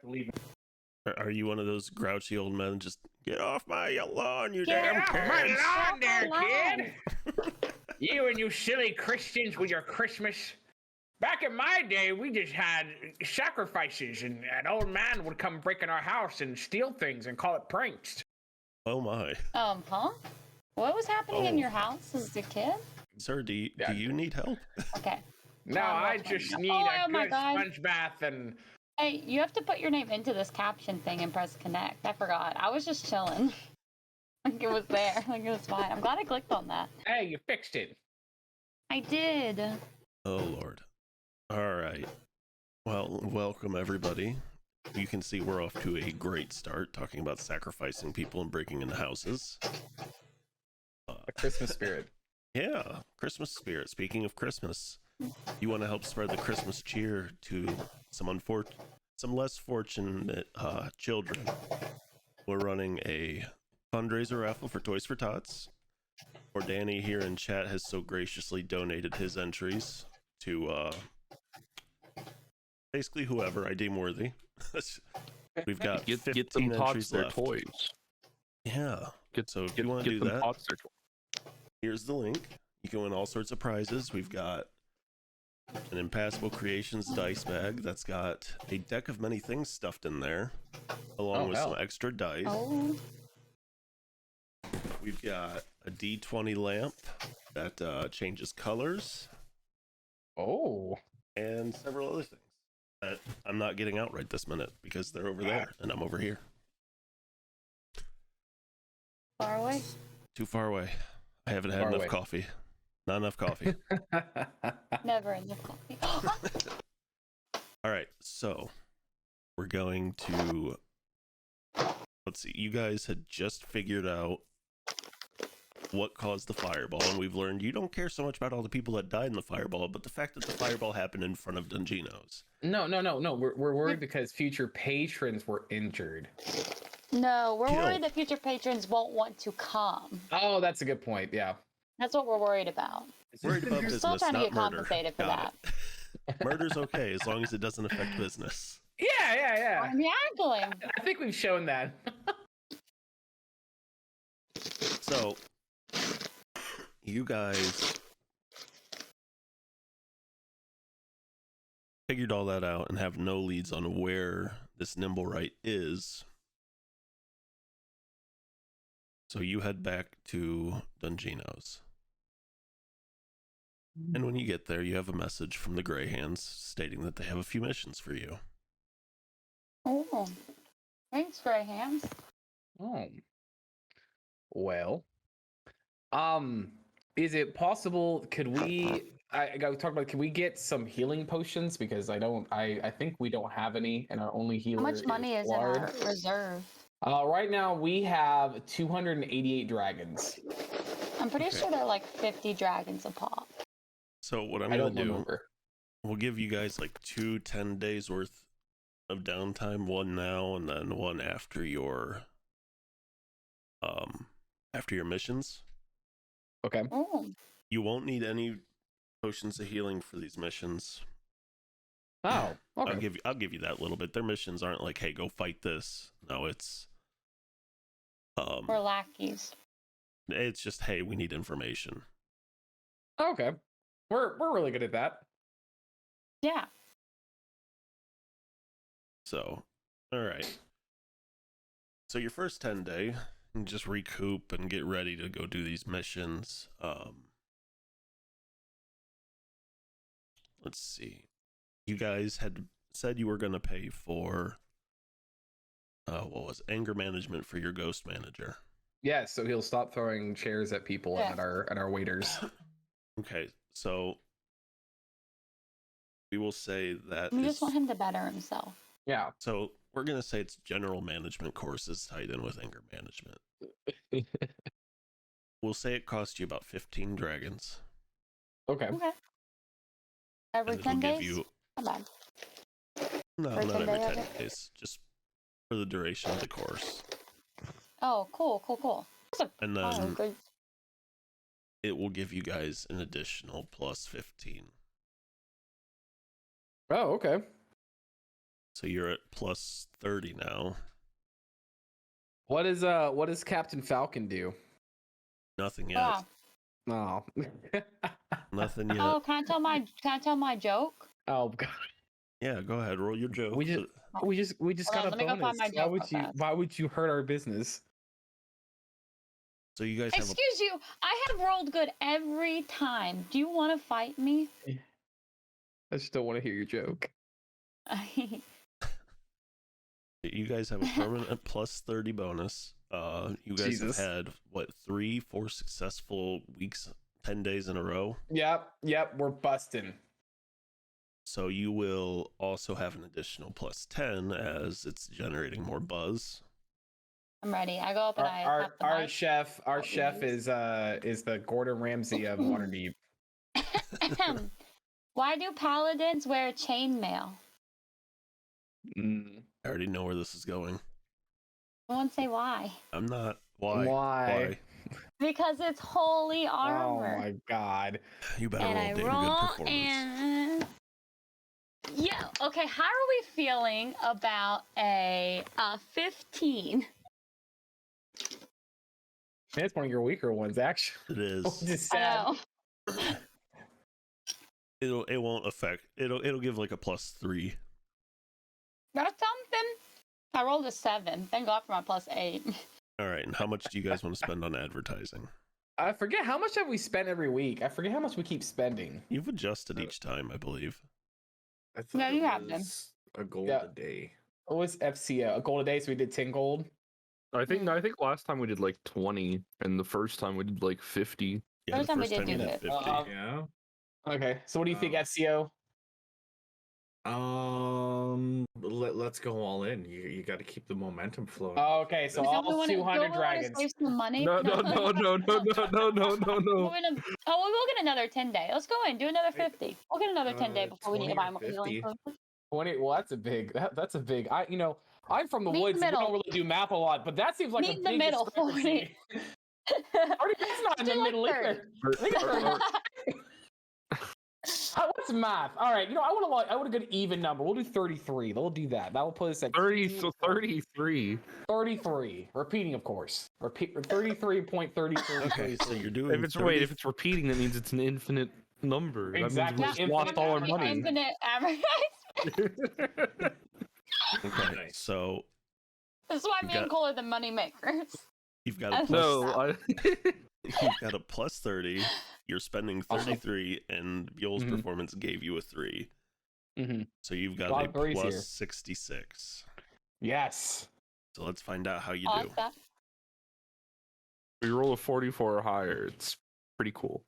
have to leave. Are you one of those grouchy old men? Just get off my lawn, you Get damn off kids! my lawn Off there, my kid! You and you silly Christians with your Christmas. Back in my day, we just had sacrifices, and an old man would come break in our house and steal things and call it pranks. Oh my. Huh? What was happening in your house as a kid? Sir, do you need help? Okay. No, I just need a my good God. sponge bath and... Hey, you have to put your name into this caption thing and press connect. I forgot. I was just chilling. Like it was there. Like it was fine. I'm glad I clicked on that. Hey, you fixed it. I did. Oh Lord. All right. Well, welcome everybody. You can see we're off to a great start talking about sacrificing people and breaking into houses. The Christmas spirit. Yeah, Christmas spirit. Speaking of Christmas, you want to help spread the Christmas cheer to some less fortunate children. We're running a fundraiser raffle for Toys for Tots. Or Danny here in chat has so graciously donated his entries to basically whoever I deem worthy. We've got get 15 some tots entries their left. toys. Yeah. So if you want get to do them that, tots their toys. here's the link. You can win all sorts of prizes. We've got an Impassable Creations dice bag that's got a deck of many things stuffed in there, along with some extra dice. Oh. We've got a D20 lamp that changes colors. Oh. And several other things that I'm not getting out right this minute because they're over there and I'm over here. Far away? Too far away. I haven't had enough coffee. Not enough coffee. Never enough coffee. All right, so we're going to... Let's see. You guys had just figured out what caused the fireball, and we've learned you don't care so much about all the people that died in the fireball, but the fact that the fireball happened in front of Dunginos. No. We're worried because future patrons were injured. No, we're worried that future patrons won't want to come. Oh, that's a good point. Yeah. That's what we're worried about. Worried about We're business, still trying to not get murder. compensated for Got that. it. Murder's okay as long as it doesn't affect business. Yeah. Exactly. I think we've shown that. So, you guys figured all that out and have no leads on where this Nimblewright is. So you head back to Dunginos. And when you get there, you have a message from the Greyhands stating that they have a few missions for you. Oh, thanks, Grahams. Oh. Well. Is it possible, could we get some healing potions? Because I think we don't have any, and our only healer. How much money is in our reserve? Right now we have 288 dragons. I'm pretty sure they're like 50 dragons a pop. So what I'm going to do, we'll give you guys like 10 days worth of downtime, one now and then one after your missions. Okay. Oh. You won't need any potions of healing for these missions. Oh, okay. I'll give you that little bit. Their missions aren't like, hey, go fight this. No, it's we're lackeys. It's just, hey, we need information. Okay. We're really good at that. Yeah. So, all right. So your first 10 day, you just recoup and get ready to go do these missions. Let's see. You guys had said you were going to pay for anger management for your ghost manager. Yeah, so he'll stop throwing chairs at people and at our waiters. Okay, so we will say that We just want him to better himself. Yeah. So we're gonna say it's general management courses tied in with anger management. We'll say it cost you about 15 dragons. Okay. Every 10 days? Not bad. No, not every 10 days. Just for the duration of the course. Oh, cool. And then it will give you guys an additional plus 15. Oh, okay. So you're at plus 30 now. What does Captain Falcon do? Nothing yet. Oh. Oh. Nothing yet. Oh, can I tell my joke? Oh God. Yeah, go ahead. Roll your joke. We just Hold got on, a let me go bonus. find my joke real fast. Why would you hurt our business? So you guys have Excuse you, I have rolled good every time. Do you want to fight me? I just don't want to hear your joke. you guys have a permanent plus 30 bonus. You guys Jesus. have had what 4 successful weeks, 10 days in a row. Yep, we're busting. So you will also have an additional plus 10 as it's generating more buzz. I'm ready. I go up and I tap the Our mic. chef is the Gordon Ramsay of Waterdeep. Why do paladins wear chainmail? I already know where this is going. I won't say why. I'm not. Why? Why? Because it's holy armor. Oh my God. You better And roll I damn roll good performance. and yeah. Okay. How are we feeling about a 15? That's one of your weaker ones, actually. It is. Just I sad. know. It won't affect. It'll give like a plus 3. That's something. I rolled a 7. Thank God for my plus 8. All right. And how much do you guys want to spend on advertising? I forget how much have we spent every week. I forget how much we keep spending. You've adjusted each time, I believe. I thought No, you it have them. was a gold Yeah. a day. What was FCO? A gold a day, so we did 10 gold. I think last time we did like 20, and the first time we did like 50. Yeah, First the time we first time did you do did that. 50. Yeah. Okay, so what do you think, Wow. FCO? Let's go all in. You got to keep the momentum flowing. Okay, so Don't we all wanna- 200 don't we wanna dragons. save some money? No. We're No. gonna- Oh, we will get another 10 day. Let's go in. Do another 50. We'll get another 10 day before we need to 20 buy or more healing 50. potions. 20. Well, that's a big. That's a big. I'm from the Meet in woods. the We don't middle. really do math a lot, but that seems like Meet a in the big middle, discrepancy. 40. Already, that's not in the Do like middle 30. either. I think that's what's math? All right, I want a good even number. We'll do 33. We'll do that. That will put us at 33. 33. Repeating, of course. Repeat 33.33. Okay, so you're doing. If it's repeating, that means it's an infinite number. Exactly. That means we just lost all our The money. infinite advertisement. Okay, Nice. so This is why You me and got- Cole are the money makers. you've got a plus. No, You've got a plus 30. You're spending Awesome. 33, and Buell's Mhm. performance gave you a 3. Mm-hmm. So you've got Lot a of threes plus here. 66. Yes. So let's find out how you I do. like that. we roll a 44 or higher. It's pretty cool.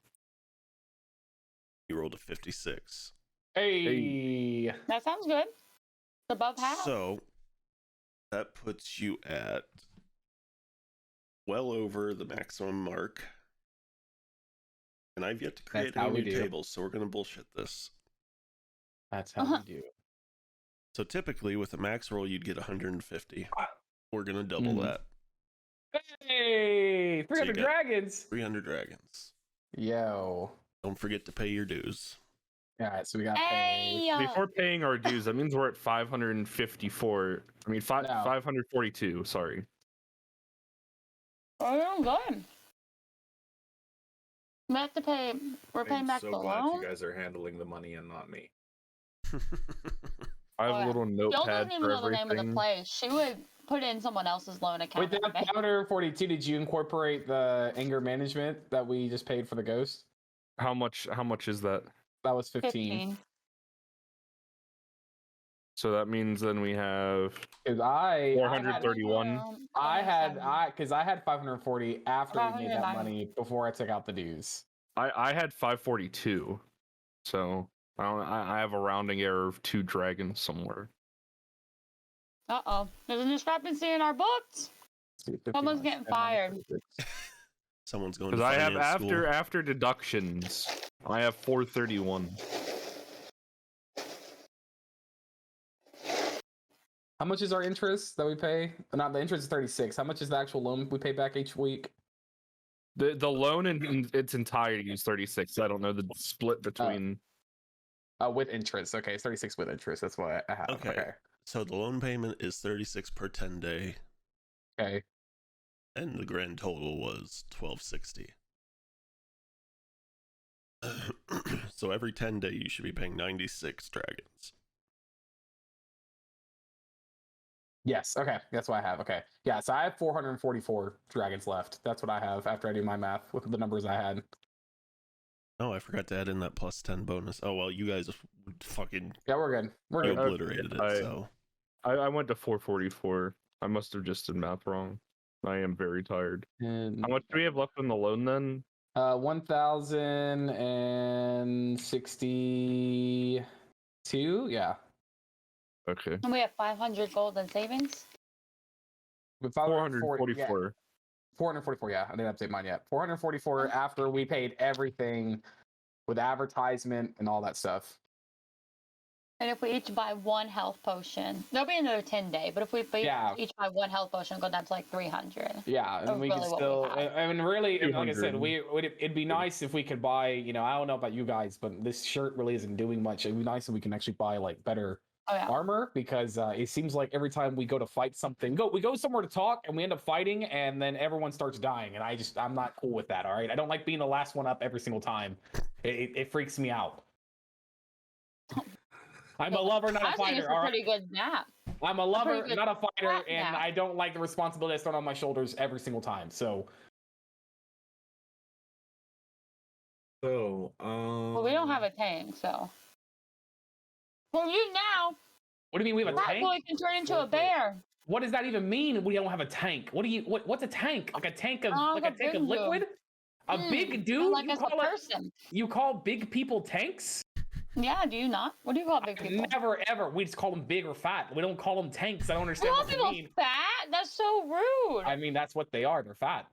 You rolled a 56. Hey. That sounds good. It's above half. So that puts you at well over the maximum mark. And I've yet to create how any we new do. tables, so we're going to bullshit this. That's how we do. So typically with a max roll, you'd get 150. We're going to double Mhm. that. Hey, 300 got- dragons. 300 dragons. Yo. Don't forget to pay your dues. All right, so we got Hey, Before paying our dues, that means we're at 554. I mean, No. 542. Sorry. oh, good. We have to pay. We're paying I'm back so the glad loan. you guys are handling the money and not me. I have Oh, a yeah. little Jill notepad doesn't even for know the name of the everything. place. She would put in someone else's loan account. With that every day. 542, did you incorporate the anger management that we just paid for the ghost? How much is that? That was 15. So that means then we have Because I 431. because I had 540 after we made that 590. money before I took out the dues. I had 542. So I have a rounding error of 2 dragons somewhere. Uh-oh. There's a discrepancy in our books. Someone's getting fired. Someone's going to Because I have finance school. after deductions, I have 431. How much is our interest that we pay? Not the interest is 36. How much is the actual loan we pay back each week? The loan in its entirety is 36. I don't know the split between. With interest. Okay, it's 36 with interest. That's what I have. Okay. So the loan payment is 36 per 10 day, Okay. and the grand total was 1260. So every 10 day you should be paying 96 dragons. Yes. Okay. That's what I have. Okay. Yeah. So I have 444 dragons left. That's what I have after I do my math with the numbers I had. Oh, I forgot to add in that plus 10 bonus. Oh, well, you guys fucking Yeah, we're good. We're you good. obliterated it, so. I went to 444. I must have just did math wrong. I am very tired. And How much do we have left in the loan then? 1,062. Yeah. Okay. And we have 500 gold in savings. With 444. Yeah, 444. Yeah, I didn't update mine yet. 444 after we paid everything with advertisement and all that stuff. And if we each buy one health potion, there'll be another 10-day. But if we Yeah. each buy one health potion, go down to like 300. Yeah, and That's we really can what we still. have. I mean, really, like I said, 200. it'd be nice if we could buy. You know, I don't know about you guys, but this shirt really isn't doing much. It'd be nice if we can actually buy like better Oh yeah. armor, because it seems like every time we go to fight something, we go somewhere to talk, and we end up fighting, and then everyone starts dying, and I'm not cool with that. All right, I don't like being the last one up every single time. It freaks me out. I'm a lover, not a I think fighter. it's a All right, pretty good nap. I'm a lover, pretty good not a fighter, nap and now. I don't like the responsibility that's thrown on my shoulders every single time. So, Well, we don't have a tank, so. Well, you now. what do you mean we have a That tank? boy can turn into a bear. What does that even mean? We don't have a tank. What's a tank? Like a tank of Oh, like like a a tank of big dude. liquid? A big dude? Like You as a call it? person. You call big people tanks? Yeah, do you not? What do you call big people? Never ever. We just call them big or fat. We don't call them tanks. I don't We understand call what you people mean. fat? That's so rude. I mean, that's what they are. They're fat.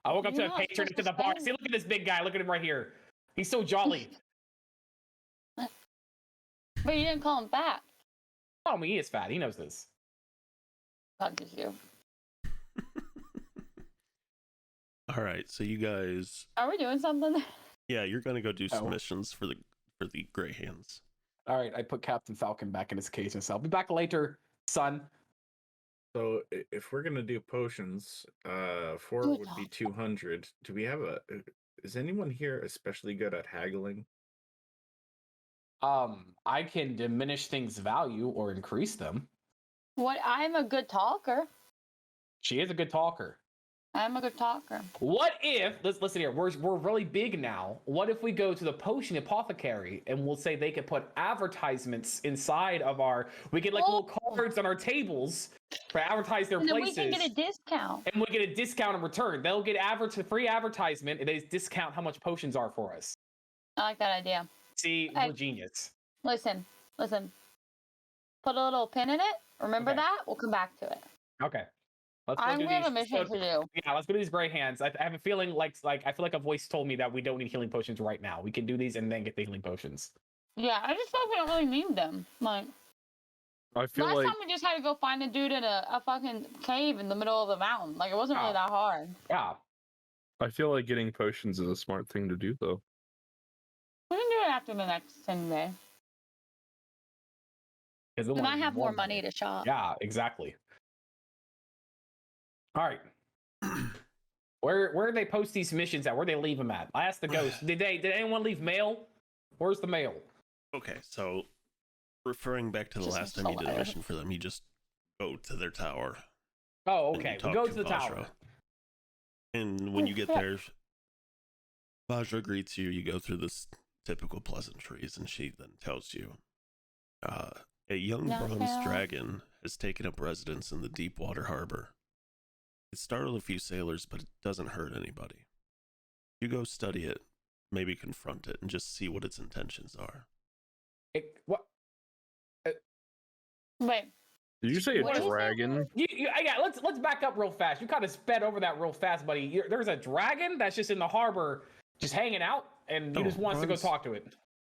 I woke up to You're a not patron supposed into to the bar. say See, look at this big guy. Look at him right here. He's so jolly. But you didn't call him fat. Oh, me, he is fat. He knows this. God, did you? All right, so you guys, Are we doing something? yeah, you're gonna go do some Oh. missions for the Grey Hands. All right, I put Captain Falcon back in his cage and I'll be back later, son. So if we're gonna do potions, 4 Good would be job. 200. Do we have a? Is anyone here especially good at haggling? I can diminish things' value or increase them. What? I'm a good talker. She is a good talker. I'm a good talker. What if, let's listen here, we're really big now. What if we go to the potion apothecary and we'll say they could put advertisements inside of we get like little cards on our tables for advertise their And then places. we can get a discount. And we get a discount in return. They'll get free advertisement and they discount how much potions are for us. I like that idea. See, Hey. we're genius. Listen. Put a little pin in it. Remember Okay. that? We'll come back to it. Okay. Let's go I'm do we have a these. mission to do. Yeah, let's go do these gray hands. I have a feeling like I feel like a voice told me that we don't need healing potions right now. We can do these and then get the healing potions. Yeah, I just thought we don't really need them. Like I feel last like time we just had to go find a dude in a fucking cave in the middle of the mountain. Like it wasn't really Oh. that hard. Yeah. I feel like getting potions is a smart thing to do though. We can do it after the next 10 days. We We might have more money to shop. Yeah, exactly. All right. Where do they post these missions at? Where do they leave them at? I asked the ghost. Did anyone leave mail? Where's the mail? Okay, so referring back to the Just last time you did a hilarious. mission for them, you just go to their tower. Oh, and you okay. We talk go to the Vajra. tower. And when you get Yeah. there, Vajra greets you. You go through this typical pleasantries, and she then tells you, a young Knock bronze out. dragon has taken up residence in the deep water harbor. It startled a few sailors, but it doesn't hurt anybody. You go study it, maybe confront it, and just see what its intentions are. What? Wait. Did you say a What is that? dragon? Yeah, let's back up real fast. You kind of sped over that real fast, buddy. There's a dragon that's just in the harbor, just hanging out, and you Oh, just wants to go bronze- talk to it.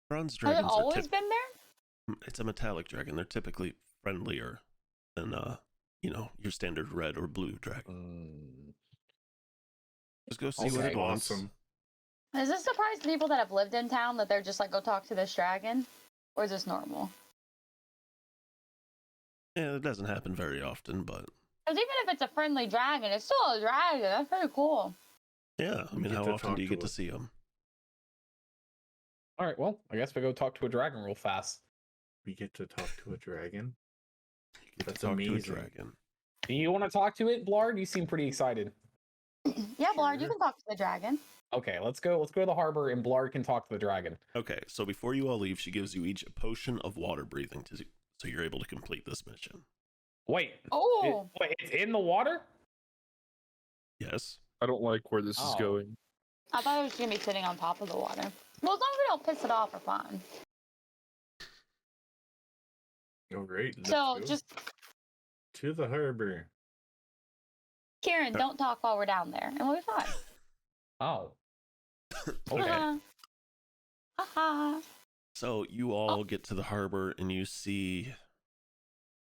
Bronze Has it dragons always been there? It's a metallic dragon. They're typically friendlier than your standard red or blue dragon. Just go see what it wants. Awesome. Is this surprise to people that have lived in town that they're just like, go talk to this dragon? Or is this normal? Yeah, it doesn't happen very often, but Because even if it's a friendly dragon, it's still a dragon. That's pretty cool. yeah, I We mean, get how to often talk do you to get to it. see them? All right, well, I guess we go talk to a dragon real fast. We get to talk to a dragon. You get That's to talk amazing. to a dragon. You want to talk to it, Blard? You seem pretty excited. Yeah, Blard, you Sure. can talk to the dragon. Okay, let's go. Let's go to the harbor, and Blard can talk to the dragon. Okay, so before you all leave, she gives you each a potion of water breathing so you're able to complete this mission. Wait. Oh. Wait, it's in the water? Yes. I don't like where this is Oh. going. I thought it was going to be sitting on top of the water. Well, as long as we don't piss it off, we're fine. Oh, great. Let's So, go just, to the harbor. Kieran, don't talk while we're down there, and we'll be fine. Oh. Okay. Uh-huh. Haha. So you all get to the harbor and you see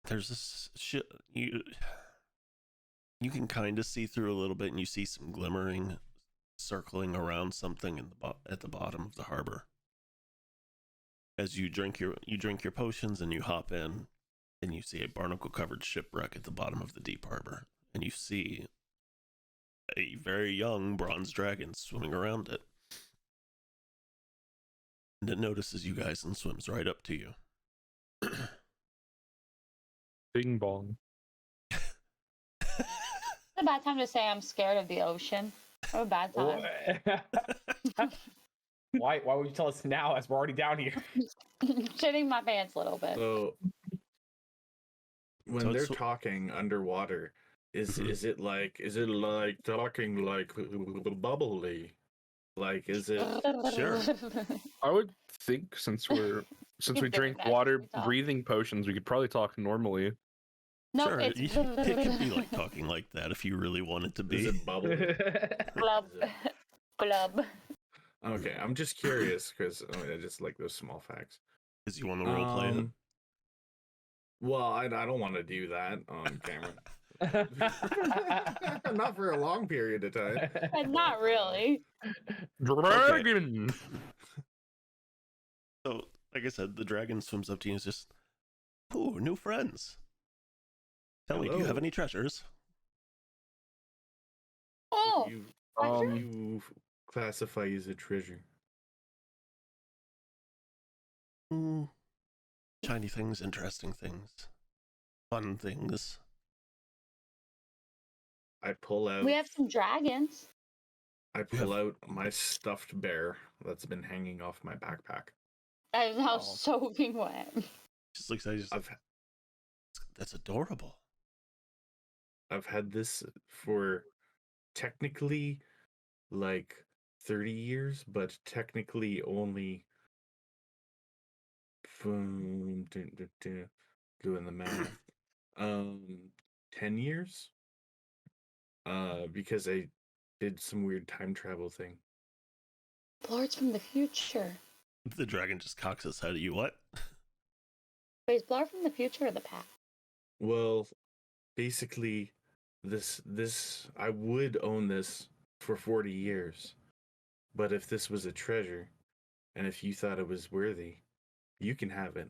there's this shit you can kind of see through a little bit, and you see some glimmering circling around something at the bottom of the harbor. As you drink your potions and you hop in, and you see a barnacle covered shipwreck at the bottom of the deep harbor, and you see a very young bronze dragon swimming around it. And it notices you guys and swims right up to you. Bing bong. It's a bad time to say I'm scared of the ocean. What a bad time. Why would you tell us now as we're already down here? Shitting my pants a little bit. So when So they're it's- talking underwater, is Mhm. is it like talking like bubbly? Like is it Sure. I would think since we You're drink doing that water every time. breathing potions, we could probably talk normally. No, Sure, it's it could be like talking like that if you really want it to is be. it bubbly? blub. Is it- Blub. Okay, I'm just curious because I just like those small facts. Because you want to role play it. Well, I don't want to do that on camera. Not for a long period of time. Not really. Dragon. So, like I said, the dragon swims up to you and is just, ooh, new friends. Tell me, do you have Hello. any treasures? Oh, You, treasure? you classify as a treasure. Hmm. Shiny things, interesting things, fun things. I pull out. we have some dragons. I pull out my stuffed bear that's been hanging off my backpack. That is now Oh. soaking wet. Just looks like that's adorable. I've had this for technically like 30 years, but technically only doing the math. 10 years. Because I did some weird time travel thing. Blard's from the future. The dragon just cocks its head at you. What? Wait, is Blard from the future or the past? Well, basically, this I would own this for 40 years, but if this was a treasure, and if you thought it was worthy, you can have it.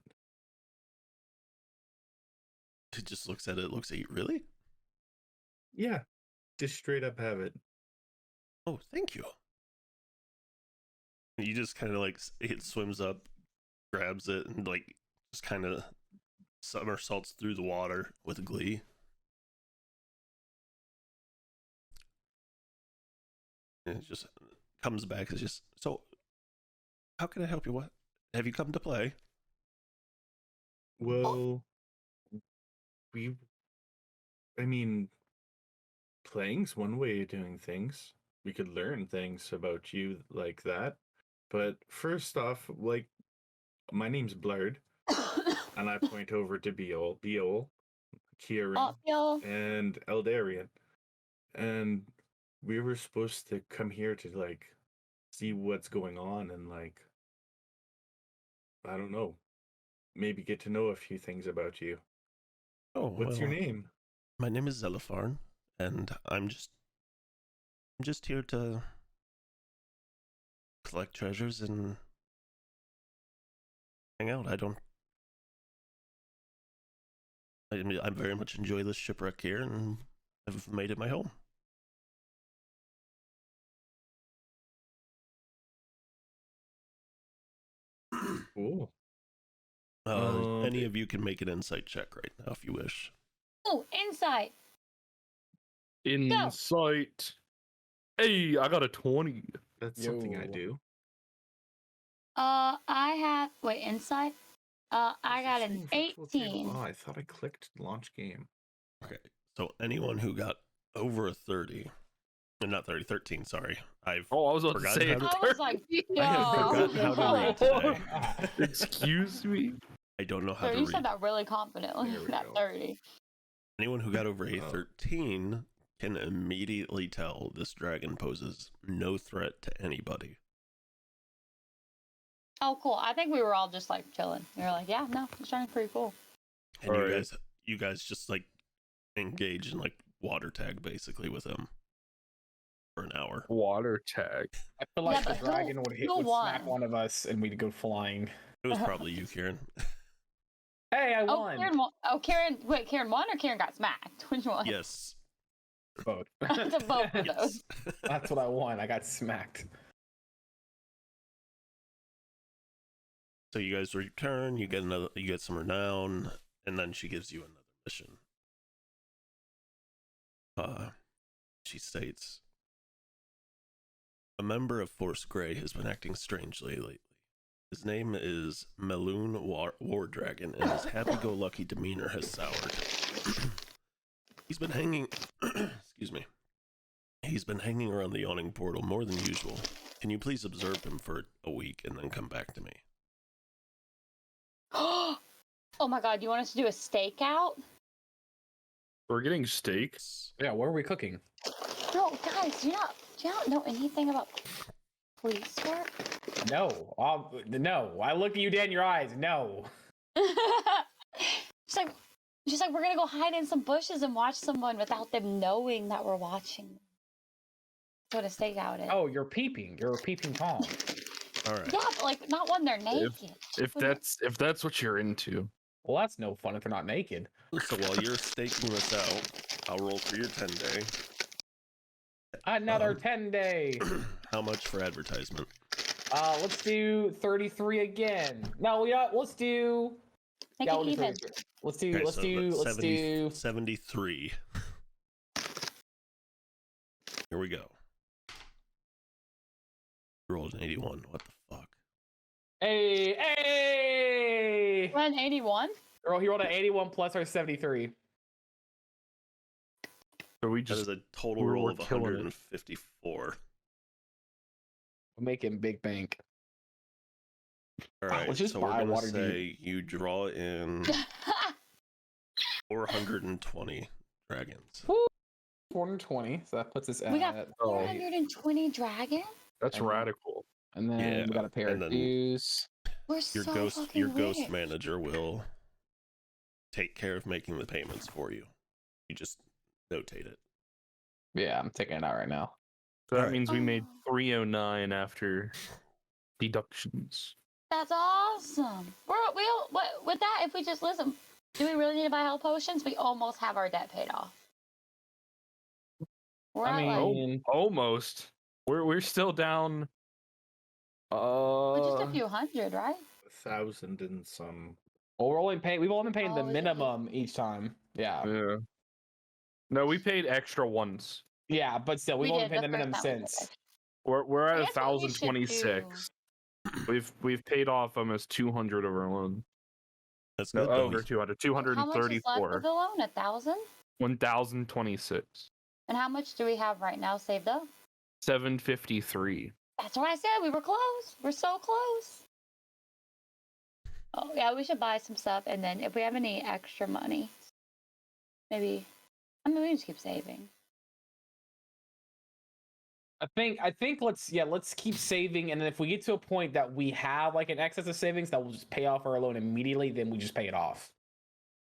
It just looks at it, looks at you. Really? Yeah, just straight up have it. Oh, thank you. You just kind of like, it swims up, grabs it, and like just kind of somersaults through the water with glee. And it just comes back. It's just, so how can I help you? What have you come to play? Well, I mean, playing's one way of doing things. We could learn things about you like that. But first off, like, my name's Blurred, and I point over to Beol, Kieran, Oh, yo. and Eldarian. And we were supposed to come here to, like, see what's going on and, like, I don't know, maybe get to know a few things about you. Oh, What's your well, name? My name is Zelipharn, and I'm just here to collect treasures and hang out. I very much enjoy this shipwreck here, and I've made it my home. Cool. Any of you can make an insight check right now if you wish. Oh, insight. Insight. Hey, I got a 20. That's something I Yo. do. I have insight. I got an Virtual table. 18. Oh, I thought I clicked launch game. Okay. So anyone who got over a 30, not 30, 13, sorry. I was about to forgotten say how it. to- I was like, I have forgotten how to read today. Excuse me. I don't know how So to you read. said that really confidently. There we That go. 30. Anyone who got over a Oh. 13 can immediately tell this dragon poses no threat to anybody. Oh, cool. I think we were all just like chilling. We were like, yeah, no, it's trying pretty cool. And Alright. you guys just like engage in like water tag basically with him for an hour. Water tag. I feel like Yeah, the but who- dragon would who smack won? one of us and we'd go flying. It was probably you, Kieran. Hey, I Oh, won. Kieran won or Kieran got smacked? Which one? Yes. Both. To both of those. Yes. That's what I won. I got smacked. So you guys return, you get some renown, and then she gives you another mission. She states, a member of Force Grey has been acting strangely lately. His name is Meloon War Dragon, and his happy-go-lucky demeanor has soured. He's been hanging excuse me. He's been hanging around the yawning portal more than usual. Can you please observe him for a week and then come back to me? Oh my god, you want us to do a stakeout? We're getting steaks. Yeah, what are we cooking? No, guys, do you not know anything about police work? No. No. I look at you dead in your eyes. No. She's like, we're gonna go hide in some bushes and watch someone without them knowing that we're watching them. That's what a stakeout is. Oh, you're peeping. You're a peeping Tom. All right. Yeah, but like not when they're naked. If that's what you're into. Well, that's no fun if they're not naked. So while you're staking this out, I'll roll for your 10-day. Another 10-day. How much for advertisement? Let's do 33 again. No, yeah, let's do. Make Yeah, it we'll do even. 33. Let's do. Okay, let's so do. that's Let's do. 73. Here we go. Rolled an 81. What the fuck? Hey. Run 81. Girl, he rolled an 81 plus our 73. So we That just is a total we're roll of killing it. 154. We're making big bank. All Wow, right, let's just so we're buy gonna Waterdeep. say you draw in 420 dragons. 420. So that puts us at. We got Oh, 420 dragons. that's and- radical. And then Yeah, we got a pair and of then dues. We're Your so ghost fucking rich. manager will take care of making the payments for you. You just notate it. Yeah, I'm taking it out right now. So that Alright. means we made Oh. 309 after deductions. That's awesome. With that, if we just listen, do we really need to buy health potions? We almost have our debt paid off. We're I at like mean, Almost. We're still down. just a few hundred, right? 1,000 and some. well, we've only been paying the Oh, yeah. minimum each time. Yeah. Yeah. No, we paid extra once. Yeah, but still, we've We only did, paid the the minimum first time was since. We're I at guess what we should 1,026. We've paid off almost 200 of our loan. That's No, good. though. over 200. How much is left of 234. the loan? 1,000? 1,026. And how much do we have right now saved up? 753. That's what I said. We were close. We're so close. Oh yeah, we should buy some stuff, and then if we have any extra money, maybe. I mean, we just keep saving. I think let's keep saving, and then if we get to a point that we have like an excess of savings that will just pay off our loan immediately, then we just pay it off.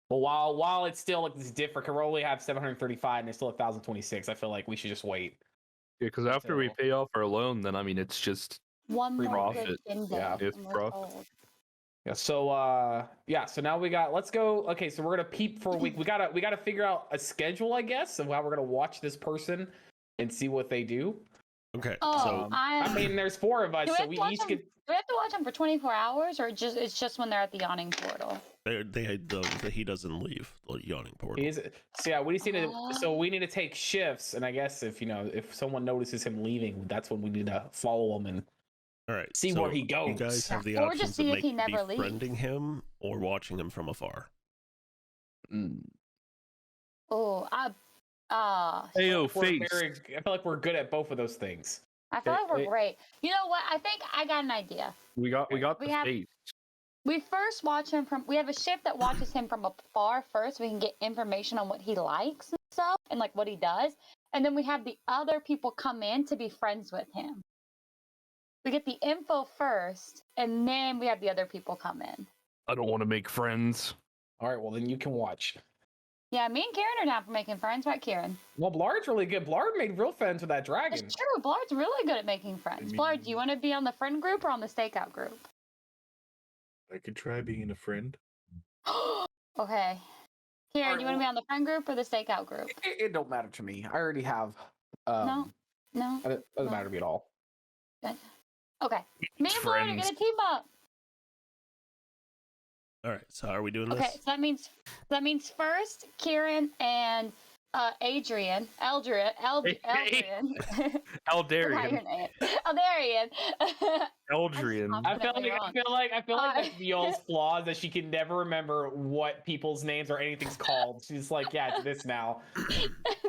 But while it's still like this different, because we only have 735 and it's still 1,026, I feel like we should just wait. Yeah, because after we So- pay off our loan, then I mean it's just One Free more profit. good shin day. Yeah. It's and we're profit. told. Yeah. So now we got. Let's go. Okay. So we're gonna peep for a week. We gotta figure out a schedule, I guess, of how we're gonna watch this person and see what they do. Okay, Oh, so I mean, there's 4 of us, do we so have we to watch each them? get. Do we have to watch them for 24 hours, or it's just when they're at the yawning portal? he doesn't leave the yawning portal. So yeah, we just need to. So we need to take shifts, and I guess if someone notices him leaving, that's when we need to follow him and All right, see so where he goes. You guys have the Or just options see of if he never leaves. befriending him or watching him from afar. Oh, Hey, yo, We're face. I feel like we're good at both of those things. I feel like we're Hey. great. You know what? I think I got an idea. We got We the have- face. We first watch him from. We have a shift that watches him from afar first. So we can get information on what he likes and stuff, and like what he does. And then we have the other people come in to be friends with him. We get the info first, and then we have the other people come in. I don't want to make friends. All right, well then you can watch. Yeah, me and Karen are down for making friends, right, Karen? Well, Blard's really good. Blard made real friends with that dragon. It's true. Blard's really good at making friends. Blard, do you want to be on the friend group or on the stakeout group? I could try being a friend. Okay. Karen, do you want to be on the friend group or the stakeout group? It don't matter to me. I already have. No. It doesn't matter to me at all. Okay. Me and Blard are Friends. gonna team up. All right, so are we doing Okay, this? so that means first Kieran and Eldrian. Eldarian. Eldarian. Eldrian. I feel like Uh, that's Viol's flaw that she can never remember what people's names or anything's called. She's like, yeah, it's this now.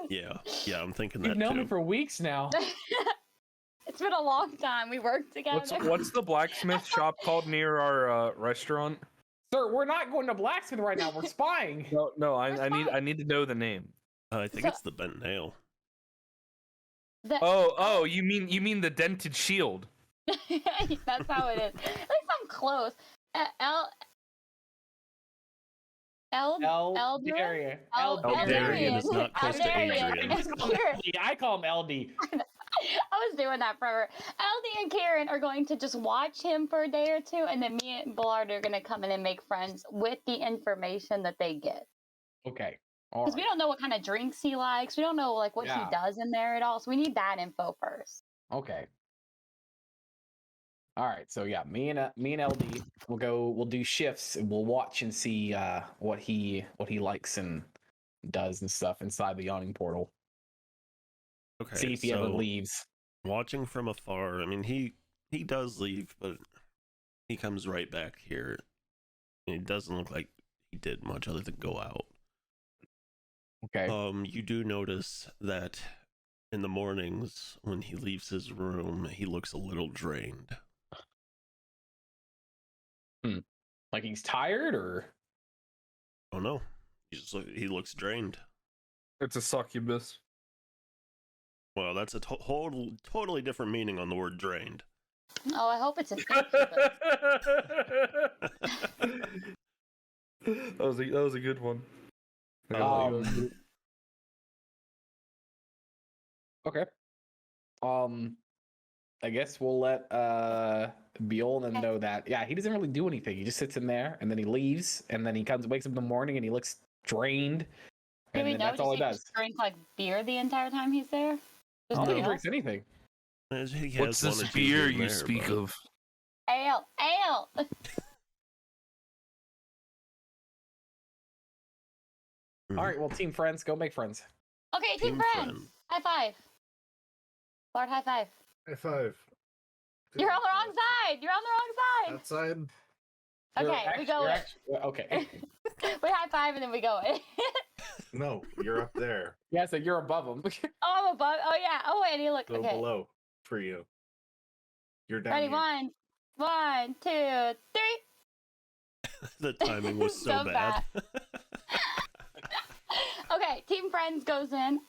Yeah, I'm thinking You've that known too. me for weeks now. It's been a long time. We worked together. What's the blacksmith shop called near our restaurant? Sir, we're not going to blacksmith right now. We're spying. No, I need to know the name. I think So- it's the bent nail. Oh, you mean the dented shield? That's how it is. At least I'm close. Eldarian. Eldarian is not close to Eldarian. Adrian. I call him LD. I was doing that forever. Aldi and Karen are going to just watch him for a day or two, and then me and Ballard are going to come in and make friends with the information that they get. Okay. All Because right. we don't know what kind of drinks he likes. We don't know like what Yeah. he does in there at all. So we need that info first. Okay. All right. So yeah, me and LD we'll do shifts and we'll watch and see what he likes and does and stuff inside the yawning portal. Okay, See if he ever leaves. Watching from afar, I mean, he does leave, but he comes right back here. And it doesn't look like he did much other than go out. Okay. You do notice that in the mornings when he leaves his room, he looks a little drained. Like he's tired or Oh no, he looks drained. It's a succubus. Well, that's a totally different meaning on the word drained. Oh, I hope it's an that was a good one. Okay. I guess we'll let Bjorn know that. Yeah, he doesn't really do anything. He just sits in there and then he leaves and then he wakes up in the morning and he looks drained. Do And we then know? that's all he does. Just drink like beer the entire time he's there? I Just don't think he ale? drinks anything. He has What's one this or two beer here and you there, speak but- of? Ale. Mhm. All right, well, team friends, go make friends. Okay, team Team friends. friend. High five. Lord, high five. High five. You're on the wrong side. You're on the wrong side. That side. Okay, we go in. Okay. We high five and then we go in. No, you're up there. Yeah, so you're above him. Oh, I'm above. Oh yeah. Oh wait, you look. Go Okay. below for you. You're down Ready? here. One, two, three. The timing was so, So bad. Okay, team friends goes in.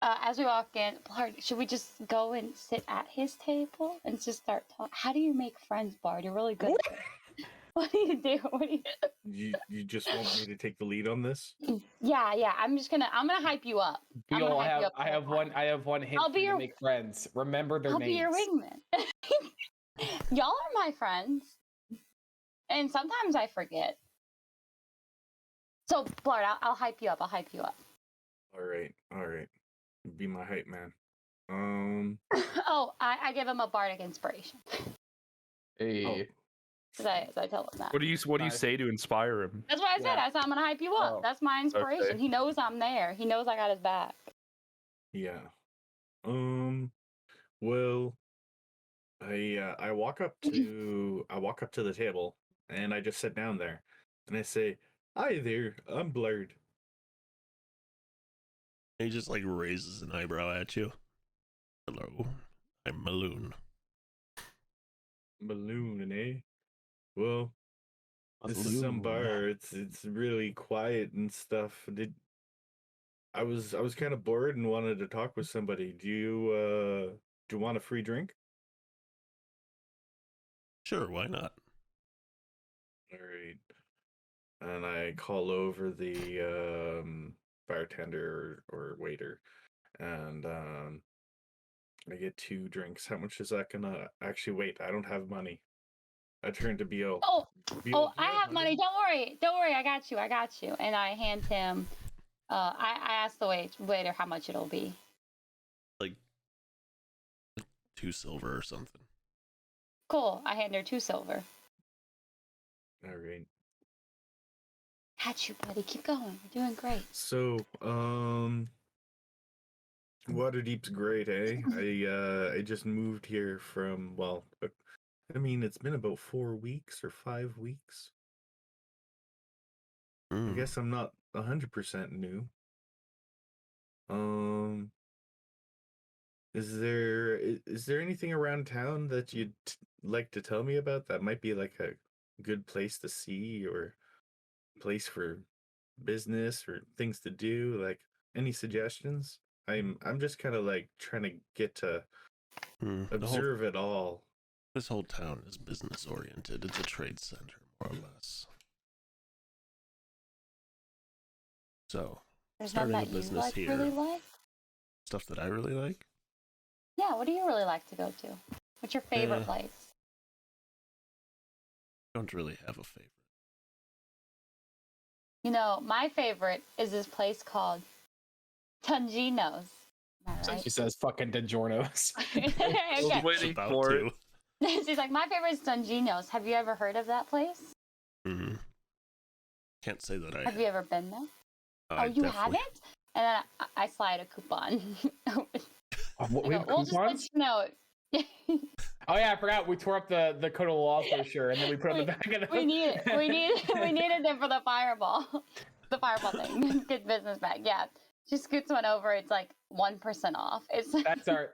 As we walk in, Bard, should we just go and sit at his table and just start talking? How do you make friends, Bard? You're really good. At it. What do you do? What do You just want me to take the lead on this? Yeah. I'm gonna hype you up. I'm gonna Beal, hype you up I the have whole one. time. I have one hint I'll for be you to your- make friends. Remember their I'll names. be your wingman. Y'all are my friends, and sometimes I forget. So, Blart, I'll hype you up. I'll hype you up. All right. Be my hype man. Oh, I give him a bardic inspiration. Hey. So I tell him that. What do you Nice. say to inspire him? That's what I said. Yeah. I said I'm gonna hype you up. Oh, That's my inspiration. okay. He knows I'm there. He knows I got his back. Yeah. Well, I walk up to the table and I just sit down there and I say, "Hi there, I'm Blurred." He just like raises an eyebrow at you. Hello, I'm Maloon. Balloon, eh? Well, this is some Maloon. bar. It's really quiet and stuff. I was kind of bored and wanted to talk with somebody. Do you want a free drink? Sure, why not? All right. And I call over the bartender or waiter, and I get 2 drinks. How much is that gonna actually? Wait, I don't have money. I turn to Beal. Oh, Beal, do I you have money. Don't worry. I got you. And I hand him. I asked the waiter how much it'll be. Like 2 silver or something. Cool. I hand her 2 silver. All right. Got you, buddy. Keep going. You're doing great. So, Waterdeep's great, eh? I just moved here from, well, I mean, it's been about 4 weeks or 5 weeks. I guess I'm not 100% new. Is there anything around town that you'd like to tell me about that might be like a good place to see or place for business or things to do? Like any suggestions? I'm just kind of like trying to get to observe it all. This whole town is business oriented. It's a trade center, more or less. So, There's starting nothing a that you business like here. really like. Stuff that I really like. Yeah. What do you really like to go to? What's your favorite place? Don't really have a favorite. You know, my favorite is this place called Tungino's. Am I So right? she says fucking DiGiorno's. I was Okay. waiting About for to. it. She's like, my favorite is Tungino's. Have you ever heard of that place? Mm-hmm. Can't say that I Have you ever been there? I Oh, you definitely- haven't? And then I slide a coupon. What, we have We'll just let coupons? you know. Oh yeah, I forgot. We tore up the code of law brochure and then we put it on the back of the. we needed it for the fireball thing. Good business bag. Yeah, she scoots one over. It's like 1% off. It's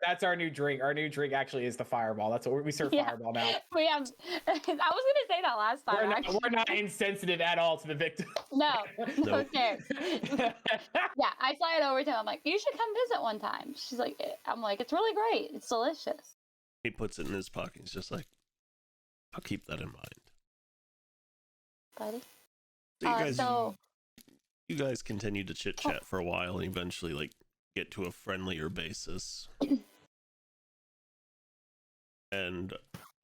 That's our new drink. Our new drink actually is the Fireball. That's what we serve. Yeah. Fireball now. we have. I was gonna say that last time. We're not insensitive at all to the victim. No Nope. cares. Yeah, I slide it over to him. I'm like, you should come visit one time. She's like, I'm like, it's really great. It's delicious. He puts it in his pocket. He's just like, I'll keep that in mind. Buddy. So you guys continue to chit chat for a while and eventually like get to a friendlier basis. And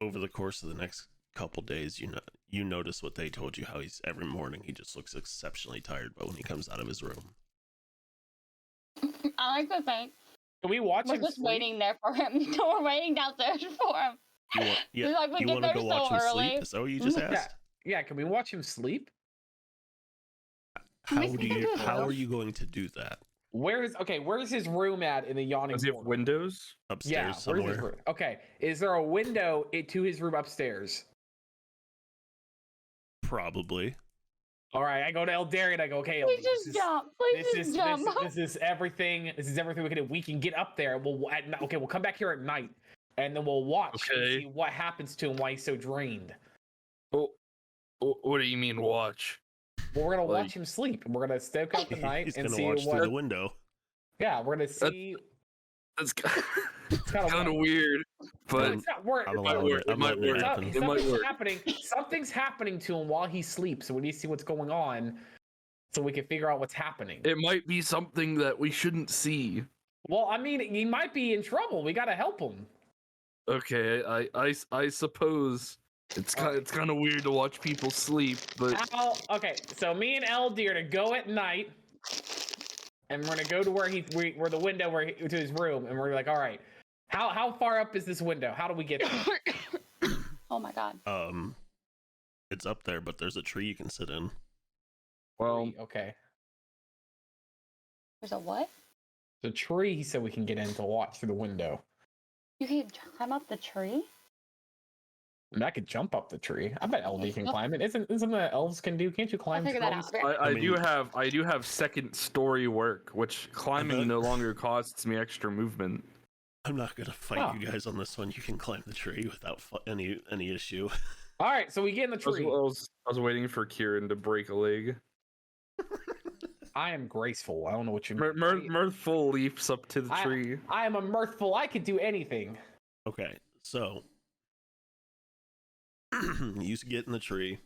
over the course of the next couple days, you notice what they told you, how he's every morning he just looks exceptionally tired, but when he comes out of his room. I like to think Can we watch we're him just sleep? waiting there for him. We're waiting downstairs for him. You Like, we you get want to there go so watch him early. sleep? Is that what you just Mhm. asked? Yeah, can we watch him sleep? Can we sneak into his How room? are you going to do that? Where's his room at in the yawning Does he have corner? windows? Upstairs Yeah, where's his somewhere? room? Okay, is there a window to his room upstairs? Probably. All right, I go to Eldarian. I go, okay, Please Eldarian, just jump. Please just jump. this is everything. This is everything we can do. We can get up there. We'll come back here at night, and then we'll watch and Okay. see what happens to him while he's so drained. Oh, what do you mean watch? Well, we're gonna Like- watch him sleep. We're gonna stake out the night He's and gonna see watch what. through the window. Yeah, we're gonna see. That's It's kind kind of weird. But it's not work. I'm might allowing work. it. I'm It might letting it work. happen. It might work. Something's happening to him while he sleeps, so we need to see what's going on, so we can figure out what's happening. it might be something that we shouldn't see. Well, I mean, he might be in trouble. We gotta help him. Okay, I suppose it's kind of weird to watch people sleep, but Okay, so me and LD are to go at night, and we're gonna go to where the window to his room, and we're like, all right, how far up is this window? How do we get there? Oh my god. It's up there, but there's a tree you can sit in. well, Okay, There's a what? the tree. He said we can get in to watch through the window. You can climb up the tree? I mean, I could jump up the tree. I bet LD can climb it. Isn't that elves can do? Can't you climb figure that trees? out. I mean- do have second story work, which climbing bet- no longer costs me extra movement. I'm not gonna fight Oh. you guys on this one. You can climb the tree without any issue. All right, so we get in the I was, tree. I was I was waiting for Kieran to break a leg. I am graceful. I don't know what you mean. Mirthful leaps up to the tree. I am a mirthful. I could do anything. Okay, so you get in the tree.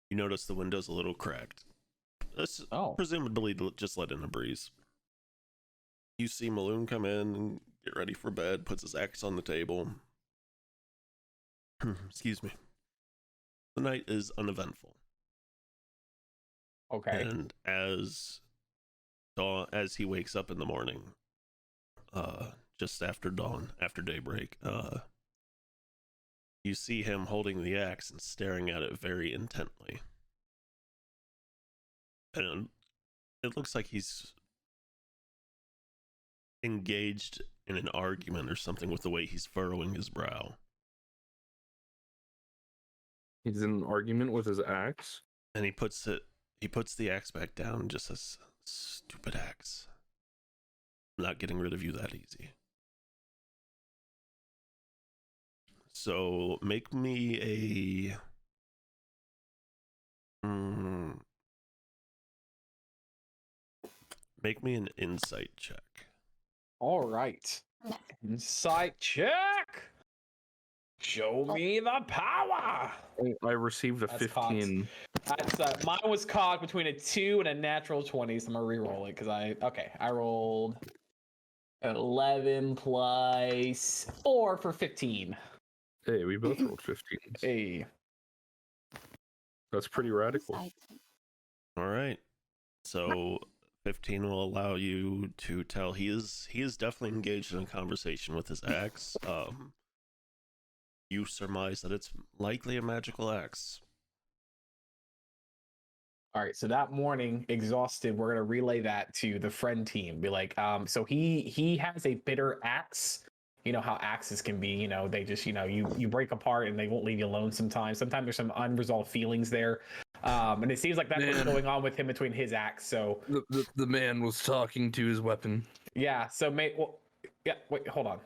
You notice the window's a little cracked. This presumably just let in a breeze. You see Maloon come in and get ready for bed, puts his axe on the table. Excuse me. The night is uneventful. Okay. And as he wakes up in the morning, just after dawn, after daybreak, you see him holding the axe and staring at it very intently. And it looks like he's engaged in an argument or something with the way he's furrowing his brow. He's in an argument with his axe. And he puts the axe back down and just says, "Stupid axe. I'm not getting rid of you that easy." So make me an insight check. All right. Insight check. Show me the power. I received a That's 15. That's mine was caught between a 2 and a natural 20, so I'm gonna re-roll it because I rolled 11 plus 4 for 15. Hey, we both rolled 15s. Hey. That's pretty radical. All right. So 15 will allow you to tell he is definitely engaged in a conversation with his axe. You surmise that it's likely a magical axe. All right, so that morning, exhausted, we're gonna relay that to the friend team. Be like, so he has a bitter axe. You know how axes can be. You know, they just, you break apart and they won't leave you alone sometimes. Sometimes there's some unresolved feelings there, and it seems like that's what's going on with him between his axe. So the man was talking to his weapon. yeah. So wait, hold on.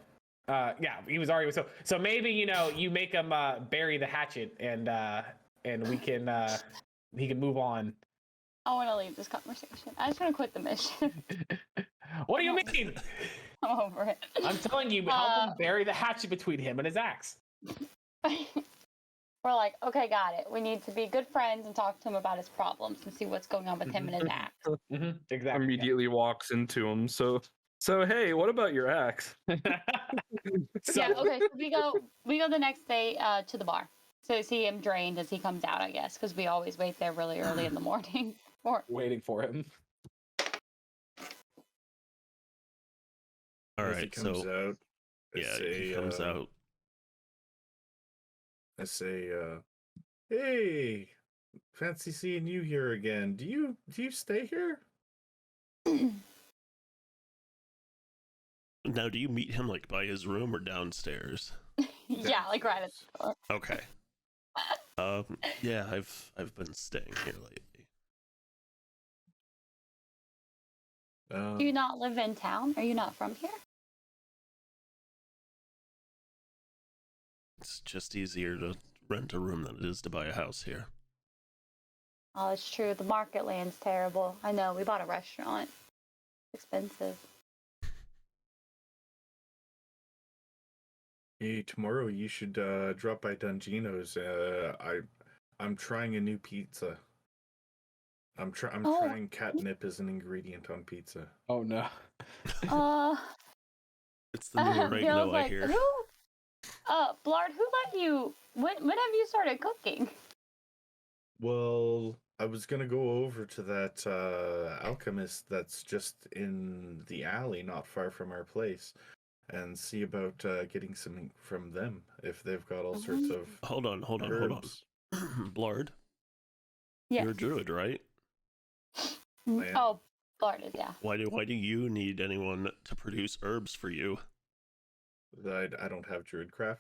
Yeah, he was already so maybe you make him bury the hatchet and we can he can move on. I want to leave this conversation. I just want to quit the mission. What do you mean? I'm over it. I'm telling you, help him bury the hatchet between him and his axe. We're like, okay, got it. We need to be good friends and talk to him about his problems and see what's going on with him and his axe. Exactly. Immediately walks into him. So hey, what about your axe? Yeah, okay. So we go the next day to the bar. So see him drained as he comes out, I guess, because we always wait there really early in the morning. Waiting for him. All As he right, comes so out, he comes out. I say, "Hey, fancy seeing you here again. Do you stay here?" Now, do you meet him like by his room or downstairs? Yeah, like right at the door. Okay. Yeah, I've been staying here lately. Do you not live in town? Are you not from here? It's just easier to rent a room than it is to buy a house here. Oh, it's true. The market land's terrible. I know. We bought a restaurant. It's expensive. Hey, tomorrow you should drop by Dungino's. I'm trying a new pizza. I'm Oh. trying catnip as an ingredient on pizza. Oh no. It's the new Bill's oregano, I like, hear. who? Blard, who let you? When have you started cooking? Well, I was gonna go over to that alchemist that's just in the alley, not far from our place, and see about getting something from them if they've got all sorts of Hold on. herbs. Blard, Yes. you're a druid, right? Man. Oh, Blard is, yeah. Why do you need anyone to produce herbs for you? I don't have druidcraft.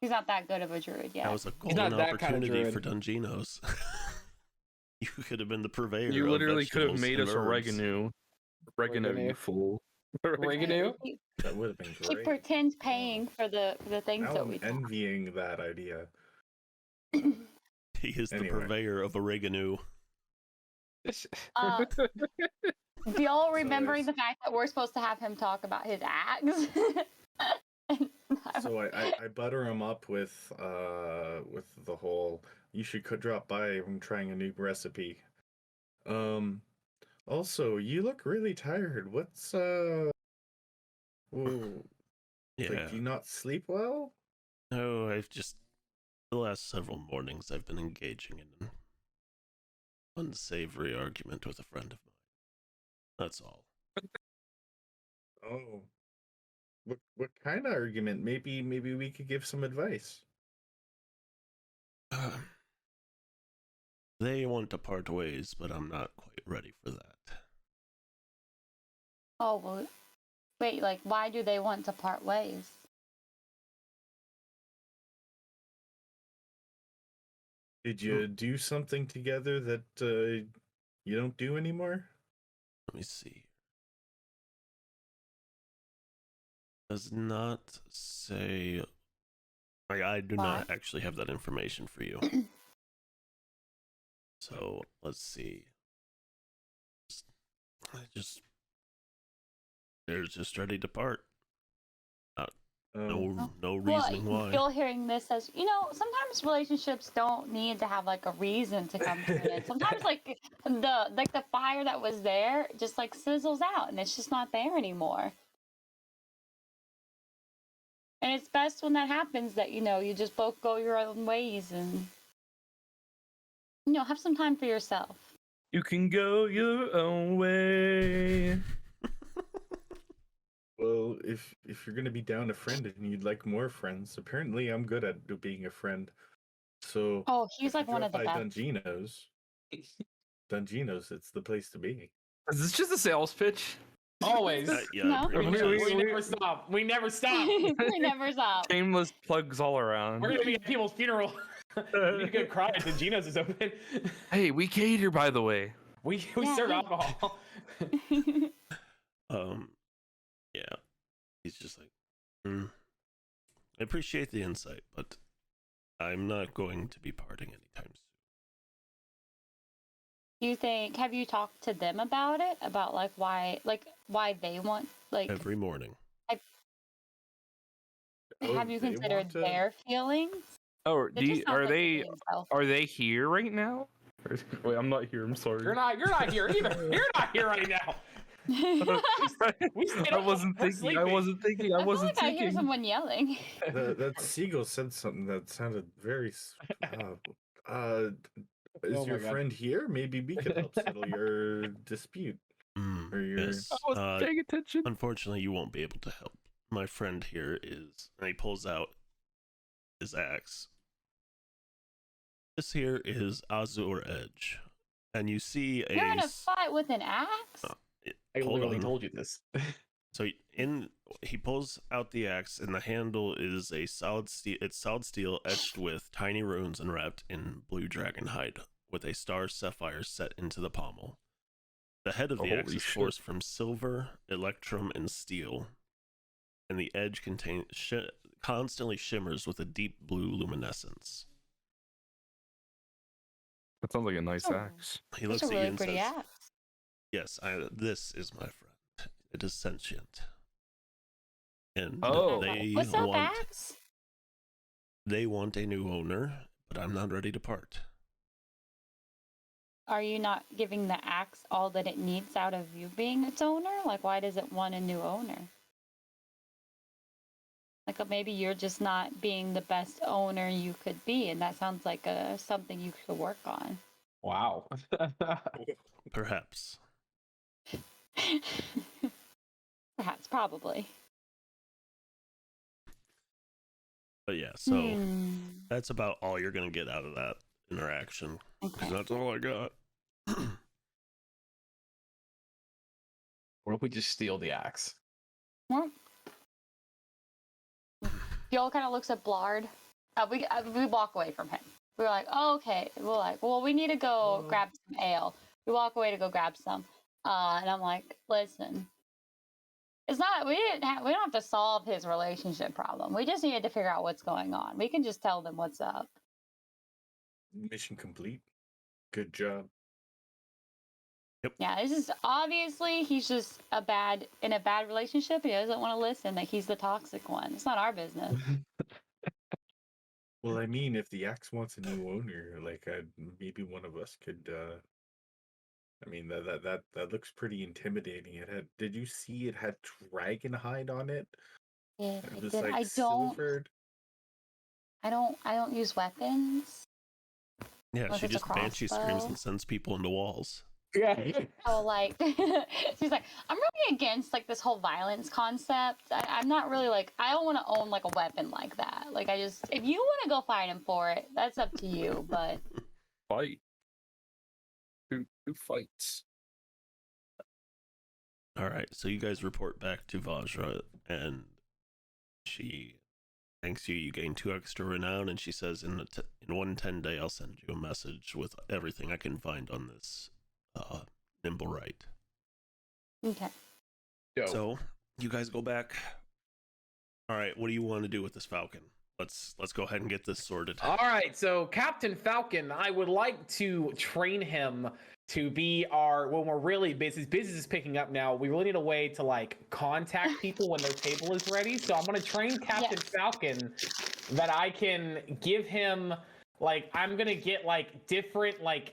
He's not that good of a druid yet. That was a He's not golden that kind of opportunity druid. for Dunginos. You could have been the purveyor. You of literally could have vegetables made and us herbs. oregano. Oregano, you Oregano. fool. Oregano? That would have been He great. pretends paying for the things Now that I'm we do. envying that idea. He is the Anyway. purveyor of oregano. Do y'all remembering there's- the fact that we're supposed to have him talk about his axe? So I butter him up with the whole you should drop by. I'm trying a new recipe. Also, you look really tired. What's whoa, Yeah. like, do you not sleep well? No, the last several mornings I've been engaging in an unsavory argument with a friend of mine. That's all. Oh, what kind of argument? Maybe we could give some advice. They want to part ways, but I'm not quite ready for that. Oh, well, wait, like, why do they want to part ways? Did you do something together that you don't do anymore? Let me see. Does not say. I do not actually have that information for you. So let's see. They're just ready to part. No reasoning why. You're hearing this as, sometimes relationships don't need to have like a reason to come to an end. Sometimes like the fire that was there just like sizzles out and it's just not there anymore. And it's best when that happens that, you just both go your own ways and, have some time for yourself. You can go your own way. Well, if you're gonna be down a friend and you'd like more friends, apparently I'm good at being a friend. So Oh, he's if like you one drop of the by best. Dunginos, it's the place to be. Is this just a sales pitch? Always. Yeah, No. pretty much We- is. We never stop. We never stop. We never stop. Shameless plugs all around. We're gonna be at people's funeral. We need to go cry if the Geno's is open. Hey, we cater, by the way. We Yeah, serve we- alcohol. Yeah. He's just like, I appreciate the insight, but I'm not going to be parting anytime soon. Have you talked to them about it? About why they want, Every morning. have you They considered want to- their feelings? Oh, It just sounds like they're being selfish. are they here right now? Wait, I'm not here. I'm sorry. You're not here either. You're not here right now. We stayed I up. wasn't We're thinking. I sleeping. wasn't thinking. I I feel wasn't like I hear thinking. someone yelling. That seagull said something that sounded very. Is Oh my your God. friend here? Maybe we could help settle your dispute. Or your- Yes. I wasn't paying attention. Unfortunately, you won't be able to help. My friend here is, and he pulls out his axe. This here is Azure Edge, and you see You're in a fight with an axe? I hold literally on. told you this. So he pulls out the axe, and the handle is a solid steel. It's solid steel etched with tiny runes and wrapped in blue dragon hide, with a star sapphire set into the pommel. The head of the axe Holy is shit. forged from silver, electrum, and steel, and the edge constantly shimmers with a deep blue luminescence. That sounds like a nice Oh. axe. He It's looks a at you really and pretty says, axe. "Yes, this is my friend. It is sentient." and Oh. What's up, Axe? they want a new owner, but I'm not ready to part. Are you not giving the axe all that it needs out of you being its owner? Like, why does it want a new owner? Like, maybe you're just not being the best owner you could be, and that sounds like something you could work on. Wow. Perhaps. Perhaps, probably. But yeah, so that's about all you're going to get out of that interaction. Because that's all I got. What if we just steal the axe? Well, Joel kind of looks at Blard. We walk away from him. We're like, oh, okay. We're like, well, we need to go grab some ale. We walk away to go grab some. And I'm like, listen, it's not. We don't have to solve his relationship problem. We just needed to figure out what's going on. We can just tell them what's up. Mission complete. Good job. Yep. Yeah, this is obviously he's just in a bad relationship. He doesn't want to listen. That he's the toxic one. It's not our business. Well, I mean, if the axe wants a new owner, like maybe one of us could. I mean, that looks pretty intimidating. It had. Did you see it had dragon hide on it? Yeah, It was did. like I silvered. don't use weapons. Yeah, Unless she it's a just banshee screams crossbow. and sends people into walls. Yeah. Oh, like she's like, I'm really against like this whole violence concept. I'm not really like, I don't want to own like a weapon like that. Like, if you want to go fight him for it, that's up to you. But Fight. Who fights? All right, so you guys report back to Vajra, and she thanks you. You gain 2 extra renown, and she says, in 110 day, I'll send you a message with everything I can find on this nimble right. okay. Dope. So you guys go back. All right, what do you want to do with this falcon? Let's go ahead and get this sorted. All right, so Captain Falcon, I would like to train him to be our, when we're really busy, business is picking up now, we really need a way to like contact people when their table is ready. So I'm going to train Captain Falcon that I can give him, like, I'm going to get like different like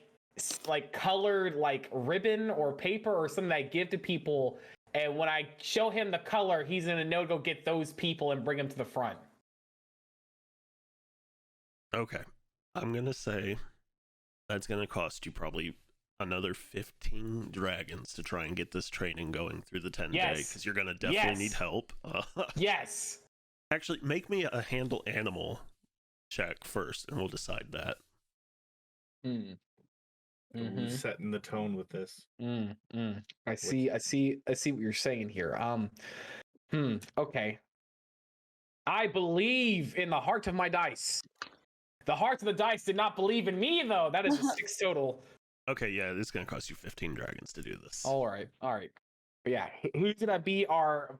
colored like ribbon or paper or something that I give to people. And when I show him the color, he's going to know to go get those people and bring them to the front. Okay, I'm gonna say that's gonna cost you probably another 15 dragons to try and get this training going through the 10 day, because you're gonna definitely need help. Yes. Actually, make me a handle animal check first, and we'll decide that. Who's setting the tone with this? I see what you're saying here. Okay. I believe in the heart of my dice. The heart of the dice did not believe in me, though. That is a 6 total. Okay, yeah, this is gonna cost you 15 dragons to do this. All right. But yeah, who's gonna be our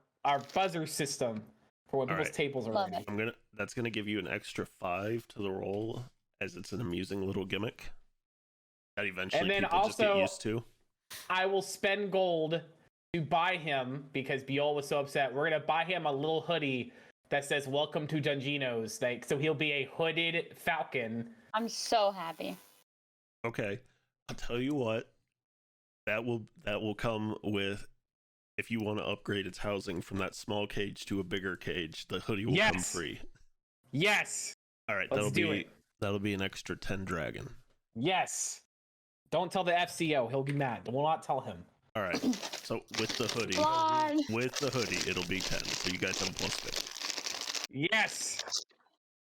buzzer system for when people's tables are Love ready? That's gonna give you an extra 5 to the roll, as it's an amusing little gimmick that eventually And then people just get also, used to. I will spend gold to buy him, because Biol was so upset. We're gonna buy him a little hoodie that says "Welcome to Dungeonos." So he'll be a hooded falcon. I'm so happy. Okay, I'll tell you what. That will come with, if you want to upgrade its housing from that small cage to a bigger cage, the hoodie will come free. Yes. All right, Let's do it. That'll be an extra 10 dragon. Yes. Don't tell the FCO; he'll be mad. We'll not tell him. All right. So with the hoodie, it'll be 10. So you guys have a plus 50. Yes.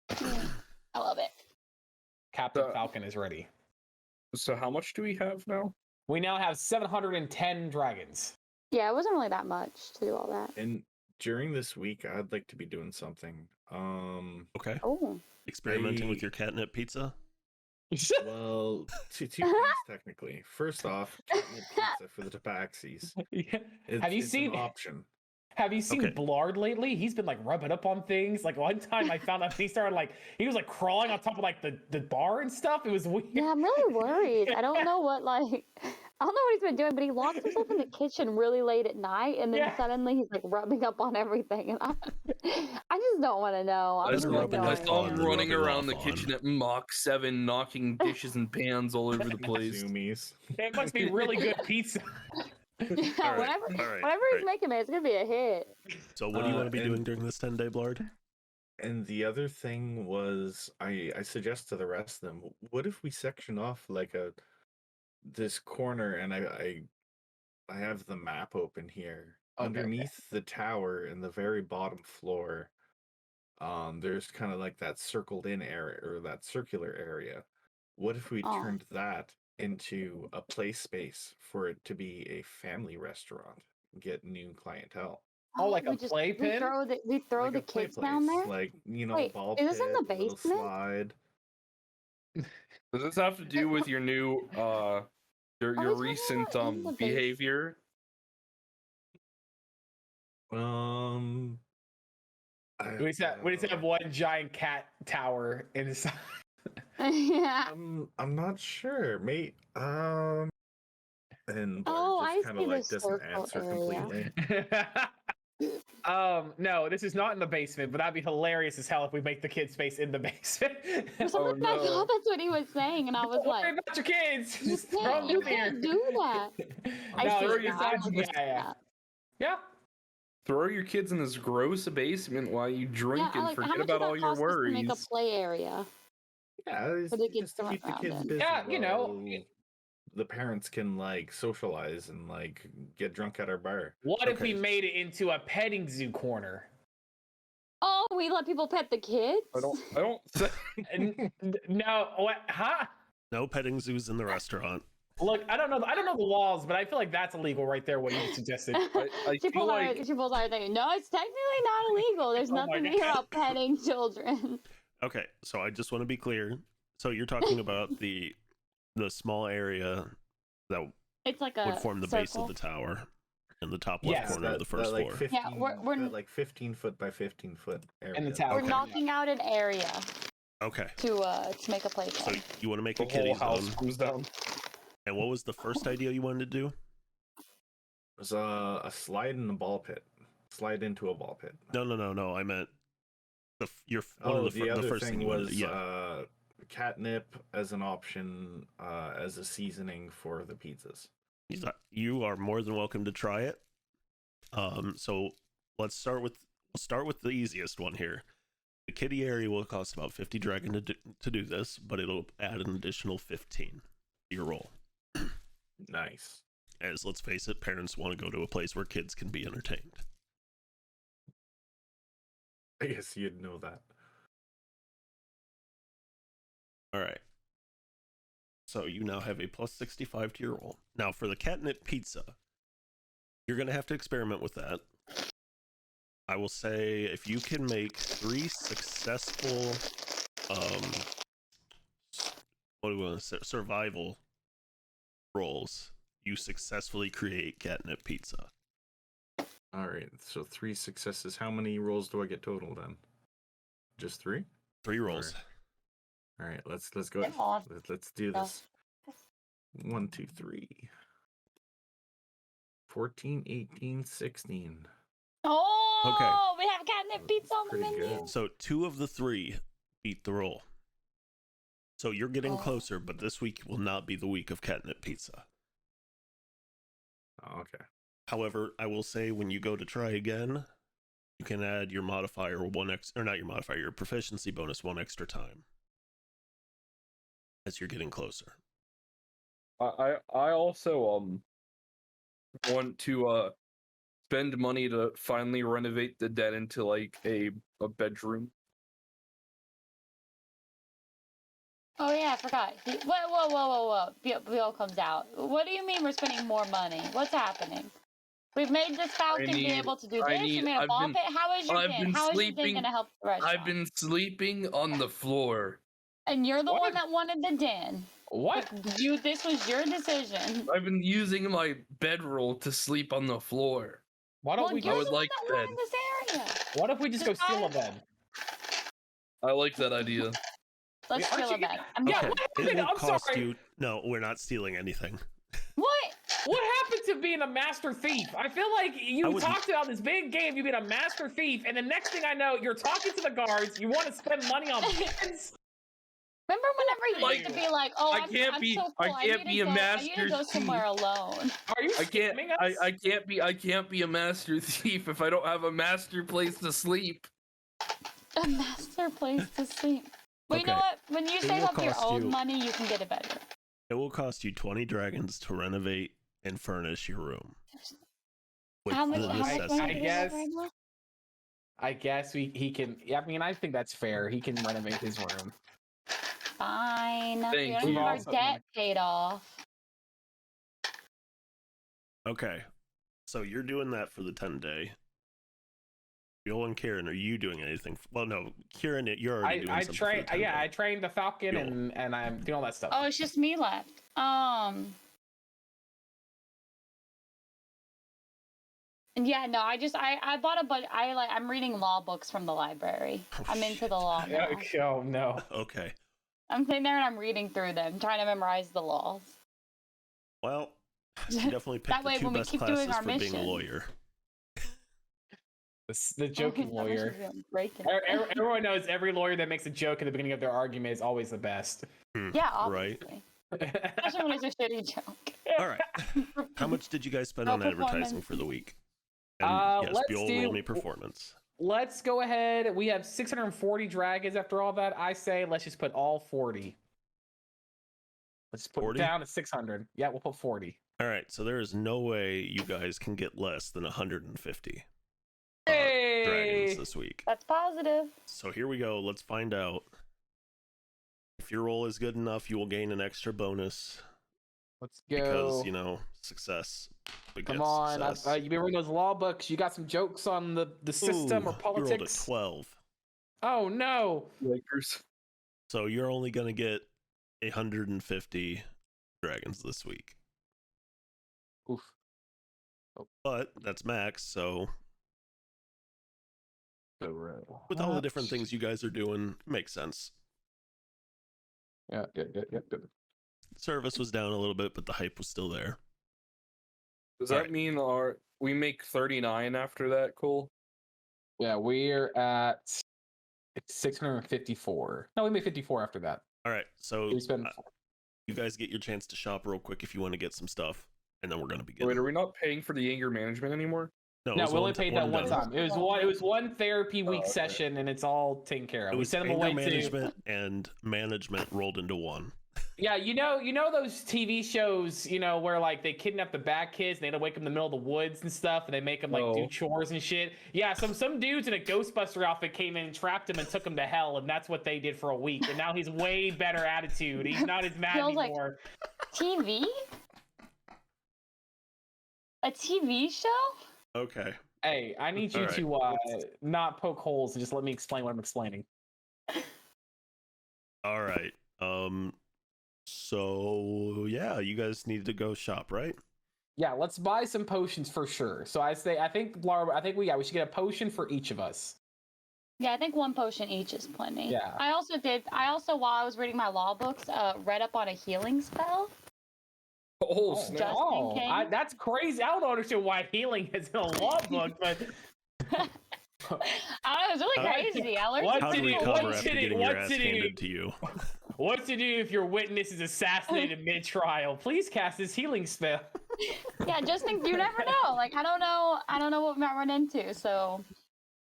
I love it. Captain Falcon is ready. So how much do we have now? We now have 710 dragons. Yeah, it wasn't really that much to do all that. And during this week, I'd like to be doing something. Okay. Oh. Experimenting with your catnip pizza? Well, two things technically. First off, catnip pizza for the tabaxis. Yeah. Have you seen an option? Have you seen Blard lately? He's been like rubbing up on things. Like one time I found out he started he was like crawling on top of like the bar and stuff. It was weird. Yeah, I'm really worried. I don't know what I don't know what he's been doing, but he locks himself in the kitchen really late at night, and then Yeah. suddenly he's like rubbing up on everything, and I just don't want to know. I'm Better really rubbing annoying. up I saw on him than running rubbing around off the on. kitchen at Mach 7, knocking dishes and pans all over the place. Zoomies. It must be really good pizza. Yeah, All right, whenever all right, whenever all he's right. making it, it's gonna be a hit. So what do you want to be and- doing during this 10-day Blard? And the other thing was, I suggest to the rest of them, what if we section off like this corner, and I have the map open here. Okay. Underneath the tower in the very bottom floor, there's kind of like that circled in area, or that circular area. What if we Oh. turned that into a play space for it to be a family restaurant, get new clientele? Oh, like we a just playpen? we throw Like the a play kids down place, there. like, Wait, ball is this in the pit, little basement? slide. Does this have to do with your new your we talking recent about in the base- behavior? We just have one giant cat tower inside. Yeah. I'm not sure, mate. And Oh, Bart I just kind see of the like doesn't circle answer area. completely. No, this is not in the basement, but that'd be hilarious as hell if we make the kids space in the basement. For some reason, I no. thought that's what he was saying, and I was Don't worry like, about your kids. you Just throw them you in here. can't do that. I No, see throw it your now. I kids- understand yeah. that. Yeah. Throw your kids in this gross basement while you drink Yeah, and like, how forget much about does all that your cost us to make a worries. play area? Yeah, it's For the kids just to to keep the run kids around in. busy. Yeah, you know, while the parents can like socialize and like get drunk at our bar. What if we Okay. made it into a petting zoo corner? Oh, we let people pet the kids? I don't No, what? Huh? No petting zoos in the restaurant. Look, I don't know the laws, but I feel like that's illegal right there. What you suggested. I She feel pulls like out thinking, no, it's technically not illegal. There's Oh my nothing here God. about petting children. Okay, so I just want to be clear. So you're talking about the small area that It's like a would form the base of circle. the tower in the top left Yes, corner of the first like floor. 15, Yeah, we're- that, like 15 foot by 15 foot area. In the tower. We're Okay. knocking out an area Okay, to make a so playpen. you want to make the a whole kiddie house zone. comes down. And what was the first idea you wanted to do? It was a slide in a ball pit. Slide into a ball pit. No. I meant one of the other first thing thing you wanted. was Yeah. catnip as an option as a seasoning for the pizzas. You are more than welcome to try it. So we'll start with the easiest one here. The kiddie area will cost about 50 dragon to do this, but it'll add an additional 15 to your roll. Nice. As let's face it, parents want to go to a place where kids can be entertained. I guess you'd know that. All right. So you now have a plus 65 to your roll. Now for the catnip pizza, you're going to have to experiment with that. I will say if you can make 3 successful what do we want to say, survival rolls, you successfully create catnip pizza. All right, so 3 successes. How many rolls do I get total then? Just 3? 3 rolls. All right, let's go. Come on. Let's do this. 1, 2, 3. 14, 18, 16. Oh, we have catnip pizza on the Pretty menu. good. So 2 of the 3 beat the roll. So you're getting Oh. closer, but this week will not be the week of catnip pizza. Oh, okay. However, I will say when you go to try again, you can add your modifier your proficiency bonus 1 extra time as you're getting closer. I also want to spend money to finally renovate the den into like a bedroom. Oh yeah, I forgot. Whoa. Bill comes out. What do you mean we're spending more money? What's happening? We've made this falcon be able to do this. We made a ball pit. How is your I've den? been How is your den sleeping- gonna help the restaurant? I've been sleeping on the floor. And you're the What? one that wanted the den. What? This was your decision. I've been using my bedroll to sleep on the floor. Why don't Well, we you're I go? would the one like that bed. wanted this area. What if we just go Just steal a buy- bed? I like that idea. Let's Yeah, aren't steal a you bed. Yeah, Okay, what it happened? will I'm cost sorry. you. No, we're not stealing anything. What? What happened to being a master thief? I feel like you talked about this big game, you being a master thief, and the next thing I know, you're talking to the guards, you want to spend money on pens? Remember whenever you used to be like, "Oh, I can't I'm be- so I full. can't be a I need master to go somewhere alone." Are you scamming us? I can't be a master thief if I don't have a master place to sleep. A master place to sleep. Well, you know Okay. what? When you It save will up your cost own you- money, you can get it better. It will cost you 20 dragons to renovate and furnish your room. With How much? the How much necessities. money do we have guess- right now? I guess he can. Yeah, I mean, I think that's fair. He can renovate his room. Fine. Thank We don't you. have our Also- debt paid off. Okay. So you're doing that for the 10-day. Joel and Kieran, are you doing anything? Well, no, Kieran, you're already doing something for the 10-day. Yeah, I trained the Falcon Cool. and I'm doing all that stuff. Oh, it's just me left. Yeah, no, I bought a bunch. I'm reading law books from the library. Oh, I'm into shit. the law now. Oh no. Okay. I'm sitting there and I'm reading through them, trying to memorize the laws. Well, you definitely picked That way the two when we best keep doing classes our for being a mission. lawyer. The joking Oh, that lawyer. should be breaking. Everyone knows every lawyer that makes a joke at the beginning of their argument is always the best. Yeah, Right. obviously. Especially when it's a shitty joke. All right. How much did you guys spend No on advertising performance. for the week? And yes, let's Buell, do- roll me performance. Let's go ahead. We have 640 dragons after all that. I say let's just put all 40. Let's just put 40? it down to 600. Yeah, we'll put 40. All right, so there is no way you guys can get less than 150 Hey! dragons this week. That's positive. So here we go. Let's find out. If your roll is good enough, you will gain an extra bonus Let's go. because, you know, success begets Come on. success. You've been reading those law books. You got some jokes on the system Ooh, or you rolled a politics? 12. Oh, no. Lakers. So you're only going to get 150 dragons this week. Oof. But that's max, so So real. with all the different things you guys are doing, it makes sense. Yeah. Service was down a little bit, but the hype was still there. Does All that right. mean we make 39 after that, Cole? Yeah, we're at 654. No, we made 54 after that. All right, so We spent you guys get your chance to shop real quick if you want to get some stuff, and then we're going to begin. Wait, are we not paying for the anger management anymore? it No, was we only one paid that one time. time. It was one therapy week okay. session, and it's all taken care of. It We was sent them anger away management and management rolled into one. Yeah, you know those TV shows, where like they kidnap the bad kids and they had to wake them in the middle of the woods and stuff, and they make them like do No. chores and shit. Yeah, some dudes in a Ghostbuster outfit came in and trapped him and took him to hell, and that's what they did for a week. And now he's way better attitude. He's not as mad Feels like- anymore. TV? A TV show? Okay. Hey, I need you All to not poke holes and just let me explain what I'm explaining. All right. So yeah, you guys need to go shop, right? Yeah, let's buy some potions for sure. So I think we should get a potion for each of us. Yeah, I think one potion each is plenty. Yeah. I also, while I was reading my law books, read up on a healing spell. Oh, snap. Just in case. That's crazy. I don't understand why healing is in a law book, but I don't know, it's really crazy. I learned What How do did we he- cover what after did he- getting your what ass did he- handed to you? what to do if your witness is assassinated mid-trial? Please cast this healing spell. Yeah, you never know. Like I don't know what we might run into. So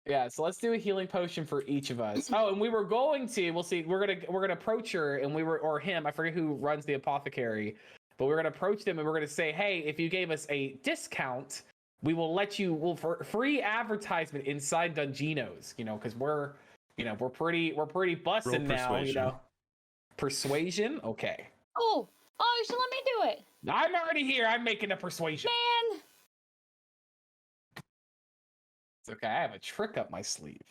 Yeah, so let's do a healing potion for each of us. Oh, and we were going to, we'll see, we're gonna approach her, and or him, I forget who runs the apothecary, but we're gonna approach them and we're gonna say, hey, if you gave us a discount, we will let you for free advertisement inside Dungeonos, because we're pretty busting now, persuasion. Persuasion? Okay. oh, you should let me do it, I'm already here. I'm making a persuasion. man. It's okay. I have a trick up my sleeve.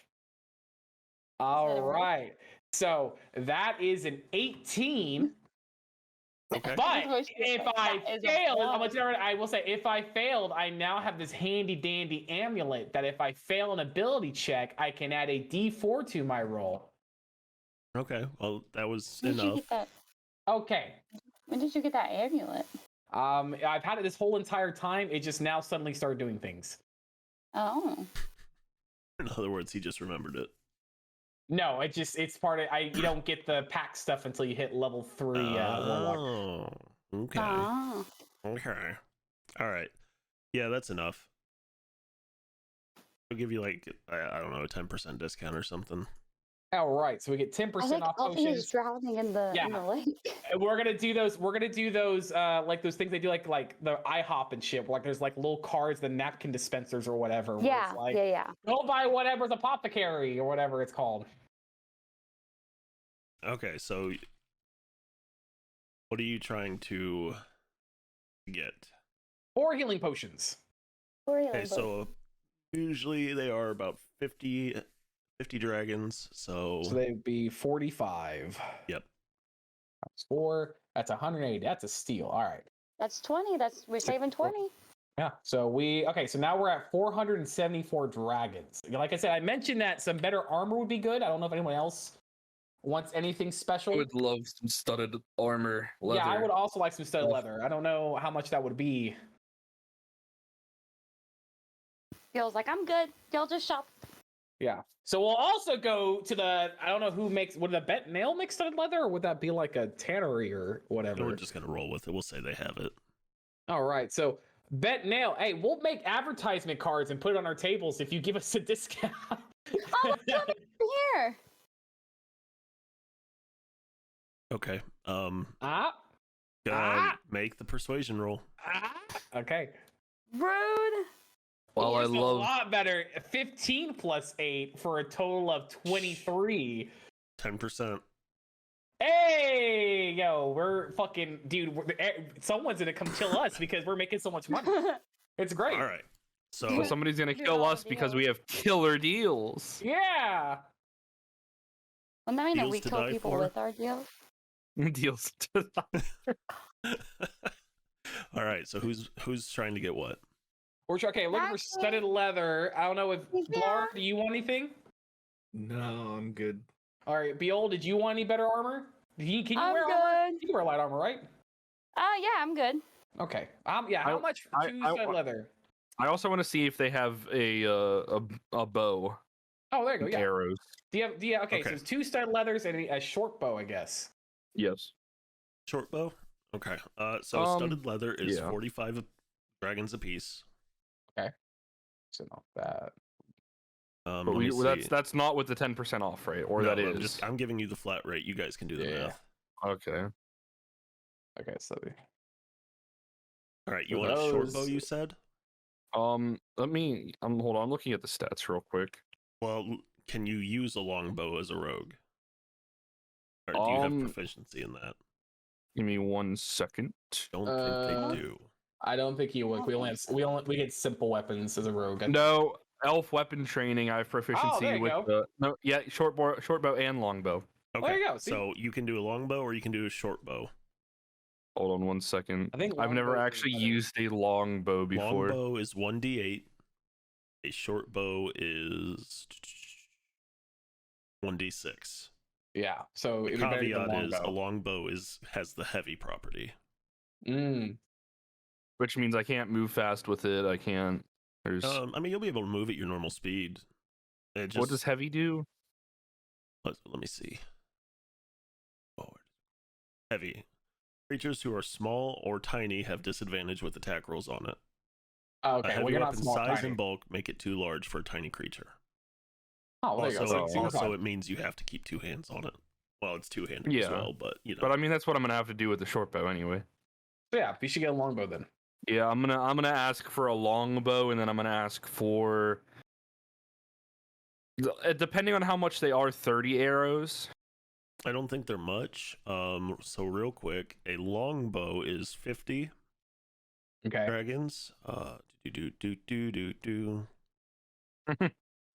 All right. So that is an 18. Okay. But Persuasion if check, I that is a failed, plus. I will say, if I failed, I now have this handy dandy amulet that if I fail an ability check, I can add a D4 to my roll. Okay. Well, that was When did you enough. get that? Okay. When did you get that amulet? I've had it this whole entire time. It just now suddenly started doing things. Oh. In other words, he just remembered it. No, it's part of you don't get the pack stuff until you hit level 3 warlock. Oh, okay. Oh. Okay. All right. Yeah, that's enough. I'll give you like I don't know, a 10% discount or something. All right, so we get 10% I think off Alfie potions. is drowning in the lake. And we're gonna do those. We're gonna do those like those things they do like the IHOP and shit. Where, like there's like little cards, the napkin dispensers or whatever. Where Yeah, it's like, yeah. go buy whatever's apothecary or whatever it's called. Okay, so what are you trying to get? 4 healing potions. Okay, so usually they are about 50 dragons, so they'd be 45. Yep. That's 4. That's 180. That's a steal. All right. That's 20. We're saving 20. Yeah. So so now we're at 474 dragons. Like I said, I mentioned that some better armor would be good. I don't know if anyone else wants anything special. I would love some studded armor leather. Yeah, I would also like some studded leather. I don't know how much that would be. Feels like I'm good. Y'all just shop. Yeah. So we'll also go to the, I don't know who makes, would the Bet Nail make studded leather, or would that be like a tannery or whatever? we're just gonna roll with it. We'll say they have it. All right. So Bet Nail, hey, we'll make advertisement cards and put it on our tables if you give us a discount. Oh, what's here? Okay. Make the persuasion roll. Okay. Rude. Well, It's I love a lot better. 15 plus 8 for a total of 23. 10%. Hey, yo, we're fucking, dude. Someone's gonna come kill us because we're making so much money. It's great. All right. So well, somebody's gonna kill us because we have killer deals. Yeah. Wouldn't that mean that Deals we to kill die people for? with our deals? Deals. all right. So who's trying to get what? Okay, looking for studded leather. I don't know if Golorr, do you want anything? No, I'm good. All right, Beol, did you want any better armor? Can you I'm wear good. armor? You can wear light armor, right? Yeah, I'm good. Okay. Yeah. How much for 2 studded leather? I also want to see if they have a bow. Oh, there you go. Yeah. Arrows. Do you have, okay, so it's 2 studded leathers and a short bow, I guess. Yes. Short bow. Okay. So studded leather is 45 dragons apiece. Okay. So not that. But that's not with the 10% off, right? Or No, that is. I'm giving you the flat rate. You guys can do the math. Okay. Okay, so All right. You want a short bow? You said. Let me. Hold on. I'm looking at the stats real quick. Well, can you use a long bow as a rogue? Or do you have proficiency in that? Give me 1 second. Don't think they do. I don't think you would. We get simple weapons as a rogue. No, elf weapon training. I have proficiency there you with go. short bow and long bow. Okay. There you go. See? So you can do a long bow or you can do a short bow. Hold on 1 second. I think I've never longbow is actually better. used a long bow before. Long bow is 1d8. A short bow is 1d6. Yeah. So The it'd be better than caveat is a longbow. longbow has the heavy property. Which means I can't move fast with it. I can't. There's. I mean, you'll be able to move at your normal speed. What does heavy do? Let me see. Forward. Heavy. Creatures who are small or tiny have disadvantage with attack rolls on it. Oh, A okay. heavy Well, you're not weapon small. size Tiny. and bulk make it too large for a tiny creature. Oh, there you go. Also, So also it means you have to keep 2 hands on it. Well, it's 2-handed as Yeah. well, but you know. But I mean, that's what I'm gonna have to do with the short bow anyway. yeah, you should get a longbow then. Yeah, I'm gonna ask for a long bow, and then I'm gonna ask for. Depending on how much they are, 30 arrows. I don't think they're much. So real quick, a longbow is 50 Okay. dragons.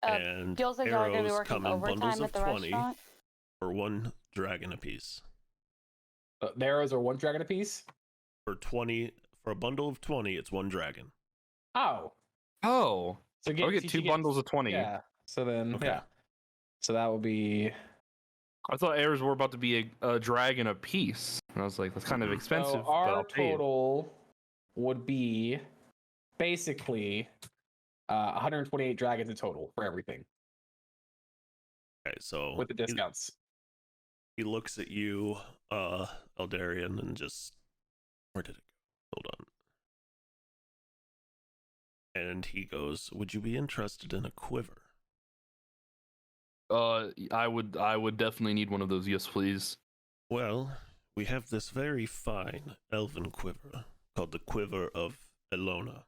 And Gil says y'all are gonna be arrows working come in overtime bundles at of the 20 restaurant. for 1 dragon apiece. The arrows are 1 dragon apiece. For a bundle of 20, it's 1 dragon. Oh. Oh, So I'll get 2 bundles of 20. Yeah. So then, Okay. yeah. So that will be. I thought arrows were about to be a dragon a piece. And I was like, that's kind of expensive. So but our I'll pay it. total would be basically 128 dragons in total for everything Okay, so with the discounts. he looks at you, Eldarian, and just, where did it go? Hold on. And he goes, "Would you be interested in a quiver?" I would definitely need one of those. Yes, please. Well, we have this very fine elven quiver called the Quiver of Elona.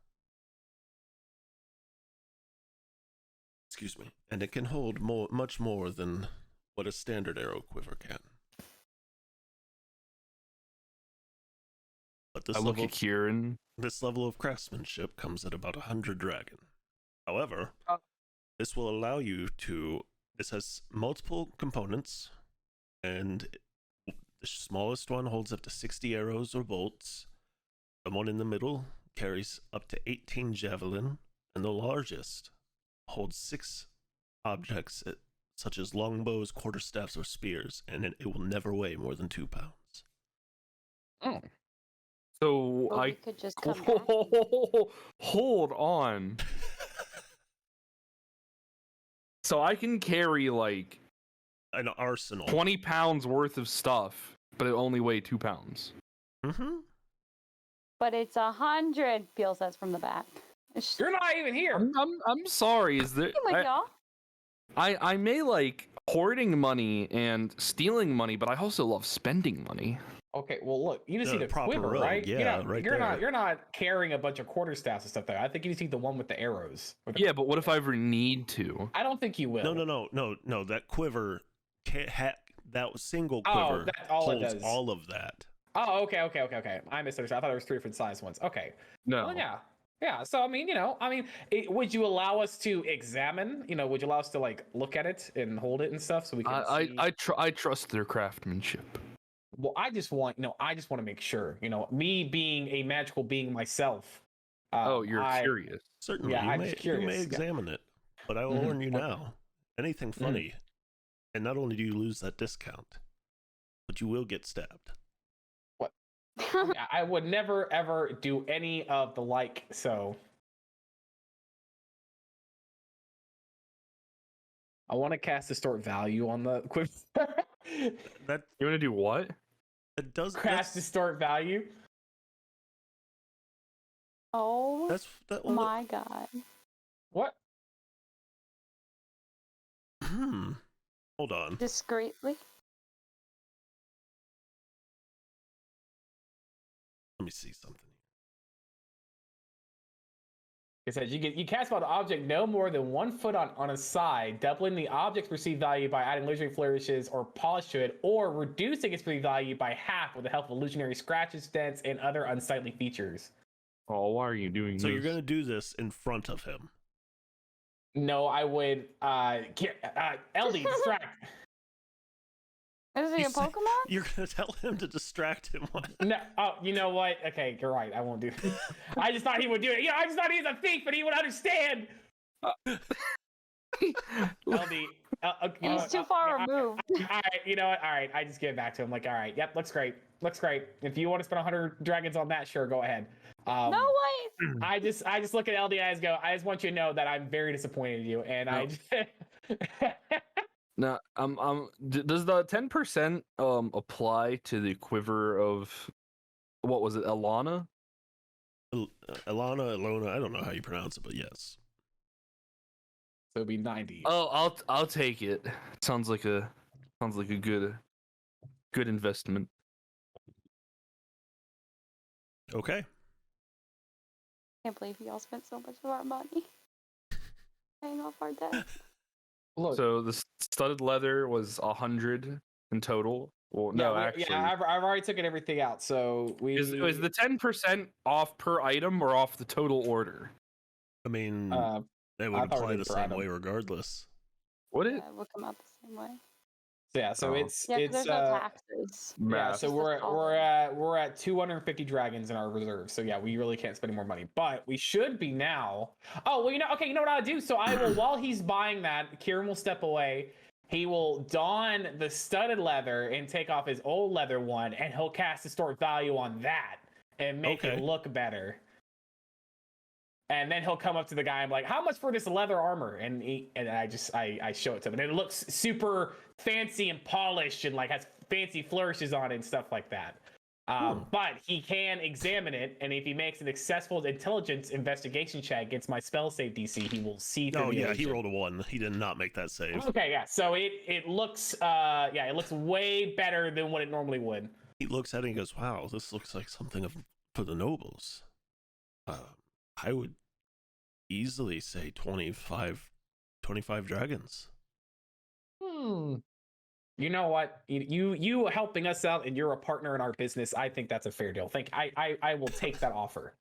Excuse me. And it can hold much more than what a standard arrow quiver can. But I look at Kieran. this level of craftsmanship comes at about 100 dragon. However, this will allow you to... This has multiple components, and the smallest one holds up to 60 arrows or bolts. The one in the middle carries up to 18 javelin, and the largest holds 6 objects such as longbows, quarterstaffs, or spears, and it will never weigh more than 2 pounds. Oh. So Well, we I could just come back. hold on. So I can carry like An arsenal. 20 pounds worth of stuff, but it only weigh 2 pounds. Mm-hmm. But it's 100, Peel says from the back. You're not even here. I'm sorry. Is there? Hey, my y'all. I may like hoarding money and stealing money, but I also love spending money. Okay, well look, you just The need a proper quiver, rogue, right? yeah, You're not carrying a bunch of quarterstaffs and stuff there. I think you just need the one with the arrows. Yeah, but what if I ever need to? I don't think you will. No. That quiver that single Oh, quiver that's all it holds does. all of that. Oh, okay. I misunderstood. I thought there was 3 different size ones. Okay. No. Well, yeah. So I mean, would you allow us to examine? Would you allow us to like look at it and hold it and stuff so we can see? I trust their craftsmanship. Well, I just want to make sure. Me being a magical being myself. You're curious. Certainly, Yeah, I'm you just curious, may yeah. examine it, but I will Mhm. warn you now: anything funny, and not only do you lose that discount, but you will get stabbed. I would never ever do any of the like. So I want to cast distort value on the quiver. That You want to do what? does Cast distort value. Oh that my god. What? Hold on. Discreetly. Let me see something. It says you cast about an object no more than 1 foot on a side, doubling the object's perceived value by adding illusionary flourishes or polish to it, or reducing its perceived value by half with the help of illusionary scratches, dents, and other unsightly features. Oh, why are you doing So this? you're gonna do this in front of him. No, I would. LD distract. Is he You a say- Pokemon? You're gonna tell him to distract him. No, oh, you know what? Okay, you're right. I won't do it. I just thought he would do it. I just thought he's a thief, and he would understand. LD, He's too far removed. All right, you know what? All right, I just give it back to him. Like, all right, yep, looks great. If you want to spend 100 dragons on that, sure, go ahead. No way. I just look at LD and I just go, I just want you to know that I'm very disappointed in you, and I just. Now, does the 10% apply to the quiver of what was it, Alana? Elona, I don't know how you pronounce it, but yes. So it'd be 90. Oh, I'll take it. Sounds like a good investment. Okay. Can't believe y'all spent so much of our money paying off our debt. Look, So the studded leather was 100 in total. Well, no, actually, I've already taken everything out. So is the 10% off per item or off the total order? I mean, they I would thought apply it the was per same item. way regardless. Would it? Yeah, it will come out the same way. yeah, so Oh. it's Yeah, 'cause it's there's no taxes. yeah, Math. so we're at 250 dragons in our reserve. So yeah, we really can't spend any more money, but we should be now. Oh well, you know what I'll do. So I will while he's buying that, Kieran will step away. He will don the studded leather and take off his old leather one, and he'll cast distort value on that. and make it Okay. look better. And then he'll come up to the guy. I'm like, "How much for this leather armor?" And I show it to him, and it looks super fancy and polished, and like has fancy flourishes on it and stuff like that. But he can examine it, and if he makes an successful intelligence investigation check against my spell save DC, he will see through Oh the yeah, he illusion. rolled a 1. He did not make that save. Okay, yeah. So it looks it looks way better than what it normally would. He looks at it and goes, "Wow, this looks like something for the nobles." I would easily say 25 dragons. You know what? You helping us out, and you're a partner in our business. I think that's a fair deal. I will take that offer.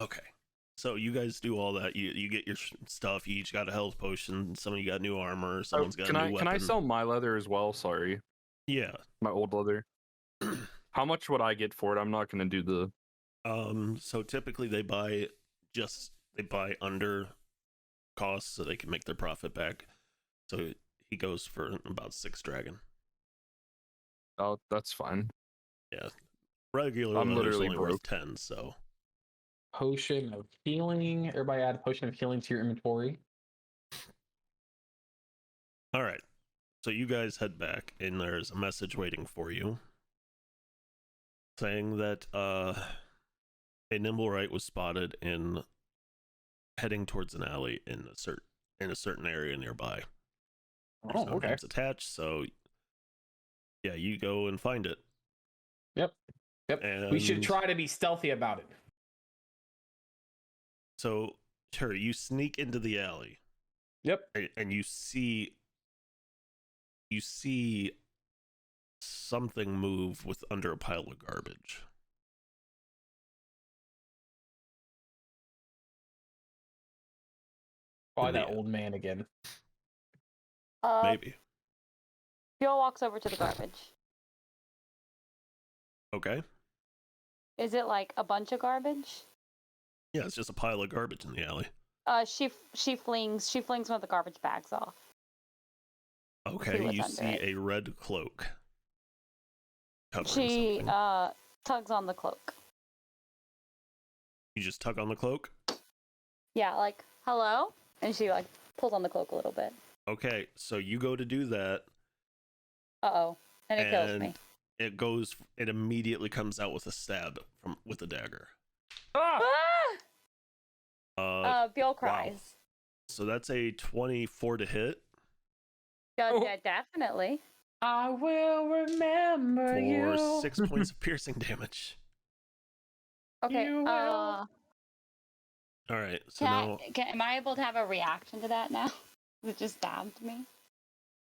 Okay. So you guys do all that. You get your stuff. You each got a health potion. Some of you got new armor. Someone's got a new weapon. Can I sell my leather as well? Sorry, Yeah. my old leather. How much would I get for it? I'm not gonna do the. So typically they buy under cost so they can make their profit back. So he goes for about 6 dragon. Oh, that's fine. Yeah. Regular I'm leather's literally only worth broke. 10, so Potion of healing. Everybody add a potion of healing to your inventory. all right. So you guys head back and there's a message waiting for you saying that a Nimblewright was spotted in heading towards an alley in a certain area nearby. There's no names attached, so yeah, you go and find it. Yep. We should And try to be stealthy about it. So, sure, you sneak into the alley. Yep. And you see something move with under a pile of garbage. Probably In that the- old man again. Maybe. Bill walks over to the garbage. Okay. Is it like a bunch of garbage? Yeah, it's just a pile of garbage in the alley. She flings one of the garbage bags off. Okay, what's you under see it. a red cloak. Covering She something. tugs on the cloak. You just tug on the cloak? Yeah, like hello, and she like pulls on the cloak a little bit. Okay, so you go to do that. Uh-oh, and it kills me. It immediately comes out with a stab with a dagger. Ah! Bill cries. So that's a 24 to hit Yeah, definitely. I will remember for you. 6 points of piercing damage. Okay. You will. All right, so now Am I able to have a reaction to that now? It just stabbed me.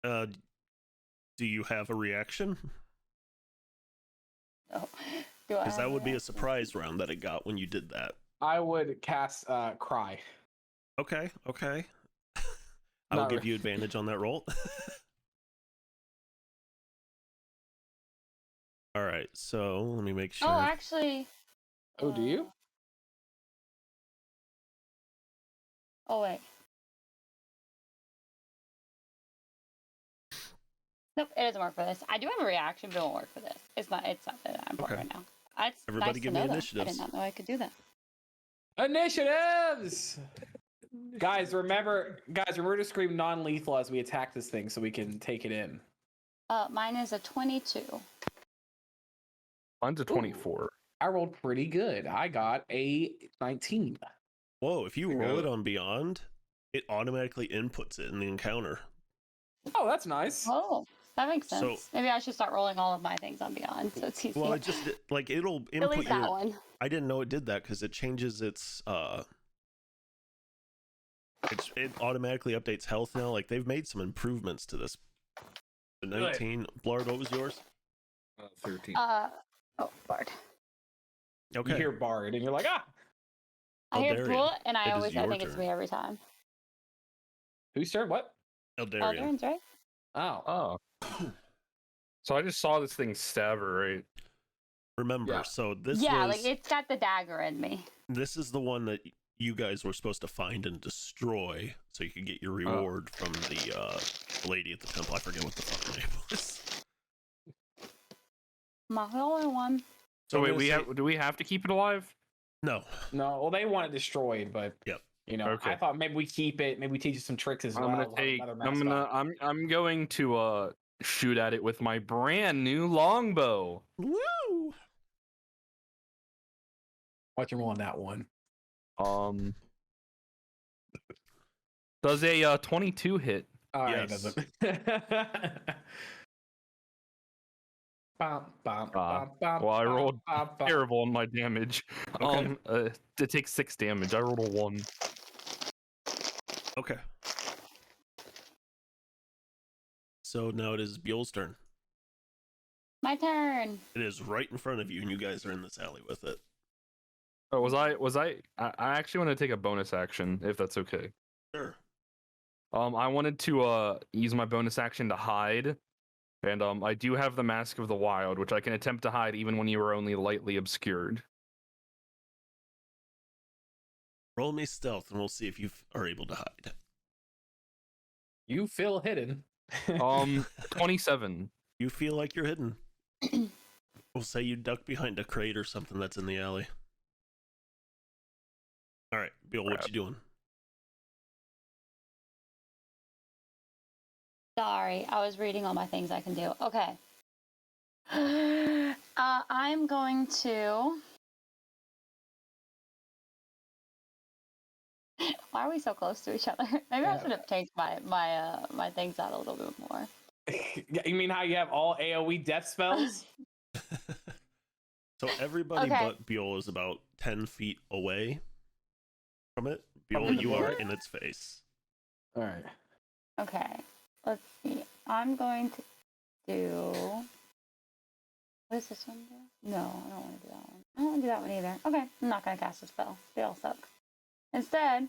do you have a reaction? No. Do I? Because that have would be a reaction? surprise round that it got when you did that. I would cast cry. Okay. I will Not give re- you advantage on that roll. All right, so let me make sure. Oh, actually. Oh, do you? Oh wait. Nope, it doesn't work for this. I do have a reaction, but it won't work for this. It's not that important Okay. right now. It's Everybody nice give to me know that. I initiatives. did not know I could do that. Initiatives! Guys, remember to scream non-lethal as we attack this thing so we can take it in. Mine is a 22. Mine's a 24. I rolled pretty good. I got a 19. Whoa, if you There you roll go. it on Beyond, it automatically inputs it in the encounter. Oh, that's nice. Oh, that makes sense. So- Maybe I should start rolling all of my things on Beyond, so it's easier. Well, it just like it'll At input least that your. one. I didn't know it did that because it changes its it automatically updates health now. Like they've made some improvements to this. The 19, Blard, what was yours? 13. Oh, Bard. Okay. You hear Bard and you're like, ah! I hear Eldarian, Pool, and it I is always your think it's turn. me every time. Whose turn? What? Eldarian. Eldarin's right? Oh. Oh. So I just saw this thing stab her, right? Remember, Yeah. so this Yeah, was like it's got the dagger in me. this is the one that you guys were supposed to find and destroy so you could get your reward from the lady at the temple. I forget what the fucking name was. I'm not the only one. So I'm wait, gonna say- do we have to keep it alive? No. No, well, they want it destroyed, but Yep. you know, Okay. I thought maybe we keep it. Maybe we teach it some tricks as I'm well. gonna We'll have take. another I'm mascot. gonna. I'm going to shoot at it with my brand new longbow. Woo! Watch him roll on that one. Does a 22 hit? All right, Yes. doesn't. Well, I rolled terrible on my damage. Okay. It takes 6 damage. I rolled a 1. Okay. So now it is Buell's turn. My turn. It is right in front of you, and you guys are in this alley with it. Oh, was I? I actually want to take a bonus action if that's okay. Sure. I wanted to use my bonus action to hide, and I do have the Mask of the Wild, which I can attempt to hide even when you are only lightly obscured. Roll me stealth, and we'll see if you are able to hide. You feel hidden. 27. You feel like you're hidden. We'll say you duck behind a crate or something that's in the alley. All right, Bill, what you doing? Sorry, I was reading all my things I can do. Okay. I'm going to. Why are we so close to each other? Maybe I should have changed my things out a little bit more. You mean how you have all AoE death spells? So everybody Okay. but Buell is about 10 feet away from it. Buell, From the you are board? in its face. All right. Okay. Let's see. I'm going to do. What does this one do? No, I don't want to do that one. I don't want to do that one either. Okay, I'm not going to cast a spell. They all suck. Instead,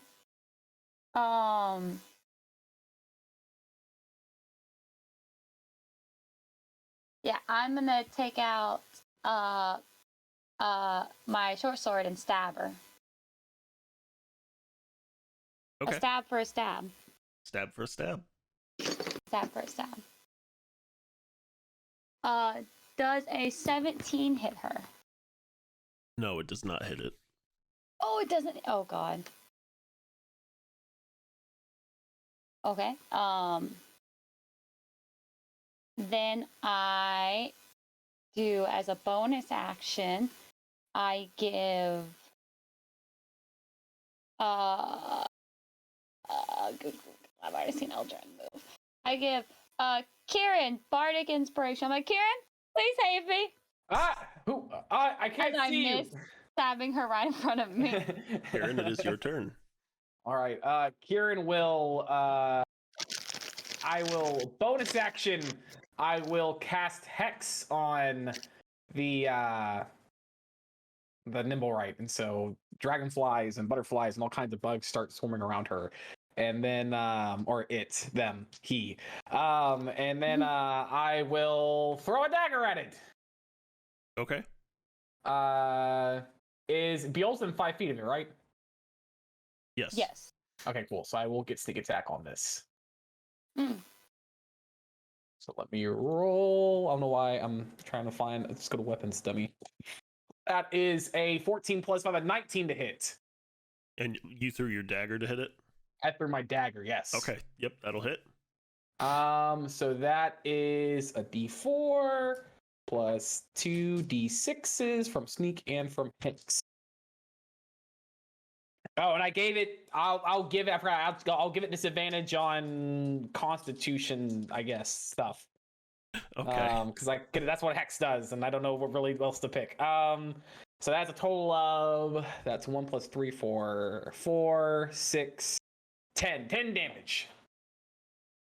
yeah, I'm gonna take out my short sword and stab her. Okay. A stab for a stab. Stab for a stab. Stab for a stab. Does a 17 hit her? No, it does not hit it. Oh, it doesn't. Oh God. Okay. Then I do as a bonus action. I give. I've already seen Eldrin move. I give Kieran bardic inspiration. I'm like, Kieran, please save me. I can't As I see you. miss stabbing her right in front of me. Karen, it is your turn. All right. Kieran will. I will bonus action. I will cast Hex on the nimble right, and so dragonflies and butterflies and all kinds of bugs start swarming around her. And then or it, them, he. And then I will throw a dagger at it. Okay. Is Beelzebub 5 feet of me, right? Yes. Yes. Okay, cool. So I will get sneak attack on this. Mm. So let me roll. I don't know why I'm trying to find. Let's go to weapons, dummy. That is a 14 plus 5, a 19 to hit. And you threw your dagger to hit it? I threw my dagger, yes. Okay. Yep, that'll hit. So that is a D4 plus 2 D6s from sneak and from Hex. Oh, and I gave it. I'll give it. I forgot. I'll give it disadvantage on Constitution, I guess, stuff. Okay. Because that's what Hex does, and I don't know what really else to pick. So that's a total of 1 plus 3, 4, 6, 10 damage.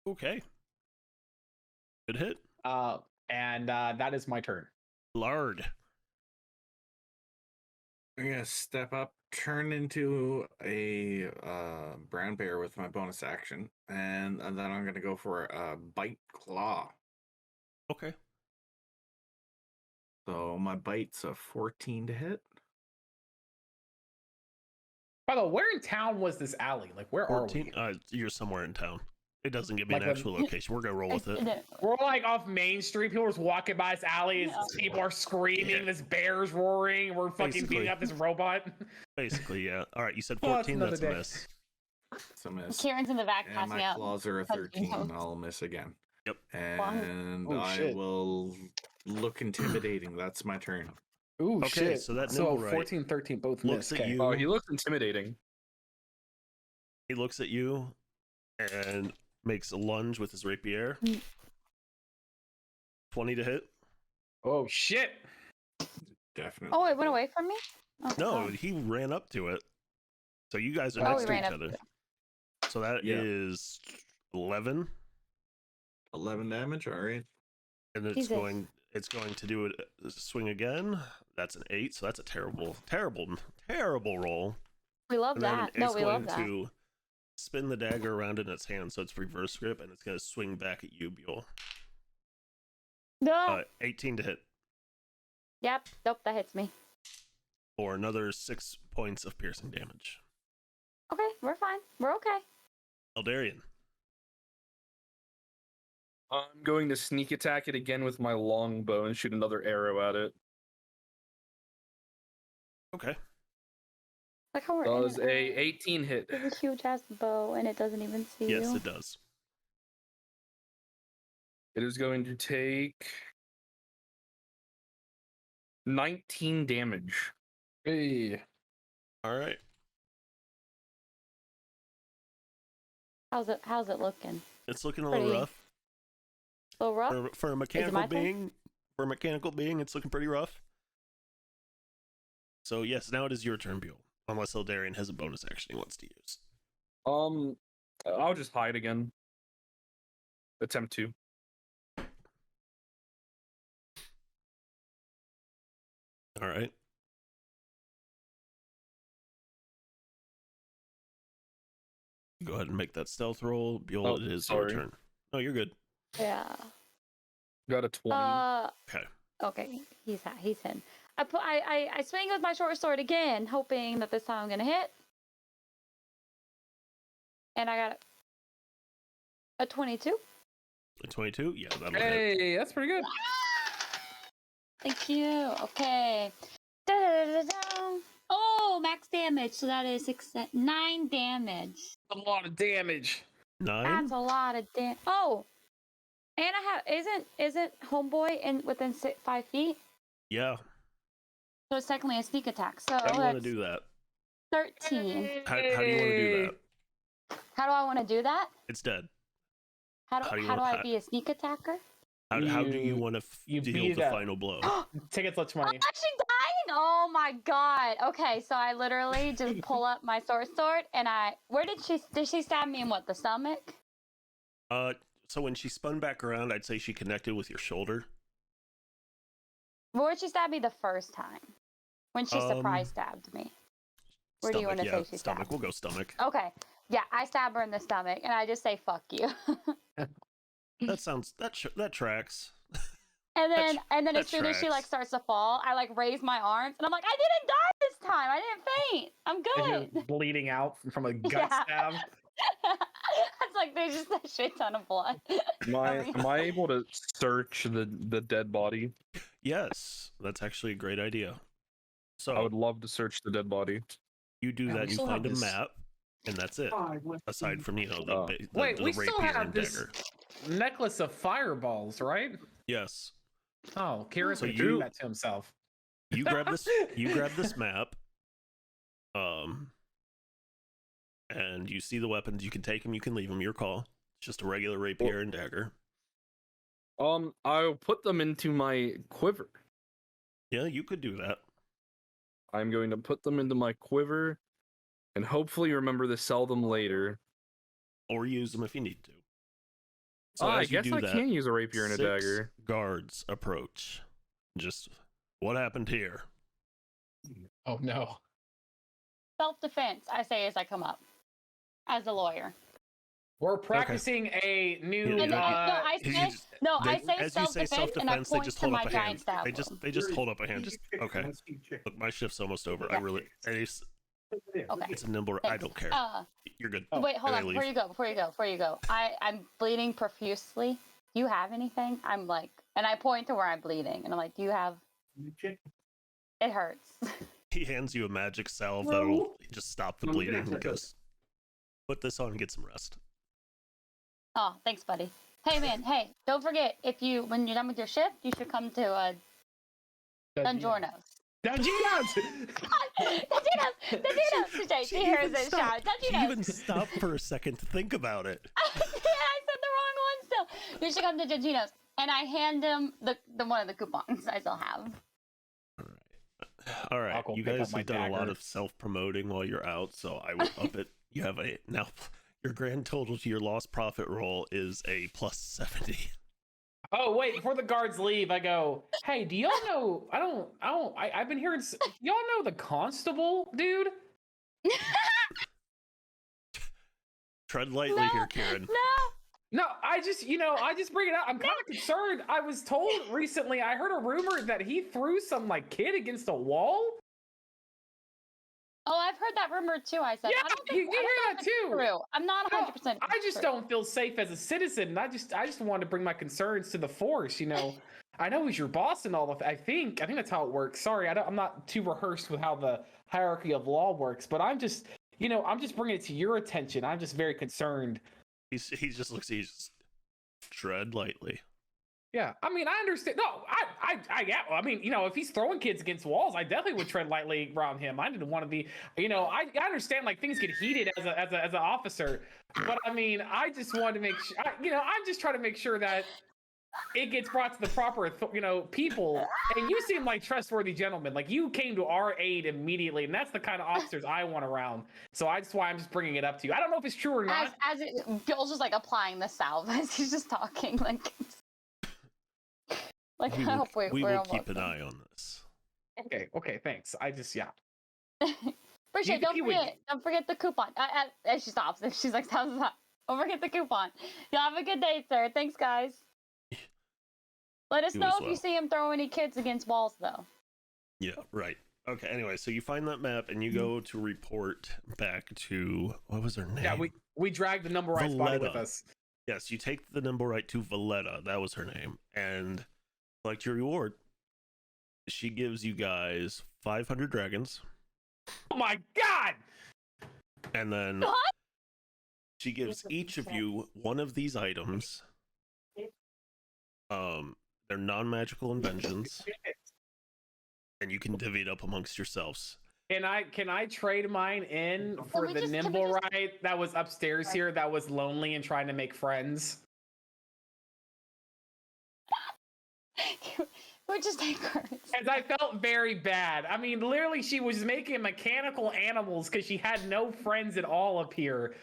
Okay. Good hit. And that is my turn. Lard. I'm gonna step up, turn into a brown bear with my bonus action, and then I'm gonna go for a bite claw. Okay. So my bite's a 14 to hit. By the way, where in town was this alley? Like, where 14. are You're somewhere in town. It doesn't give me an Like a- actual location. We're gonna roll with it. We're like off Main Street. People are just walking by this alley. No. People are screaming. Yeah. This bear's roaring. We're fucking Basically. beating up this robot. Basically, yeah. All right, you said Oh, it's 14. another That's a day. miss. It's a miss. Karen's in the back And passing my out. claws are a punching 13. him. I'll miss again. Yep. And Oh, I shit. will look intimidating. That's my turn. Ooh, Okay, shit. so that so nimble right 14, 13 both looks missed. at Okay. you. Oh, he looks intimidating. He looks at you and makes a lunge with his rapier. Mm. 20 to hit. Oh shit! Definitely. Oh, it went away from me? Oh, No, God. he ran up to it. So you guys are Oh, next he to ran each up other. to it. So that is Yeah. 11, 11 damage. All right. and it's Jesus. going to do it swing again. That's an 8, so that's a terrible roll. We love And then that. it's No, we going love that. to spin the dagger around in its hand, so it's reverse grip, and it's going to swing back at you, Buell. No. 18 to hit, Yep. Nope, that hits me. or another 6 points of piercing damage. Okay, we're fine. We're okay. Eldarian. I'm going to sneak attack it again with my longbow and shoot another arrow at it. Okay. Like how we're in Does an a alley 18 hit? with a huge ass bow and it doesn't even see Yes, you. it does. It is going to take 19 damage. Hey. All right. How's it looking? It's looking a little Pretty rough. A little rough? For a my mechanical turn? being. For a mechanical being, it's looking pretty rough. So yes, now it is your turn, Buell. Unless Eldarian has a bonus action he wants to use. I'll just hide again. Attempt to. All right. Go ahead and make that stealth roll. Buell, Oh, it is sorry. your turn. No, you're good. Yeah. Got a 20. Okay. Okay, he's in. I swing with my short sword again, hoping that this time I'm gonna hit. And I got a 22. A 22? Yeah, that'll hit. Hey, that's pretty good. Thank you. Okay. Da-da-da-da-da. Oh, max damage. So that is 9 damage. A lot of damage. 9? That's a lot of damage. Oh, and I have isn't homeboy in within 5 feet? Yeah. So it's technically a sneak attack. So How do you want to that's do that? 13. How do you want to do that? How do I want to do that? It's dead. How How do do you how do wanna- I be a sneak attacker? How do you want to you deal beat the it up. final blow? Tickets let I'm money. actually dying. Oh my god. Okay, so I literally just pull up my sword and where did she stab me in what, the stomach? So when she spun back around, I'd say she connected with your shoulder. Where did she stab me the first time? When she surprise stabbed me. Where do you Stomach, want to yeah, say she stomach. stabbed? We'll go stomach. Okay. Yeah, I stab her in the stomach and I just say fuck you. That tracks. And then that as soon as she like tracks. starts to fall, I like raise my arms and I'm like, I didn't die this time. I didn't faint. I'm And good. you're bleeding out from a gut Yeah. stab. It's like there's just a shit ton of blood. Am I able to search the dead body? Yes, that's actually a great idea. So I would love to search the dead body. you do Yeah, that. we You still find a have this- map, and that's it. Aside from the Oh. Wait, the we still rapier have and this dagger. necklace of fireballs, right? Yes. Oh, Kieran So would you- do that to himself. You grab this. You grab this map. And you see the weapons. You can take them. You can leave them. Your call. It's just a regular rapier and dagger. I'll put them into my quiver. Yeah, you could do that. I'm going to put them into my quiver and hopefully remember to sell them later. Or use them if you need to. So I as you guess do I that, can use a rapier and a 6 dagger. guards approach. Just what happened here? Oh no. Self-defense, I say as I come up. As a lawyer. We're practicing a new. Yeah, And I you say just- I They- say as you say self-defense and I self-defense, they point just to hold my up a giant hand. stab. They just hold up a hand. Just okay. Look, my shift's almost over. I really. Okay. It's a nimble. I Thanks. don't care. You're good. Wait, hold Can I on. leave? Before you go. I'm bleeding profusely. Do you have anything? I'm like, and I point to where I'm bleeding, and I'm like, do you have? It hurts. He hands you a magic salve that'll just stop the bleeding and goes, put this on and get some rest. Oh, thanks, buddy. Hey, man. Hey, don't forget, when you're done with your shift, you should come to Dunjorno's. Dungeonos! Dunjorno's! She hears it shout. She Dunjorno's! even stopped for a second to think about it. Yeah, I said the wrong one still. You should come to Dunjorno's. And I hand him the one of the coupons I still have. All right. I'll go You pick guys up my have done a lot dagger. of self-promoting while you're out, so I will up it. You have now your grand total to your lost profit roll is a plus 70. Oh wait, before the guards leave, I go, hey, do y'all know? I've been hearing. Y'all know the constable, dude? Tread lightly here, Kieran. No, I just bring it up. I'm kind of concerned. I was told recently, I heard a rumor that he threw some like kid against a wall. Oh, I've heard that rumor too. I said, Yeah, I don't you think, hear I don't know that if it's too. True. I'm not No, 100%. I just don't feel safe as a citizen. And I just wanted to bring my concerns to the force. I know he's your boss and all of. I think that's how it works. Sorry, I'm not too rehearsed with how the hierarchy of law works, but I'm just bringing it to your attention. I'm just very concerned. He just looks at you, just tread lightly. Yeah, I mean, I understand. No, I mean, if he's throwing kids against walls, I definitely would tread lightly around him. I didn't want to be, I understand like things get heated as an officer, but I mean, I just want to make sure, I'm just trying to make sure that it gets brought to the proper, people. And you seem like trustworthy gentlemen. Like you came to our aid immediately, and that's the kind of officers I want around. So that's why I'm just bringing it up to you. I don't know if it's true or not. Bill's just like applying the salve as he's just talking. Like We I will, hope we we're will keep an almost eye on this. Okay, thanks. Appreciate it. think he would- Don't forget the coupon. As she stops, if she's like, stop. Don't forget the coupon. Y'all have a good day, sir. Thanks, guys. Let us You know as if you well. see him throw any kids against walls, though. Yeah, right. Okay, anyway, so you find that map and you go to report back to, what was her name? Yeah, we dragged the number right body with Valletta. us. Yes, you take the nimble right to Valletta, that was her name, and collect your reward. She gives you guys 500 dragons, Oh my god! and then What? she gives each of you one of these items. They're non-magical inventions, and you can divvy it up amongst yourselves. Can I trade mine in for we the just- can we nimble just- ride that was upstairs here that was lonely and trying to make friends? We're just take turns. As I felt very bad. I mean, literally, she was making mechanical animals because she had no friends at all up here.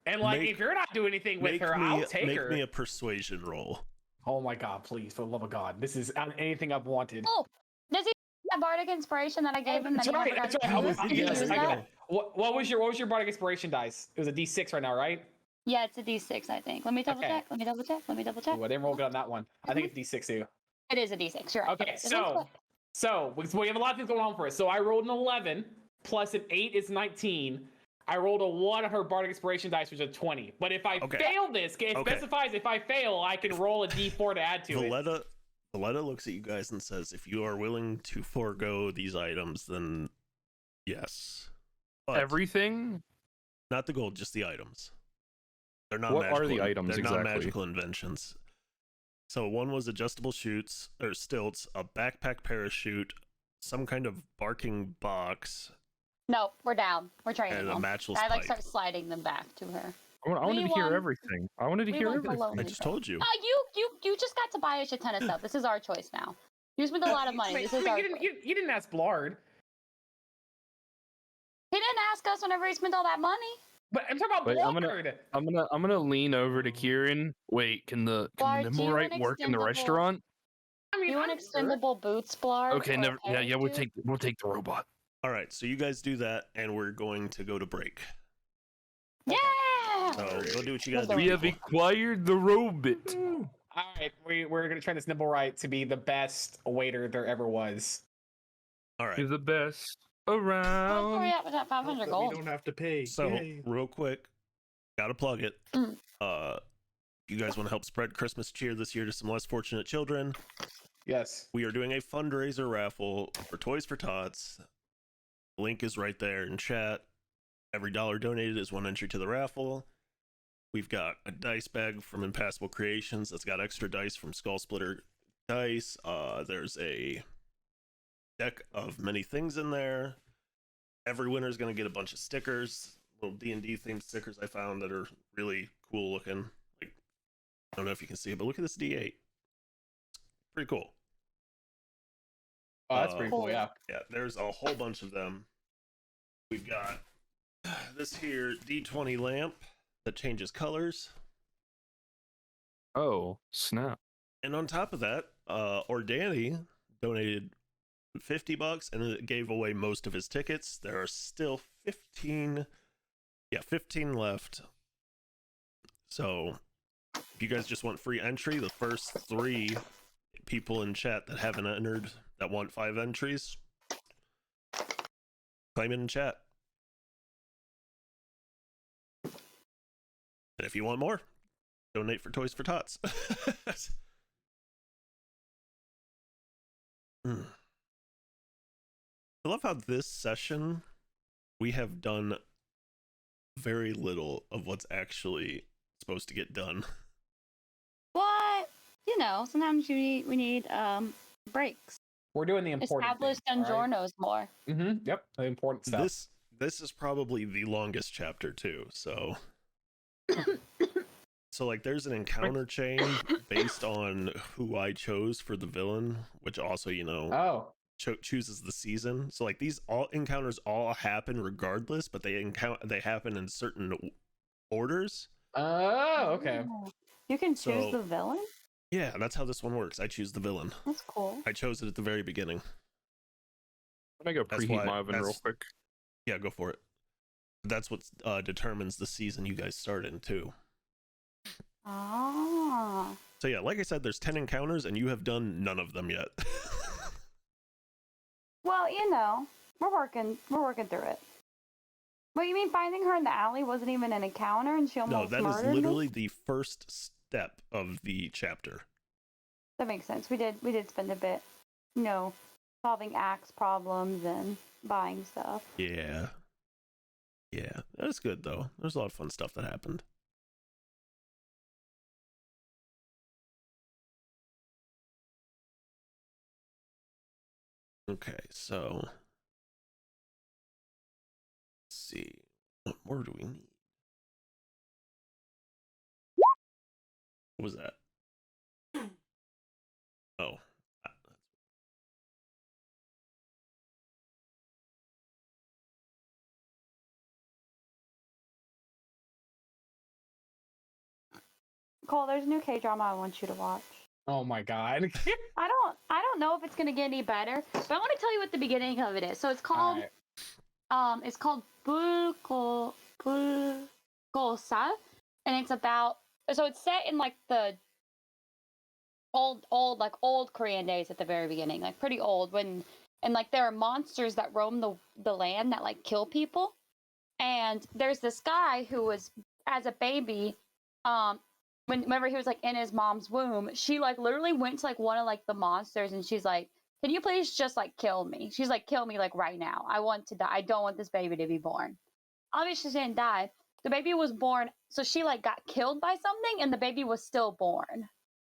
And like, Make- if you're not doing anything with Make her, me, I'll take make her. me a persuasion roll. Oh my god, please, for the love of God. This is anything I've wanted. Oh, does he have bardic inspiration that I gave him? That's that he right, never got that's to right. I use? was, Did he yes, use I that? got it. What was your bardic inspiration dice? It was a D6 right now, right? Yeah, it's a D6, I think. Let me double Okay. check. Let me double check. Ooh, I didn't roll good on that one. I think it's D6 too. It is a D6. You're right. Okay, This one's so we have a lot of things going on for us. So I rolled an 11 plus an 8 is 19. I rolled a 1 on her bardic inspiration dice, which is a 20. But if I Okay. fail this, it Okay. specifies if I fail, I can roll a D4 to add to it. Valletta looks at you guys and says, if you are willing to forego these items, then yes. But Everything? not the gold, just the items. They're not What are magical. the items They're exactly? non-magical inventions. So one was adjustable chutes or stilts, a backpack parachute, some kind of barking box, No, we're down. We're trading and a them. matchless I like pipe. start sliding them back to her. I wanted We to hear won. everything. I wanted to We hear won the everything. lonely I just girl. told you. You just got to buy a shit ton of stuff. This is our choice now. You spent a lot of money. This is our choice. You didn't ask Blard. He didn't ask us whenever he spent all that money. But I'm talking about Wait, Blard. I'm gonna lean over to Kieran. Wait, can the Bart, do you nimble right want work in the extendable- restaurant? I mean, You want I'm sure. extendable boots, Blar? Okay, or never. Yeah, we'll parachute? take the robot. All right, so you guys do that, and we're going to go to break. Yeah. So go do what you gotta do. We have people. acquired the robot. All right, we're gonna train this nimble right to be the best waiter there ever was. All right. He's the best. What's where we around. at with that 500 That we gold? don't have to pay. So, Yay. real quick, gotta plug it. Mm. You guys want to help spread Christmas cheer this year to some less fortunate children? Yes. We are doing a fundraiser raffle for Toys for Tots. Link is right there in chat. Every dollar donated is one entry to the raffle. We've got a dice bag from Impassable Creations that's got extra dice from Skull Splitter Dice. There's a deck of many things in there. Every winner is going to get a bunch of stickers, little D&D themed stickers I found that are really cool looking. Like, I don't know if you can see it, but look at this D8. Pretty cool. Oh, that's pretty cool. Yeah. Yeah, there's a whole bunch of them. We've got this here D20 lamp that changes colors. Oh, snap. And on top of that, Ordani donated $50 and it gave away most of his tickets. There are still 15 left. So if you guys just want free entry, the first 3 people in chat that haven't entered that want 5 entries, claim it in chat. And if you want more, donate for Toys for Tots. I love how this session we have done very little of what's actually supposed to get done. What? You know, sometimes we need breaks. We're doing the important Establish things, all right? Donjornos more. Yep. The important stuff. This is probably the longest chapter too, so so like there's an encounter chain based on who I chose for the villain, which also, you know, Oh. chooses the season. So like these all encounters all happen regardless, but they happen in certain orders. Oh, okay. Oh. You can choose So- the villain? Yeah, that's how this one works. I choose the villain. That's cool. I chose it at the very beginning. Let me go That's preheat why- my oven real that's- quick. Yeah, go for it. That's what determines the season you guys start in too. Ah. So yeah, like I said, there's 10 encounters and you have done none of them yet. Well, you know, we're working through it. What, you mean finding her in the alley wasn't even an encounter and she No, almost that is murdered literally me? the first step of the chapter. That makes sense. We did spend a bit, you know, solving axe problems and buying stuff. Yeah. Yeah, that's good though. There's a lot of fun stuff that happened. Okay, so let's see. What more do we need? What was that? Oh. Cole, there's a new K-drama I want you to watch. Oh my god. I don't know if it's gonna get any better, but I want to tell you what the beginning of it is. So it's called Alright. Bulgosa, and it's about, so it's set in like the old Korean days at the very beginning, like pretty old, and like there are monsters that roam the land that like kill people. And there's this guy who was, as a baby, whenever he was like in his mom's womb, she like literally went to like one of like the monsters and she's like, can you please just like kill me? She's like, kill me like right now. I want to die. I don't want this baby to be born. Obviously she didn't die. The baby was born, so she like got killed by something and the baby was still born,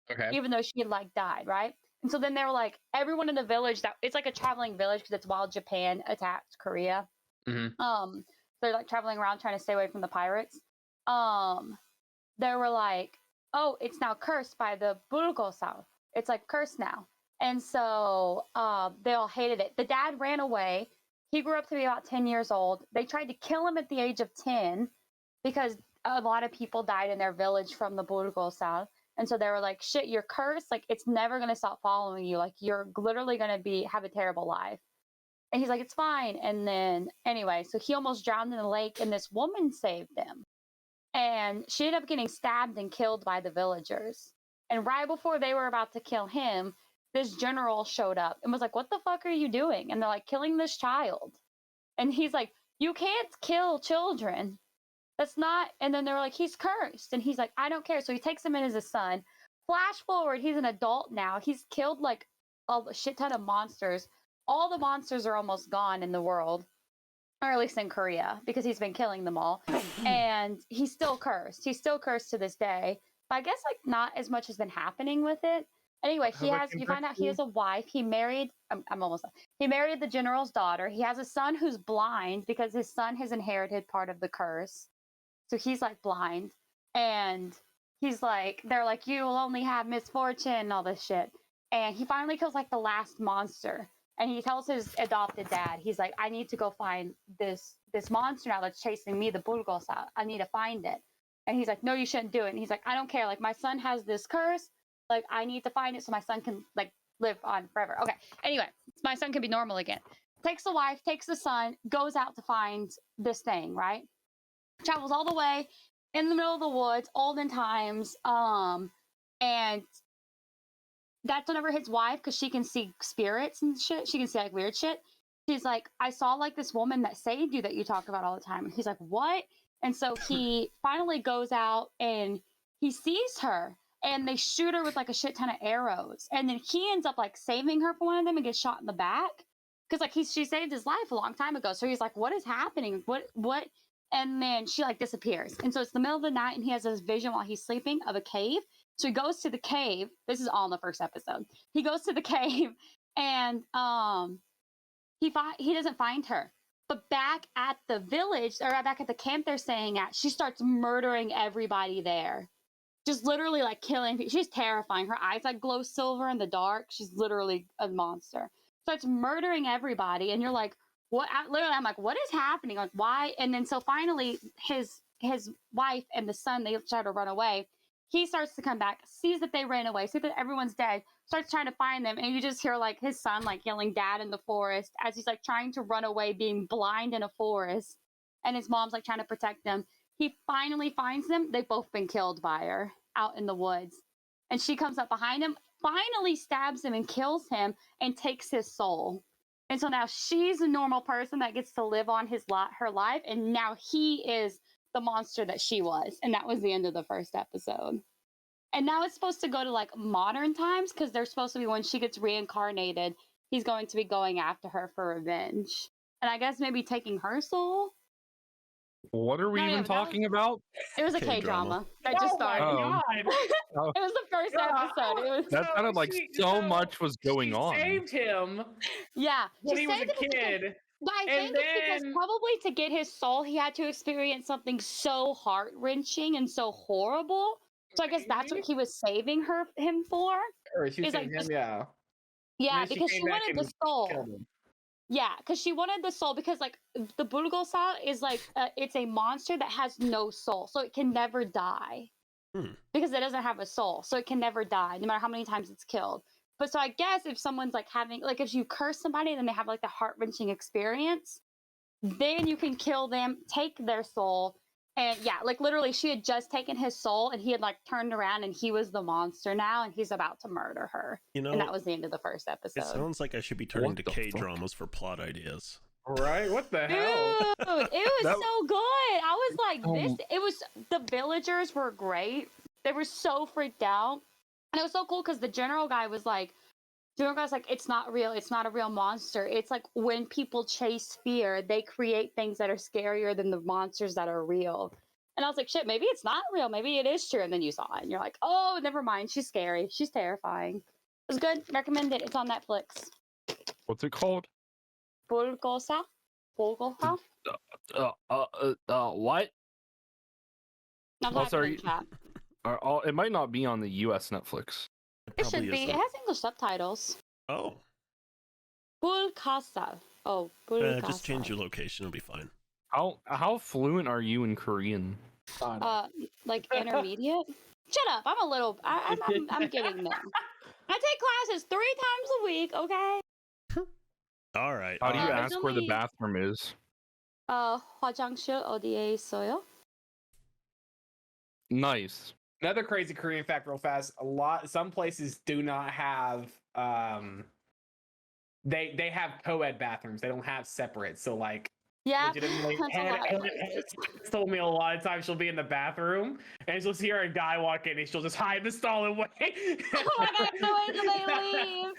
Okay. even though she had like died, right? And so then they were like, everyone in the village, that it's like a traveling village because it's while Japan attacked Korea. Mhm. They're like traveling around trying to stay away from the pirates. They were like, oh, it's now cursed by the Bulgosa. It's like cursed now. And so they all hated it. The dad ran away. He grew up to be about 10 years old. They tried to kill him at the age of 10 because a lot of people died in their village from the Bulgosa. And so they were like, shit, you're cursed. Like, it's never going to stop following you. Like, you're literally going to have a terrible life. And he's like, it's fine. And then, anyway, so he almost drowned in the lake, and this woman saved him. And she ended up getting stabbed and killed by the villagers. And right before they were about to kill him, this general showed up and was like, what the fuck are you doing? And they're like, killing this child. And he's like, you can't kill children. That's not. And then they're like, he's cursed. And he's like, I don't care. So he takes him in as a son. Flash forward, he's an adult now. He's killed like a shit ton of monsters. All the monsters are almost gone in the world, or at least in Korea, because he's been killing them all. And he's still cursed. He's still cursed to this day. But I guess like not as much has been happening with it. Anyway, you find out he has a wife. He married, I'm almost done. He married the general's daughter. He has a son who's blind because his son has inherited part of the curse. So he's like blind. And he's like, they're like, you will only have misfortune and all this shit. And he finally kills like the last monster. And he tells his adopted dad, he's like, I need to go find this monster now that's chasing me, the Burgos out. I need to find it. And he's like, no, you shouldn't do it. And he's like, I don't care. Like, my son has this curse. Like, I need to find it so my son can, like, live on forever. Okay. Anyway, my son can be normal again. Takes the wife, takes the son, goes out to find this thing, right? Travels all the way in the middle of the woods, olden times. And that's whenever his wife, because she can see spirits and shit. She can see, like, weird shit. She's like, I saw, like, this woman that saved you that you talk about all the time. And he's like, what? And so he finally goes out and he sees her. And they shoot her with like a shit ton of arrows. And then he ends up like saving her for one of them and gets shot in the back. Because like she saved his life a long time ago. So he's like, what is happening? What? And then she like disappears. And so it's the middle of the night and he has this vision while he's sleeping of a cave. So he goes to the cave. This is all in the first episode. He goes to the cave and he doesn't find her. But back at the village, or back at the camp they're staying at, she starts murdering everybody there. Just literally like killing people. She's terrifying. Her eyes like glow silver in the dark. She's literally a monster. Starts murdering everybody, and you're like, what? Literally, I'm like, what is happening? Like, why? And then so finally, his wife and the son, they try to run away. He starts to come back, sees that they ran away, sees that everyone's dead, starts trying to find them, and you just hear like his son like yelling "Dad" in the forest as he's like trying to run away, being blind in a forest, and his mom's like trying to protect them. He finally finds them. They've both been killed by her out in the woods. And she comes up behind him, finally stabs him and kills him and takes his soul. And so now she's a normal person that gets to live on her life. And now he is the monster that she was. And that was the end of the first episode. And now it's supposed to go to like modern times because they're supposed to be when she gets reincarnated, he's going to be going after her for revenge. And I guess maybe taking her soul. What are we even talking about? It was a K-drama that just started. Oh. It was the first episode. That sounded like so much was going on. Saved him. Yeah, when he was a kid. But I think it's because probably to get his soul, he had to experience something so heart-wrenching and so horrible. So I guess that's what he was saving him for. Or she was saving him, yeah. Yeah, because she wanted the soul. Yeah, because she wanted the soul because, like, the Burgosal is, like, it's a monster that has no soul. So it can never die. Because it doesn't have a soul. So it can never die, no matter how many times it's killed. But so I guess if someone's, like, having, like, if you curse somebody and then they have, like, the heart-wrenching experience, then you can kill them, take their soul. And, yeah, like, literally, she had just taken his soul and he had, like, turned around and he was the monster now and he's about to murder her. You know, and that was the end of the first episode. It sounds like I should be turning to K-dramas for plot ideas. Right? What the hell? Dude, it was so good. I was like, the villagers were great. They were so freaked out. And it was so cool because the general guy was like, it's not real. It's not a real monster. It's like when people chase fear, they create things that are scarier than the monsters that are real. And I was like, shit, maybe it's not real. Maybe it is true. And then you saw it and you're like, oh, never mind. She's scary. She's terrifying. It was good. Recommend it. It's on Netflix. What's it called? Burgosal? Burgosal? What? I'm sorry. It might not be on the US Netflix. It should be. It has English subtitles. Oh. Burgosal. Oh, Burgosal. Just change your location. It'll be fine. How fluent are you in Korean? Like intermediate? Shut up. I'm getting them. I take classes 3 times a week, okay? All right. How do you ask where the bathroom is? 화장실 어디에 있어요? Nice. Another crazy Korean fact, real fast. Some places do not have. They have co-ed bathrooms. They don't have separate. So like Yeah. Legitimately, That's a Hannah, lot of Hannah places. has told me a lot of times she'll be in the bathroom and she'll see a guy walk in and she'll just hide in the stall and wait. Oh my god, no way till they leave.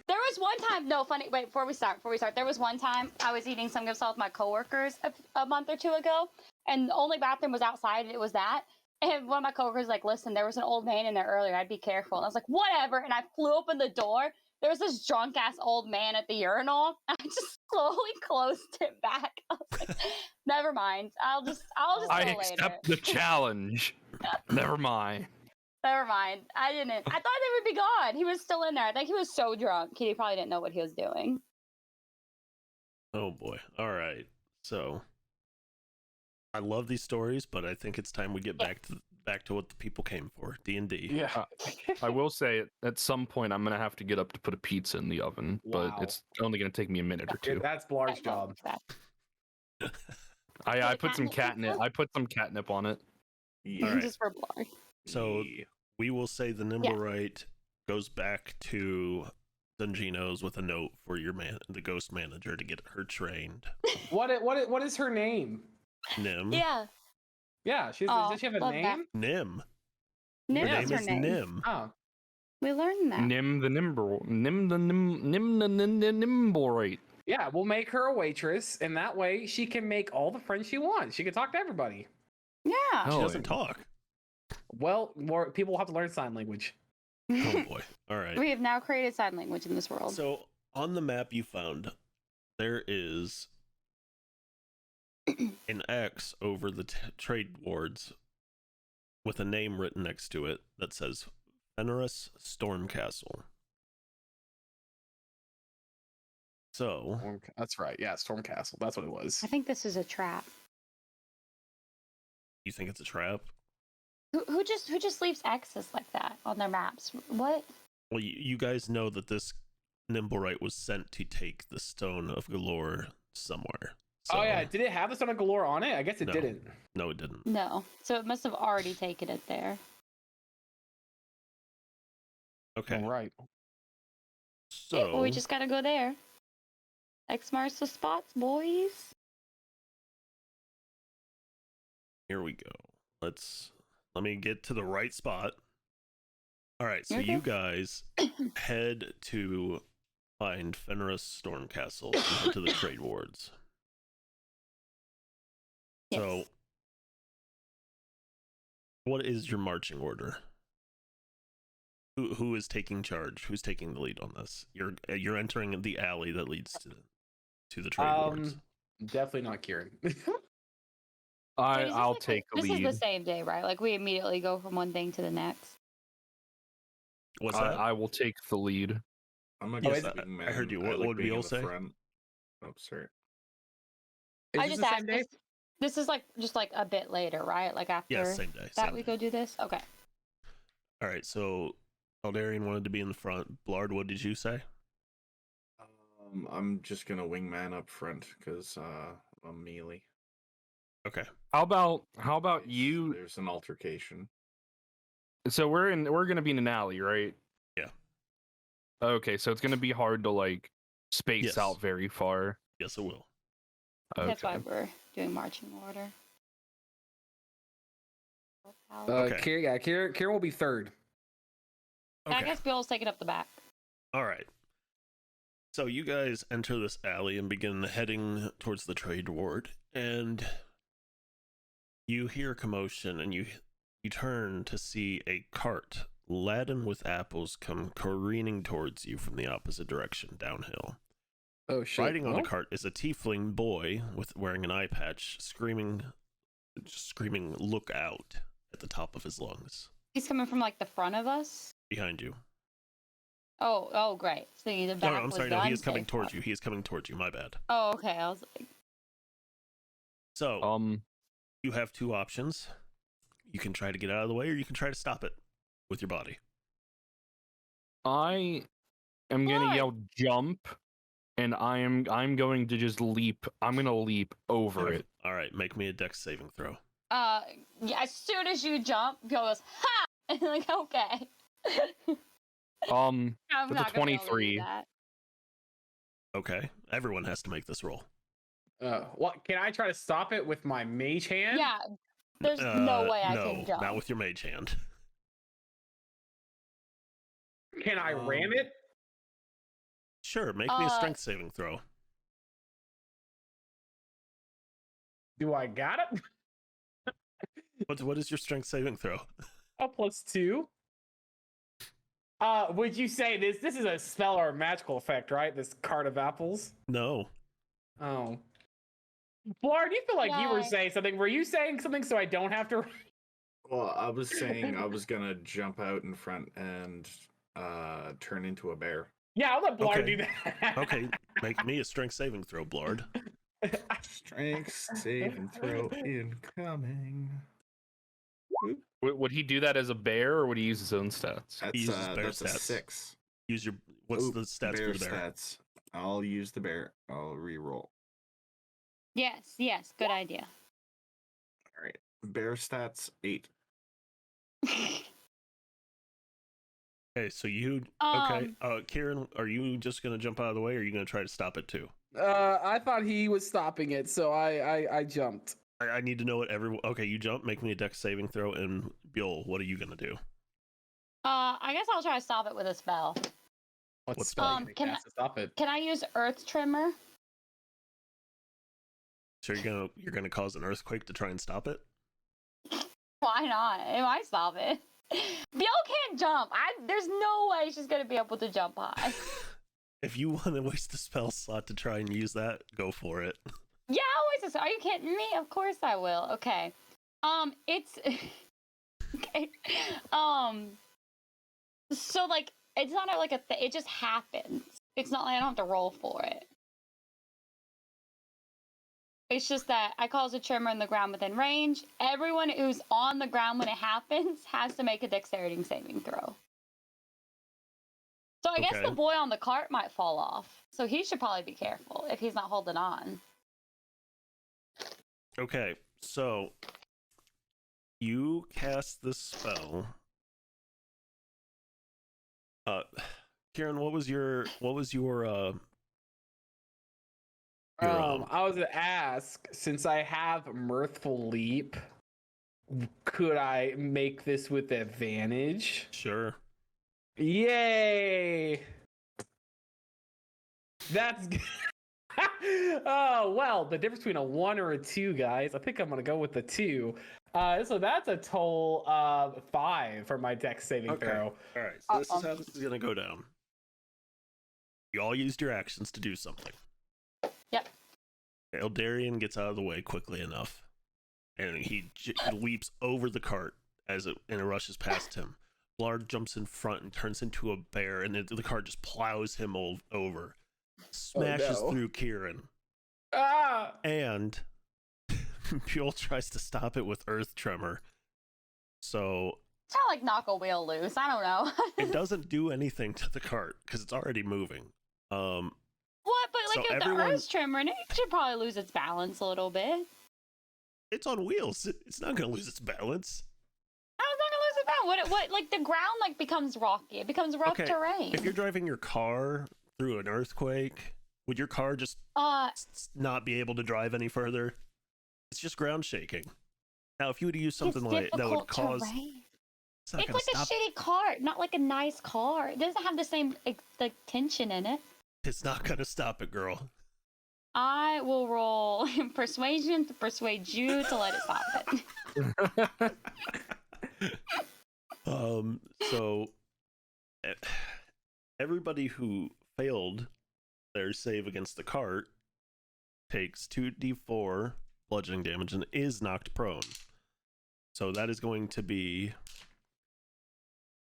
There was one time, no, funny, wait, before we start, there was one time I was eating some good stuff with my coworkers a month or two ago, and the only bathroom was outside, and it was that. And one of my coworkers was like, listen, there was an old man in there earlier, I'd be careful. And I was like, whatever, and I flew open the door. There was this drunk ass old man at the urinal. I just slowly closed it back. I was like, never mind. I'll just I go later. accept the challenge. Never mind. Never mind. I didn't. I thought they would be gone. He was still in there. I think he was so drunk. He probably didn't know what he was doing. Oh boy. All right. So I love these stories, but I think it's time we get back to what the people came for. D&D. Yeah. I will say at some point I'm gonna have to get up to put a pizza in the oven, Wow. but it's only gonna take me a minute or two. That's Blar's job. I put some catnip catnip. I put some catnip on it. Yeah. All right. Just for Blar. So Yeah. we will say the Nimblewright goes back to Dungeonos with a note for the ghost manager to get her trained. What is her name? Nim. Yeah. Yeah, Oh, does she have a love that. name? Nim. Nim Her is name her is name. Nim. Oh. We learned that. Nim the Nimblewright. Yeah, we'll make her a waitress, and that way she can make all the friends she wants. She can talk to everybody. Yeah. She Oh, doesn't talk. Well, more people will have to learn sign language. Oh boy. All right. We have now created sign language in this world. So on the map you found, there is an X over the trade wards with a name written next to it that says Fenris Stormcastle. So That's right. Yeah, Stormcastle. That's what it was. I think this is a trap. you think it's a trap? Who just leaves X's like that on their maps? What? Well, you guys know that this Nimblewright was sent to take the Stone of Golorr somewhere. So, Oh yeah, did it have the Son of Golorr on it? I guess it No. didn't. No, it didn't. No. So it must have already taken it there. Okay. All right. So Well, we just gotta go there. X marks the spots, boys. here we go. Let me get to the right spot. All right, so You're you good. guys head to find Fenris Stormcastle and head to the trade wards. So, Yes. what is your marching order? Who is taking charge? Who's taking the lead on this? You're entering the alley that leads to the trade wards. Definitely not Kieran. Wait, is this I'll like take the This lead. is the same day, right? Like we immediately go from one thing to the next. What's that? I will take the lead. I'm a Yes, good I man. heard you. I What like would being we all in the say? front. Oh, sorry. Is I this just the asked. same day? This is like just like a bit later, right? Like after Yes, same day. that same we day. go do this. Okay. All right, so Eldarian wanted to be in the front. Blard, what did you say? I'm just gonna wingman up front because I'm melee. Okay. How about you? There's an altercation. So we're gonna be in an alley, right? Yeah. Okay, so it's gonna be hard to like space Yes. out very far. Yes, it will. That's why Okay. we're doing marching order. Okay. Kieran will be third. I Okay. guess Bill's taking up the back. All right. So you guys enter this alley and begin heading towards the trade ward, and you hear commotion, and you turn to see a cart laden with apples come careening towards you from the opposite direction downhill. Oh shit! Riding on the cart is a tiefling boy wearing an eye patch, screaming, "Look out!" at the top of his lungs. He's coming from like the front of us. Behind you. Oh, great. So the back No, I'm was sorry. No, he done, is coming safe towards part. you. He is coming towards you. My bad. Oh, okay. I was like, So, Um, you have two options. You can try to get out of the way, or you can try to stop it with your body. I am gonna Why? yell jump, and I'm going to just leap. I'm gonna leap over it. All right, make me a dex saving throw. yeah, as soon as you jump, Bill goes, ha! And like, okay. I'm With a not gonna be able to do 23. that. Okay, everyone has to make this roll. What? Can I try to stop it with my mage hand? Yeah, there's no way I no, can jump. not with your mage hand. Can I ram it? Sure, make me a strength saving throw. Do I got it? What is your strength saving throw? A +2. Would you say this is a spell or a magical effect, right? This card of apples? No. Oh. Blar, do you feel like you were Yay. saying something? Were you saying something so I don't have to? Well, I was saying I was gonna jump out in front and turn into a bear. Yeah, I'll let Blar Okay. do that. Okay, make me a strength saving throw, Blard. Strength saving throw incoming. Would he do that as a bear, or would he use his own stats? That's uses bear that's a stats. 6. Use your what's Ooh, the stats bear for the bear? stats. I'll use the bear. I'll re-roll. Yes, good idea. All right. Bear stats 8. Okay, so you okay? Kieran, are you just gonna jump out of the way, or are you gonna try to stop it too? I thought he was stopping it, so I jumped. I need to know what everyone. Okay, you jump. Make me a dex saving throw, and Bjol, what are you gonna do? I guess I'll try to stop it with a spell. What spell spell? you think Can has to stop it? Can I use Earth Trimmer? So you're gonna cause an earthquake to try and stop it? Why not? It might stop it. Biel can't jump. There's no way she's gonna be able to jump high. If you want to waste a spell slot to try and use that, go for it. Yeah, always. Are you kidding me? Of course I will. Okay. It's okay. So like, it's not like a it just happens. It's not like I don't have to roll for it. It's just that I cause a tremor in the ground within range. Everyone who's on the ground when it happens has to make a dexterity saving throw. So I guess Okay. the boy on the cart might fall off. So he should probably be careful if he's not holding on. Okay, so you cast the spell. Kieran, what was your I was gonna ask, since I have Mirthful Leap, could I make this with advantage? Sure. Yay! That's good. Oh, well, the difference between a 1 or a 2, guys. I think I'm going to go with the 2. So that's a total of 5 for my dex saving throw. All right, so this is how this is going to go down. You all used your actions to do something. Yep. Eldarian gets out of the way quickly enough, and he leaps over the cart as it rushes past him. Blard jumps in front and turns into a bear, and the cart just plows him over. Smashes no. through Kieran. Ah! And Buell tries to stop it with Earth Tremor. So It's kind of like knock a wheel loose. I don't know. it doesn't do anything to the cart because it's already moving. What? But like So if everyone- the Earth's tremor, it should probably lose its balance a little bit. It's on wheels. It's not going to lose its balance. How is that gonna lose its balance? What? Like the ground like becomes rocky. It becomes rough Okay, terrain. If you're driving your car through an earthquake, would your car just not be able to drive any further? It's just ground shaking. Now, if you were to use something it's like that would difficult cause, terrain. it's not It's going like to stop. a shitty cart, not like a nice car. It doesn't have the same like tension in it. It's not going to stop it, girl. I will roll persuasion to persuade you to let it stop it. So everybody who failed their save against the cart takes 2d4 bludgeoning damage and is knocked prone. So that is going to be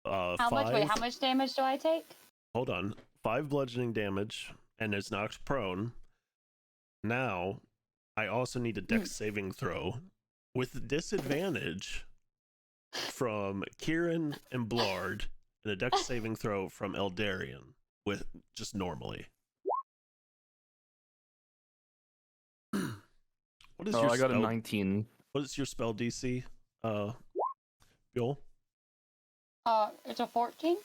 How much? Wait, how much damage do I take? Hold on. 5 bludgeoning damage and is knocked prone. Now, I also need a dex saving throw with disadvantage from Kieran and Blard, and a dex saving throw from Eldarian with just normally. What is your I got spell? a 19. What is your spell DC? Bill? It's a 14.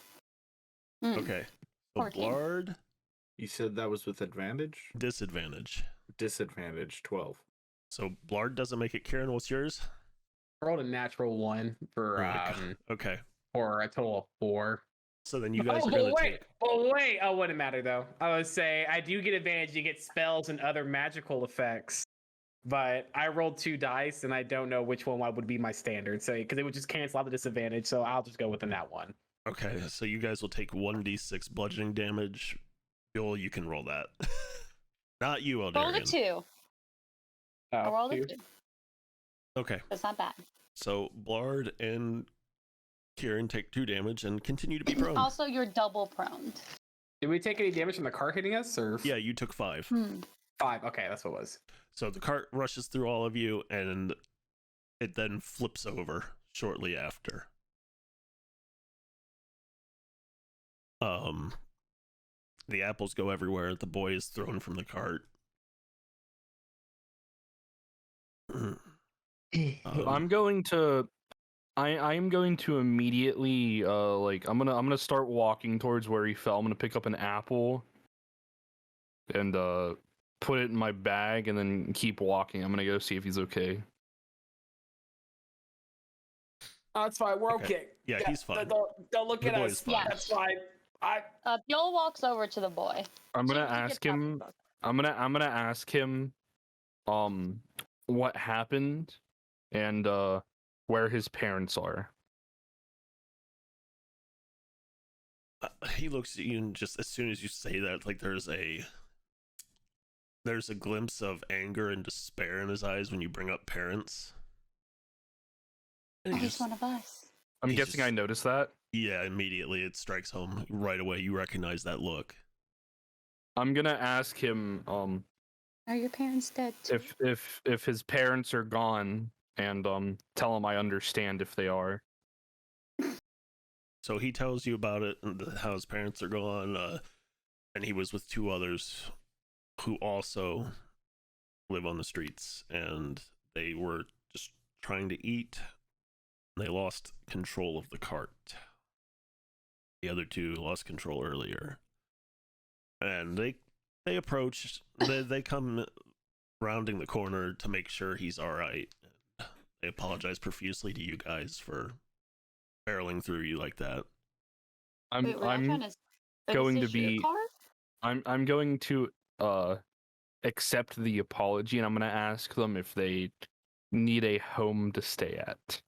Okay. So 14. Blard, You said that was with advantage? disadvantage. disadvantage 12. So Blard doesn't make it. Kieran, what's yours? I rolled a natural 1 for Oh my God. Okay. for a total of 4. So then you guys Oh, are gonna but take. wait. Oh, wouldn't matter though. I would say I do get advantage. You get spells and other magical effects, but I rolled 2 dice and I don't know which one would be my standard. So because it would just cancel out the disadvantage. So I'll just go with the nat 1. Okay, so you guys will take 1d6 bludgeoning damage. Bill, you can roll that. Not you, Eldarian. Roll the 2. I Oh, rolled a 2. 2. Okay, That's not bad. so Blard and Kieran take 2 damage and continue to be prone. Also, you're double prone. Did we take any damage from the cart hitting us, or Yeah, you took 5. 5? Okay, that's what it was. So the cart rushes through all of you, and it then flips over shortly after. The apples go everywhere. The boy is thrown from the cart. I'm going to immediately I'm gonna start walking towards where he fell. I'm gonna pick up an apple and put it in my bag and then keep walking. I'm gonna go see if he's okay. That's fine. We're Okay. okay. Yeah, he's fine. Don't look The at boy's us. fine. That's fine. Bill walks over to the boy. I'm gonna She ask gets up him. and goes, I'm gonna ask him, what happened, and where his parents are. He looks at you, and just as soon as you say that, like there's a glimpse of anger and despair in his eyes when you bring up parents. And he He's just- one of us. I'm He's guessing just- I noticed that. Yeah, immediately it strikes home right away. You recognize that look. I'm gonna ask him, Are your parents dead too? if his parents are gone, and tell him I understand if they are. So he tells you about it and how his parents are gone, and he was with 2 others who also live on the streets, and they were just trying to eat. They lost control of the cart. The other 2 lost control earlier, and they approach. They come rounding the corner to make sure he's all right. They apologize profusely to you guys for barreling through you like that. Wait, we're not trying to. going Is to this your be- car? I'm going to accept the apology, and I'm gonna ask them if they need a home to stay at.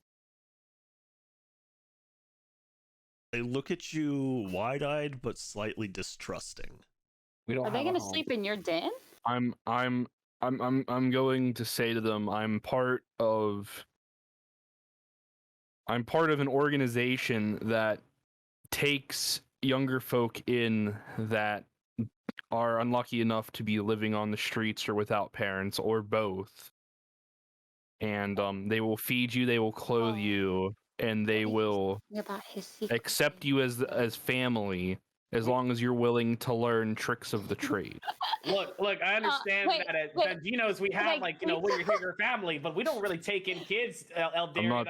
They look at you wide-eyed but slightly distrusting. We don't. Are they have a gonna home. sleep in your den? I'm going to say to them, I'm part of an organization that takes younger folk in that are unlucky enough to be living on the streets or without parents or both. And they will feed you, they will clothe Oh. you, and they Wait. will About his secret. accept you as family as long as you're willing to learn tricks of the trade. Look, I understand wait, that at wait. Geno's we have Okay, we're your bigger family, but we don't really take in kids, Eldarian.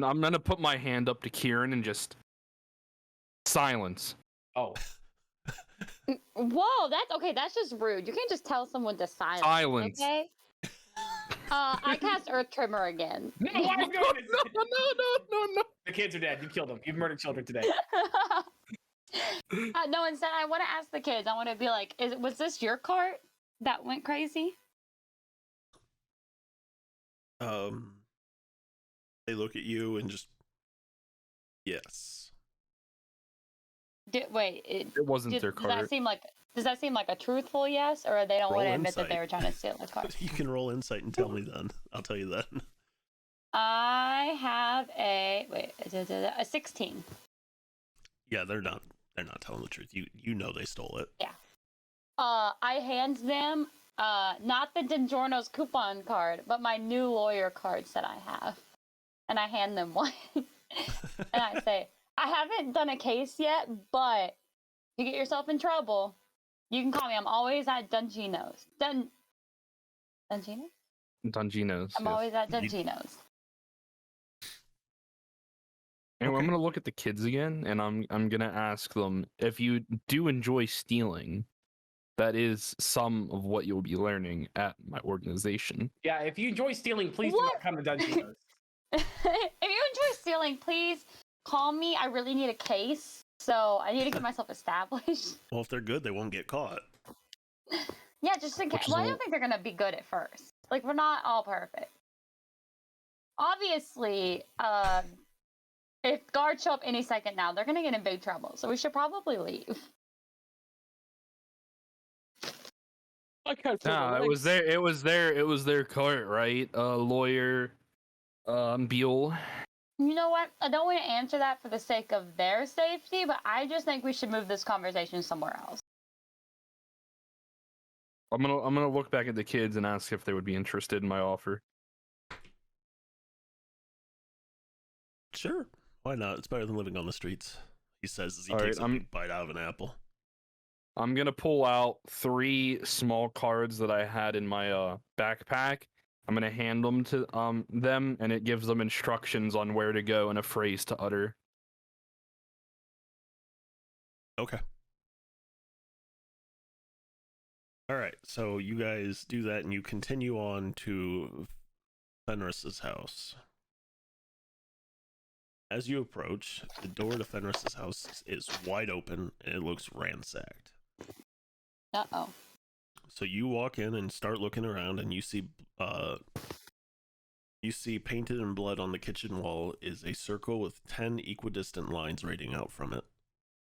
I'm gonna put my hand up to Kieran and just silence. Oh, Whoa, that's okay. That's just rude. You can't just tell someone to silence. Silence. Okay. I cast Earth Tremor again. no, I'm doing this. No. The kids are dead. You killed them. You've murdered children today. No, instead, I want to ask the kids. I want to be like, was this your cart that went crazy? They look at you and just, yes. It It wasn't their does that cart. seem like a truthful yes, or they don't Roll want to admit that insight. they were trying to steal the cart? You can roll insight and tell me then. I'll tell you then. I have a 16. Yeah, they're not telling the truth. You know they stole it. I hand them not the DiGiorno's coupon card, but my new lawyer cards that I have, and I hand them one, and I say, I haven't done a case yet, but you get yourself in trouble, you can call me. I'm always at Dungino's. Dungino's? Dunginos. I'm yes. always at Dungino's. Anyway, I'm Okay. gonna look at the kids again, and I'm gonna ask them if you do enjoy stealing. That is some of what you'll be learning at my organization. Yeah, if you enjoy stealing, please do What? not come to Dungeons. If you enjoy stealing, please call me. I really need a case, so I need to get myself established. Well, if they're good, they won't get caught. Yeah, just in case. Well, I don't think they're gonna be good at first. Like, we're not all perfect. Obviously, if guards show up any second now, they're gonna get in big trouble. So we should probably leave. Nah, it was their cart, right? Lawyer, Buell. You know what? I don't want to answer that for the sake of their safety, but I just think we should move this conversation somewhere else. I'm gonna look back at the kids and ask if they would be interested in my offer. Sure, why not? It's better than living on the streets. He says as he All takes right, a big bite out of an apple. I'm gonna pull out 3 small cards that I had in my backpack. I'm gonna hand them to them, and it gives them instructions on where to go and a phrase to utter. Okay. All right, so you guys do that, and you continue on to Fenris's house. As you approach, the door to Fenris's house is wide open, and it looks ransacked. Uh-oh. So you walk in and start looking around, and you see painted in blood on the kitchen wall is a circle with 10 equidistant lines radiating out from it,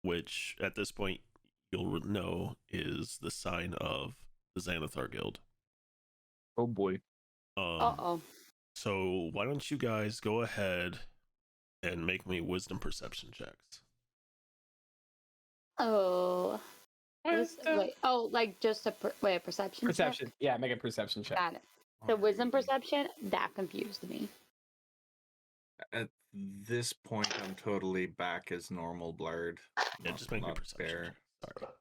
which at this point you'll know is the sign of the Xanathar Guild. Oh boy. Uh-oh. So why don't you guys go ahead and make me wisdom perception checks? Oh. Wait. Oh, like just a perception. Perception. Check? Yeah, make a perception check. Got it. The wisdom perception that confused me. At this point, I'm totally back as normal blurred. Yeah, just make me a Not perception fair. check. Sorry.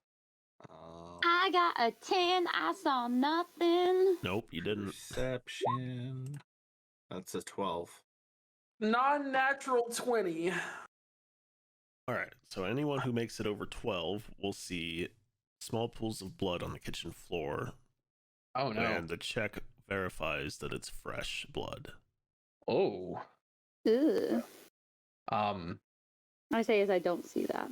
I got a 10. I saw nothing. Nope, you didn't. Perception. That's a 12. Non-natural 20. All right, so anyone who makes it over 12 will see small pools of blood on the kitchen floor. Oh no. And the check verifies that it's fresh blood. Oh. Ugh. I I say as I don't see that.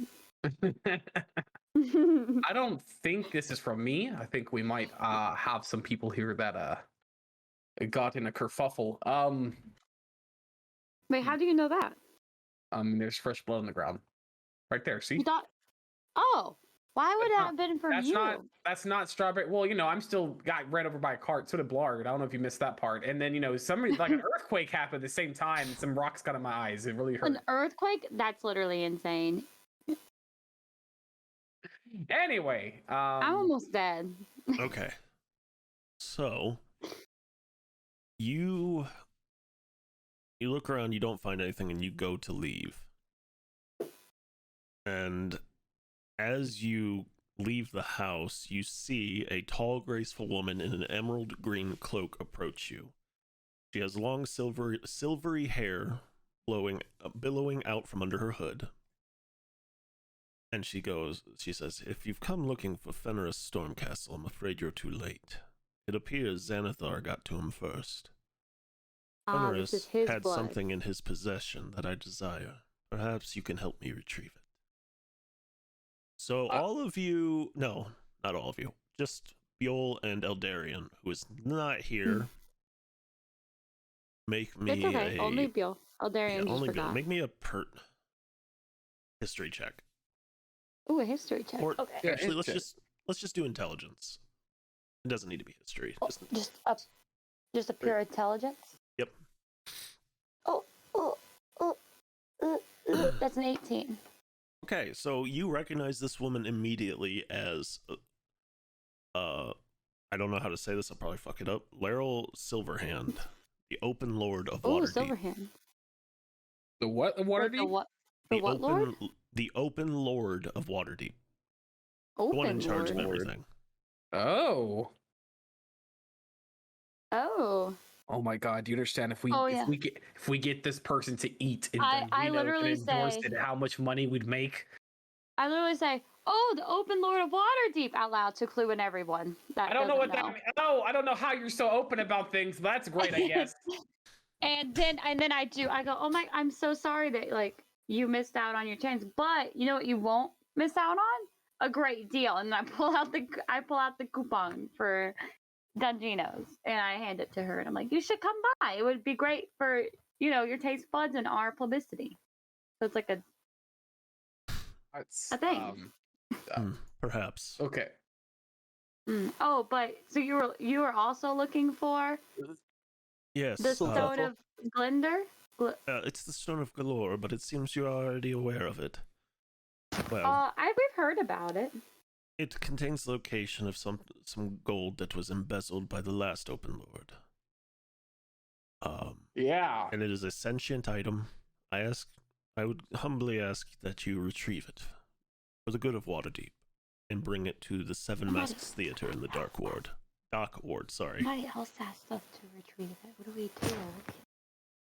don't think this is from me. I think we might have some people here that got in a kerfuffle. Wait, how do you know that? There's fresh blood on the ground. Right there, see? You thought? Oh, why would That's that have been from That's you? that's not strawberry. Well, I'm still got ran over by a cart. So did Blarg. I don't know if you missed that part. And then somebody like an earthquake happened at the same time. And some rocks got in my eyes. It really hurt. An earthquake? That's literally insane. Anyway, I'm almost dead. Okay. So you look around, you don't find anything, and you go to leave. And as you leave the house, you see a tall, graceful woman in an emerald green cloak approach you. She has long silvery hair billowing out from under her hood. And she says, "If you've come looking for Fenris Stormcastle, I'm afraid you're too late. It appears Xanathar got to him first. Fenris This is his had blood. something in his possession that I desire. Perhaps you can help me retrieve it." So all of you, no, not all of you, just Buell and Eldarian, who is not here, make me It's okay. Only Bill. Eldarian just only forgot. make me a history check. Ooh, a history check. Or Okay. Yeah, actually, let's it's- just do intelligence. It doesn't need to be history. Oh, just a pure intelligence. Yep. That's an 18. Okay, so you recognize this woman immediately as, I don't know how to say this, I'll probably fuck it up. Laryl Silverhand, the Open Lord of Oh, Waterdeep. Silverhand. the what? What are The these? what? The what lord? The Open Lord of Waterdeep. Open The one in charge of lord. everything. Oh. Oh. Oh my God! Do you understand if we Oh, if yeah. we get this person to eat and I then literally endorse say- it, how much money we'd make? I literally say, Oh, the Open Lord of Waterdeep out loud to clue in everyone. That I don't know what doesn't that means. Oh, I don't know how you're so open about things. But that's great, I guess. And then I go, oh my, I'm so sorry that like you missed out on your chance. But you know what you won't miss out on? A great deal. And I pull out the coupon for Dunginos and I hand it to her and I'm like, you should come by. It would be great for, you know, your taste buds and our publicity. So it's like a thing. Perhaps. Okay. Oh, but so you were also looking for Yes. the Stone of Glyndor? It's the Stone of Golorr, but it seems you're already aware of it. Well, We've heard about it. it contains the location of some gold that was embezzled by the last Open Lord. Yeah. And it is a sentient item. I would humbly ask that you retrieve it for the good of Waterdeep and bring it to the Seven Masks Theater in the Dark Ward. Sorry. Somebody else has stuff to retrieve it. What do we do?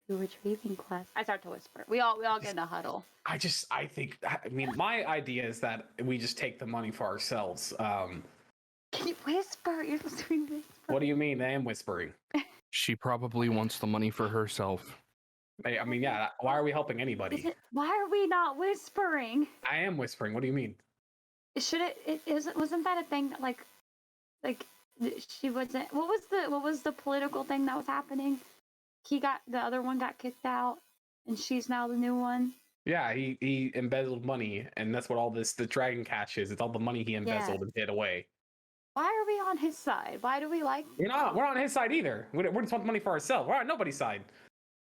Do retrieving quest. I start to whisper. We all get in a huddle. I mean, my idea is that we just take the money for ourselves. Can you whisper? You're supposed to be whispering. What do you mean? I am whispering. She probably wants the money for herself. I mean, yeah. Why are we helping anybody? Why are we not whispering? I am whispering. What do you mean? Wasn't that a thing like she wasn't? What was the political thing that was happening? The other one got kicked out, and she's now the new one. Yeah, he embezzled money, and that's what the dragon cash is. It's all the money he embezzled and hid away. Why are we on his side? Why do we like? We're not on his side either. We just want the money for ourselves. We're on nobody's side.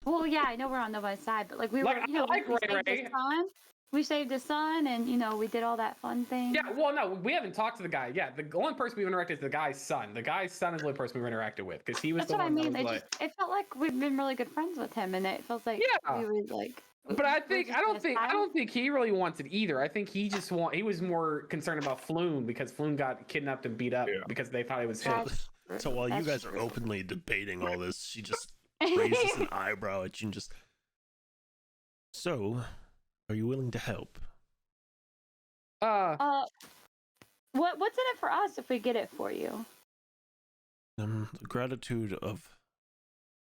Well, yeah, I know we're on nobody's side, but like we Like, were, you know, I like we Ray saved his son. We saved his son, and you know, we did all that fun thing. Yeah, well, no, we haven't talked to the guy. Yeah, the only person we've interacted is the guy's son. The guy's son is the only person we've interacted with because he was That's the what I one mean. that was It felt like we've been really good friends with him, and it feels like we were like. But I don't think he really wants it either. I think he was more concerned about Floon because Floon got kidnapped and beat up because they thought it was him. So while you guys are openly debating all this, she just raises an eyebrow at you and just. So, are you willing to help? What's in it for us if we get it for you? The gratitude of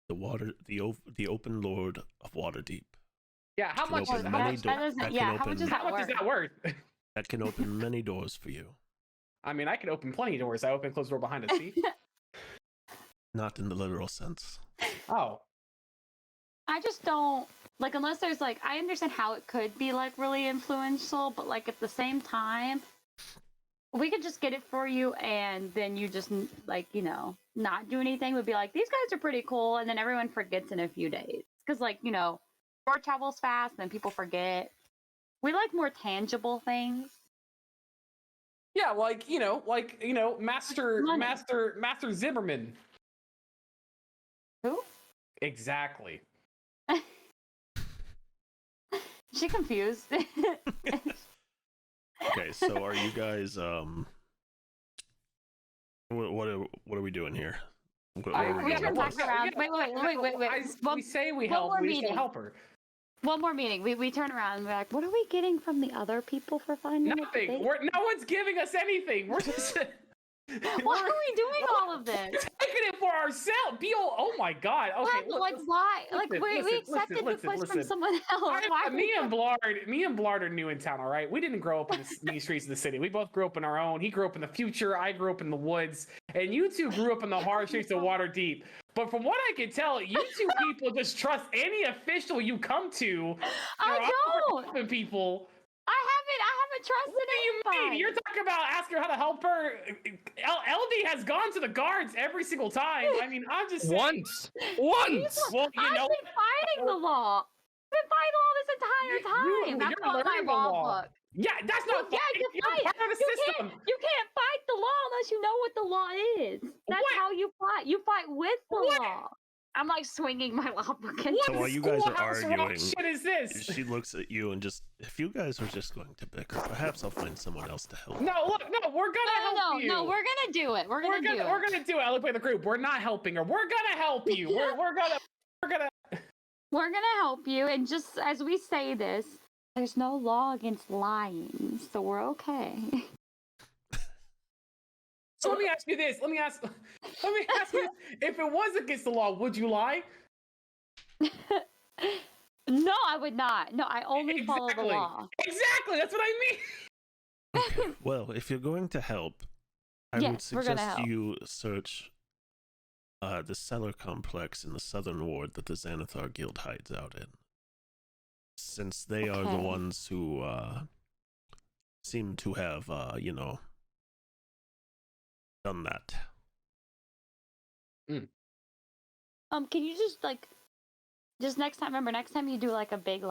the Open Lord of Waterdeep. Yeah, how much is how much is that worth? That can open many doors for you. I mean, I can open plenty of doors. I open and close the door behind us. See? Not in the literal sense. Oh. I just don't like unless there's like I understand how it could be like really influential, but like at the same time, we could just get it for you and then you just like, you know, not do anything. Would be like, these guys are pretty cool, and then everyone forgets in a few days. Because like, you know, word travels fast and then people forget. We like more tangible things. Yeah, like Master Zimmerman. Who? Exactly. She confused. Okay, so are you guys what are we doing here? We turn back around. Wait. We say we help. We still help her. One more meeting. We turn around and we're like, what are we getting from the other people for finding it? Nothing. No one's giving us anything. We're just. Why are we doing all of this? Taking it for ourselves. Oh my God. Okay. Like why? Like we accepted the quest from someone else. Me and Blard are new in town. All right. We didn't grow up in these streets of the city. We both grew up in our own. He grew up in the future. I grew up in the woods. And you two grew up in the hard streets of Waterdeep. But from what I can tell, you two people just trust any official you come to. I don't. People. I haven't trusted What do you anybody. mean? You're talking about asking her how to help her. LD has gone to the guards every single time. I mean, I'm just saying. Once. Well, you I've know, been fighting the law. I've been fighting the law this entire time. That's you're not my learning the law law. book. Yeah, that's not Yeah, fighting. you You're fight. part of the system. You can't fight the law unless you know what the law is. That's What? how you fight. You fight with the law. I'm like swinging my law book. So while you guys are arguing, What shit is this? she looks at you and just, if you guys are just going to bicker, perhaps I'll find someone else to help. No, look, no, we're gonna help you. No, we're gonna do it. We're gonna do it. We're gonna do it. I look at the group. We're not helping her. We're gonna help you. We're gonna. We're gonna help you, and just as we say this, There's no law against lying, so we're okay. So let me ask you this. Let me ask you this. If it was against the law, would you lie? No, I would not. No, I only follow the law. Exactly. That's what I mean. Okay. Well, if you're going to help, I would Yes, we're gonna suggest help. you search the cellar complex in the southern ward that the Xanathar Guild hides out in. Since they are the Okay. ones who seem to have, done that. Can you just next time? Remember, next time you do like a big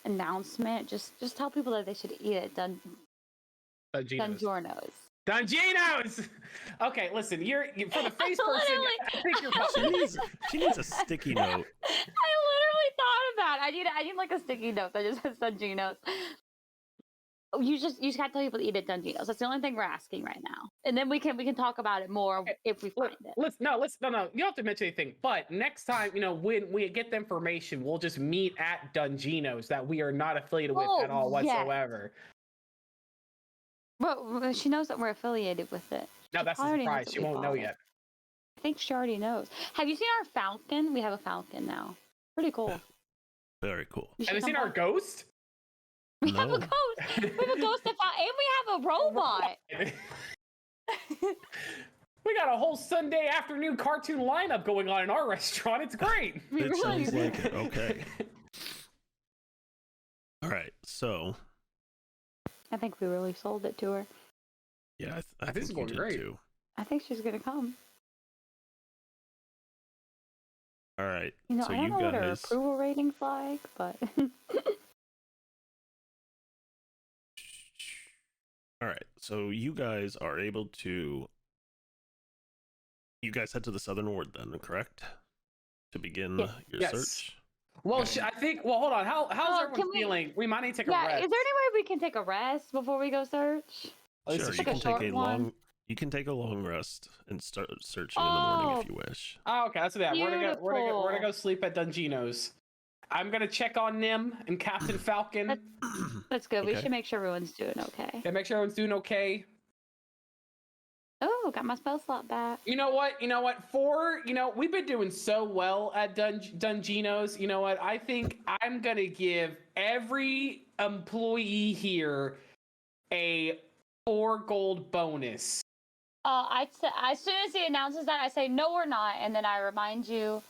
announcement, just tell people that they should eat it. Dongiornos. Donginos. Okay, listen. You're for the face person. I think you're. She needs a sticky note. I literally thought about it. I need like a sticky note that just says Donginos. You just gotta tell people to eat at Donginos. That's the only thing we're asking right now, and then we can talk about it more if we find it. No. You don't have to mention anything. But next time, when we get the information, we'll just meet at Donginos that we are not affiliated with at all whatsoever. Well, she knows that we're affiliated with it. No, that's a already knows surprise. that She we won't know follow. yet. I think she already knows. Have you seen our falcon? We have a falcon now. Pretty cool. Very cool. You should Have you seen come our by. ghost? We have a No. ghost. We have a ghost, and we have a robot. We got a whole Sunday afternoon cartoon lineup going on in our restaurant. It's great. We It really sounds do. like it. Okay. All right. So, I think we really sold it to her. yeah, I This is think you going did great. too. I think she's gonna come. All right. You know, so I don't you know what her guys. approval rating's like, but All right. So you guys are able to. You guys head to the southern ward then, correct? To begin Yes. your Yes. search. Well, I think. Well, hold on. How's can everyone we- feeling? We might need to take a yeah. rest. Is there any way we can take a rest before we go search? At least Sure, a you like a can short take a one. long. You can take a long rest and start searching in the morning if you wish. Oh, okay, that's what that. We're gonna Beautiful. go sleep at Donginos. I'm gonna check on Nim and Captain Falcon That's good. We Okay. should make sure everyone's doing okay. and make sure everyone's doing okay. Oh, got my spell slot back. You know what? We've been doing so well at Donginos. You know what? I think I'm gonna give every employee here a 4 gold bonus. I'd say as soon as he announces that, I say no, we're not, and then I remind you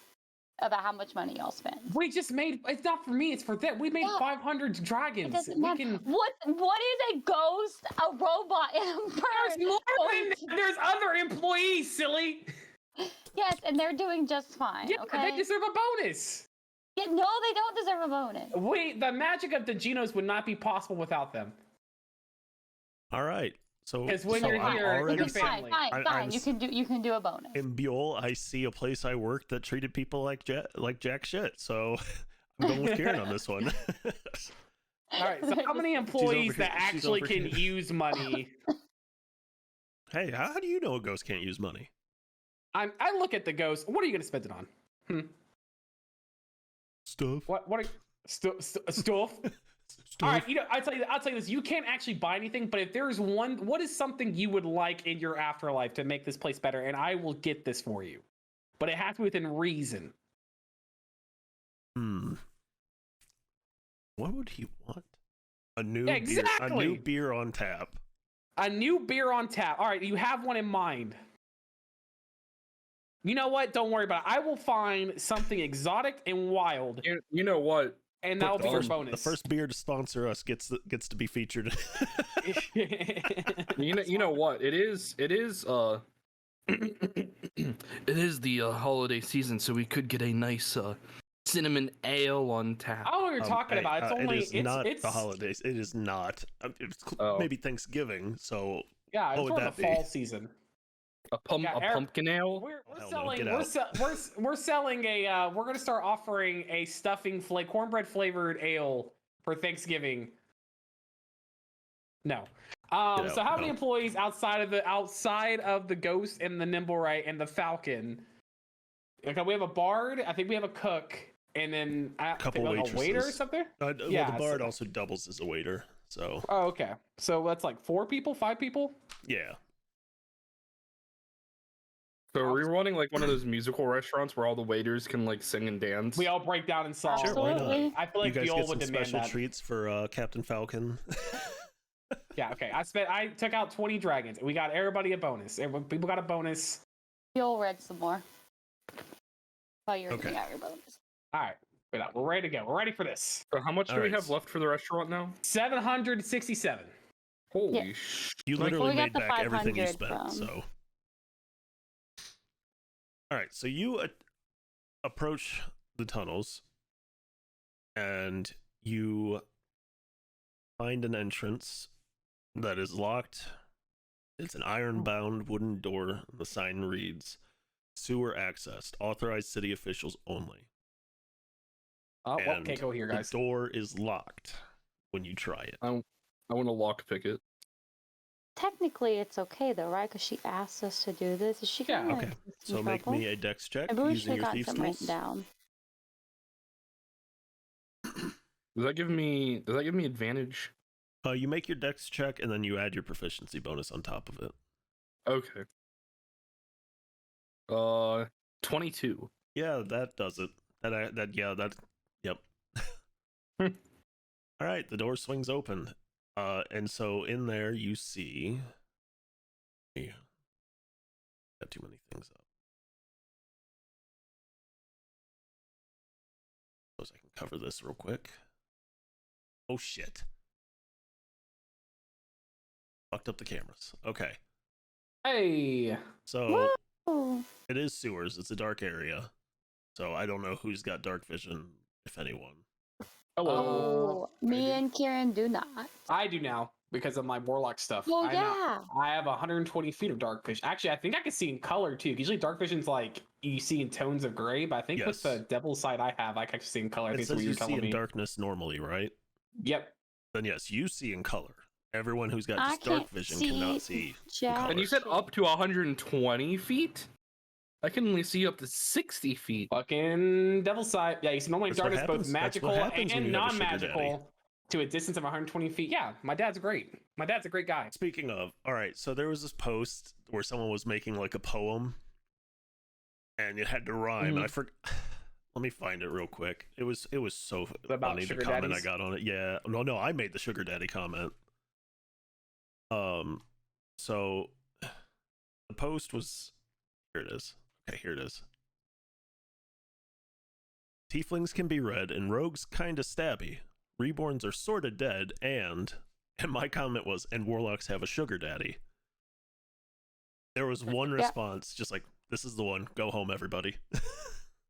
about how much money y'all spent. We just made. It's not for me. It's for them. We made Yeah. 500 It dragons. doesn't We matter. can. What is a ghost, a robot, and a bird? There's more going than there's other employees, silly. Yes, and they're doing just fine. Yeah, okay. they deserve a bonus. Yeah, no, they don't deserve a bonus. The magic of the Genos would not be possible without them. All right. So, Because when so you're I'm here, already you're Fine, family. fine, I'm fine. You can do a bonus. in Buell, I see a place I worked that treated people like jack shit. So I'm going with Kieran on this one. All right. So how many employees that here- she's actually over can here. use money? Hey, how do you know a ghost can't use money? I look at the ghost. What are you going to spend it on? Stuff. What? Stuff? All right, I'll tell you this. You can't actually buy anything, but if there's one, what is something you would like in your afterlife to make this place better? And I will get this for you, but it has to be within reason. What would he want? A new Yeah, beer, a exactly. new beer on tap. A new beer on tap. All right, you have one in mind. You know what? Don't worry about it. I will find something exotic and wild, You know what? and that'll be your bonus. The first beer to sponsor us gets to be featured. You know what? It is it is the holiday season, so we could get a nice cinnamon ale on tap. I don't know what you're talking about. It's only it is not the holidays. It is not. It's Oh. maybe Thanksgiving. So Yeah, it's would more that the be? fall season. A pumpkin ale. We're hell no, selling. get We're, out. we're selling a. We're gonna start offering a cornbread flavored ale for Thanksgiving. No. Get So out, how many no. employees outside of the Ghost and the Nimblewright and the Falcon? Okay, we have a bard. I think we have a cook. and then Couple like a waiter or waitresses. something. Well, Yeah, the bard so- also doubles as a waiter, so Oh, okay. So that's like 4 people, 5 people. yeah. So are we running like one of those musical restaurants where all the waiters can like sing and dance? We all break down in song. Sure, why not? Absolutely. I feel You like guys Biol get would some demand special that. treats for Captain Falcon. Yeah, okay. I took out 20 dragons. We got everybody a bonus. People got a bonus. You'll read some more. While you're Okay. getting out your bonus. All right. We're ready to go. We're ready for this. So how much do All we right. have left for the restaurant now? 767. Holy Yeah. You Like, literally we got made the back everything you 500 spent. from- So, all right. So you approach the tunnels, and you find an entrance that is locked. It's an iron-bound wooden door. The sign reads, "Sewer accessed. Authorized city officials only." Oh, well, And can't go here, guys. The door is locked when you try it. I want to lockpick it. Technically, it's okay though, right? Because she asked us to do this. Is she Yeah, gonna Okay. get in So make trouble? me a dex check Maybe we using should your have gotten thieves some tools. written down. Does that give me advantage? You make your dex check and then you add your proficiency bonus on top of it. Okay. 22. Yeah, that does it. Yep. All right, the door swings open. And so in there you see. Yeah. Got too many things up. Suppose I can cover this real quick. Oh shit. Fucked up the cameras. Okay. Hey. So Oh, it is sewers. It's a dark area. So I don't know who's got dark vision, if anyone. Hello. oh, me and Kieran do not. I do now because of my warlock stuff. Oh I yeah. I have 120 feet of dark vision. Actually, I think I can see in color too. Usually, dark vision's like you see in tones of gray, but I think with Yes. the devil side I have, I can actually see in color. I It think says what you you're see telling in me. darkness normally, right? Yep. Then yes, you see in color. Everyone who's got I just dark can't vision see cannot see. Jack color. And you said shit. up to 120 feet? I can only see up to 60 feet. Fucking devil side. Yeah, you see normally That's what darkness both happens- that's what magical happens when and you have a sugar daddy. non-magical to a distance of 120 feet. Yeah, my dad's great. My dad's a great guy. Speaking of, all right, so there was this post where someone was making like a poem, and it had to rhyme. And I forgot. Let me find it real quick. It was so About funny the sugar comment daddies? I got on it. Yeah, no, I made the sugar daddy comment. So the post was here. It is. Okay, here it is. Tieflings can be red, and rogues kinda stabby. Reborns are sorta dead, and my comment was, and warlocks have a sugar daddy. There was one response, just like, this is the one. Go home, everybody.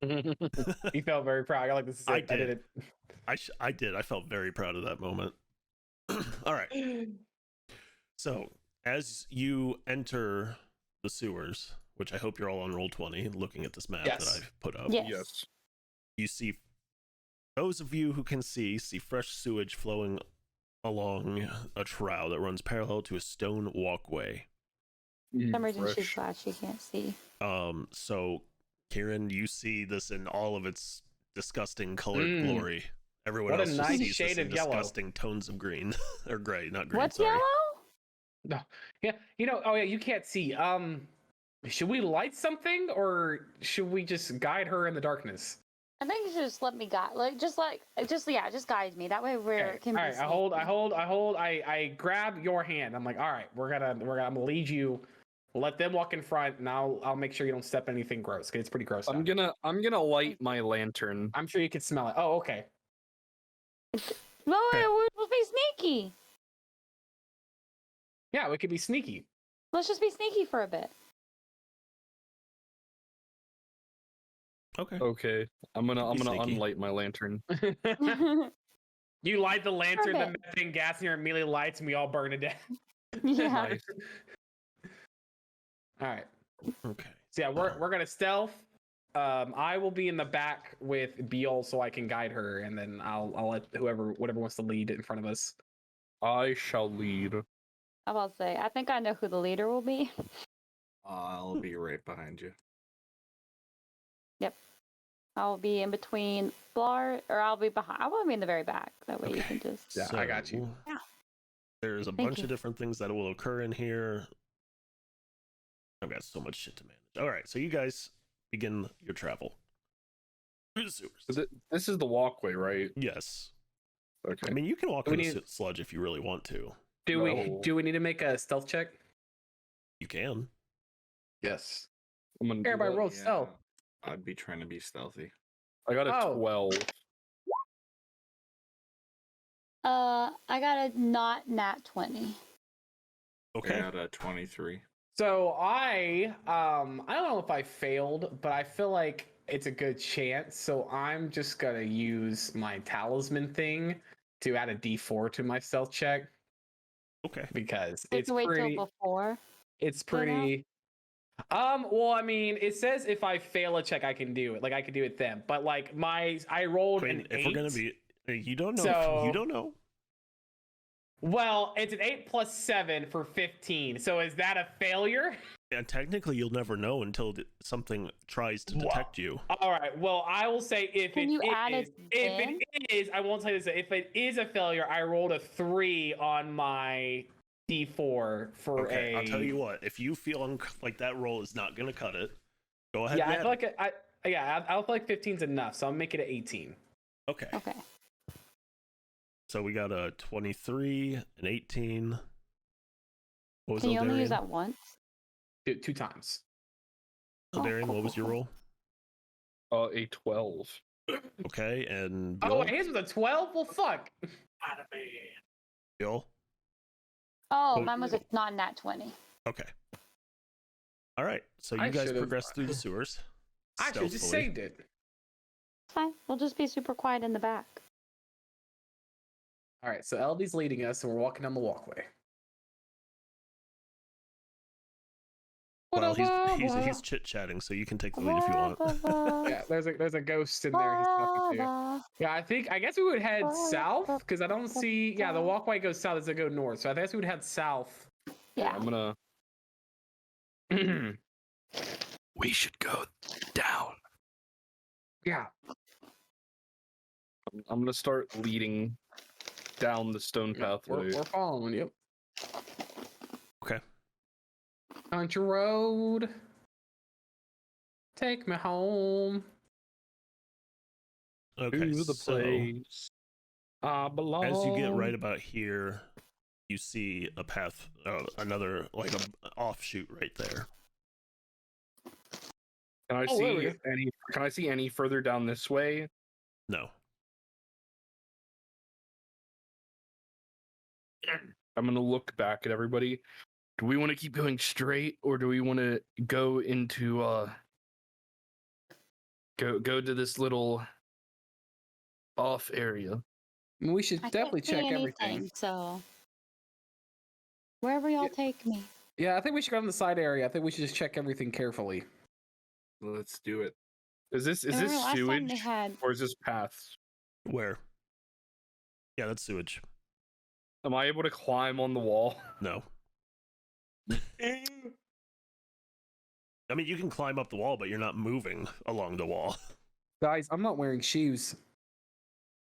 He felt very proud. I like this. I I did did. I did. I felt very proud of that moment. All right. it. So, as you enter the sewers, which I hope you're all on roll 20, looking at this map Yes. that I've put up, Yes. you see, those of you who can see fresh sewage flowing along a trowel that runs parallel to a stone walkway. For some reason Fresh. she's glad she can't see. So, Kieran, you see this in all of its disgusting colored Mm. glory. Everyone What a else just nice sees shade this in of yellow. disgusting tones of green or gray, not green. What's sorry. yellow? Yeah, oh yeah, you can't see. Should we light something or should we just guide her in the darkness? I think you should just let me guide. Just guide me. That way Okay, can all be right, I hold. I grab your hand. I'm like, all right, I'm gonna lead you. Let them walk in front, and I'll make sure you don't step in anything gross, because it's pretty gross. I'm down. gonna light my lantern. I'm sure you can smell it. Oh, okay. No, Okay. we'll be sneaky. Yeah, we could be sneaky. Let's just be sneaky for a bit. Okay. Okay, I'm gonna Be sneaky. unlight my lantern. You light the lantern, the Perfect. methane gas in here immediately lights, and we all burn to death. yeah. Nice. All right. Okay. So yeah, we're gonna stealth. I will be in the back with Biol so I can guide her, and then I'll let whatever wants to lead in front of us. I shall lead. I will say, I think I know who the leader will be. I'll be right behind you. I'll be in between Blar, or I'll be behind. I want to be in the very back. That way you Okay. can just. Yeah, I got you. Yeah. There's a Thank bunch you. of different things that will occur in here. I've got so much shit to manage. All right, so you guys begin your travel through the sewers. This is the walkway, right? Yes. Okay. I mean, you can walk We in the need- sludge if you really want to. Do we No. need to make a stealth check? You can. Yes. I'm gonna do Everybody that. roll stealth. I'd be trying to be stealthy. I got a Oh. 12. I got a not nat 20. Okay. I got a 23. So I don't know if I failed, but I feel like it's a good chance. So I'm just gonna use my talisman thing to add a D4 to my stealth check Okay. because You have it's to wait pretty. till before. It's you know? pretty. Well, I mean, it says if I fail a check, I can do it. Like I can do it then. But like I rolled I mean, an if 8. we're gonna be, you don't know. So- You don't know. Well, it's an 8 plus 7 for 15. So is that a failure? And technically, you'll never know until something tries to detect you. All right. Well, I will say if Can you add it if in? it is, I won't tell you this. If it is a failure, I rolled a 3 on my D4 for Okay, a. I'll tell you what. If you feel like that roll is not gonna cut it, go ahead. Yeah, I and feel add it. like I feel like 15's enough, so I'll make it an 18. Okay. Okay. So we got a 23, an 18. What was Can you only use Eldarian? that once? Two times. Eldarian, what was your roll? A 12. Okay, and Oh, Bill. wait, his was a 12. Well, fuck. Bill. Oh, Oh, mine was a not nat 20. Okay. All right. So you I guys should've- progress through the sewers. I should have just stealthily. saved it. It's fine. We'll just be super quiet in the back. All right, so LD's leading us, and we're walking down the walkway. Well, he's chit chatting, so you can take the lead if you want. Yeah, there's a ghost in there he's talking to. Yeah, I guess we would head south because I don't see. Yeah, the walkway goes south. Does it go north? So I guess we would head south. Yeah. I'm gonna. We should go down. Yeah. I'm gonna start leading down the stone pathway. We're following you. Okay. Country road. Take me home. Okay. To the so place I belong. as you get right about here, you see a path, another like a offshoot right there. Can I Oh, there we see go. any? Can I see any further down this way? No. I'm gonna look back at everybody. Do we want to keep going straight, or do we want to go into go to this little off area? I mean, we should I definitely can't see check anything, everything. So wherever y'all take me. Yeah, I think we should go in the side area. I think we should just check everything carefully. Let's do it. Is this I remember last time sewage they had. or is this paths? Where? Yeah, that's sewage. Am I able to climb on the wall? No. I mean, you can climb up the wall, but you're not moving along the wall. Guys, I'm not wearing shoes.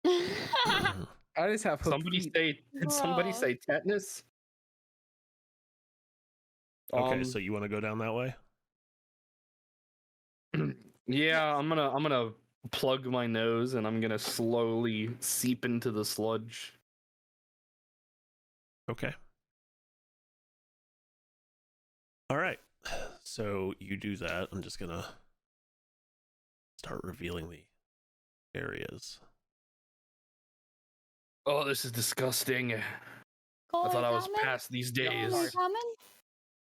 I just have hooked Somebody feet. say did somebody Gross. say tetanus? Okay, so you want to go down that way? Yeah, I'm gonna plug my nose and I'm gonna slowly seep into the sludge. Okay. All right. So you do that. I'm just gonna start revealing the areas. Oh, this is disgusting. I Golorr thought I was coming? past these Golorr days. coming?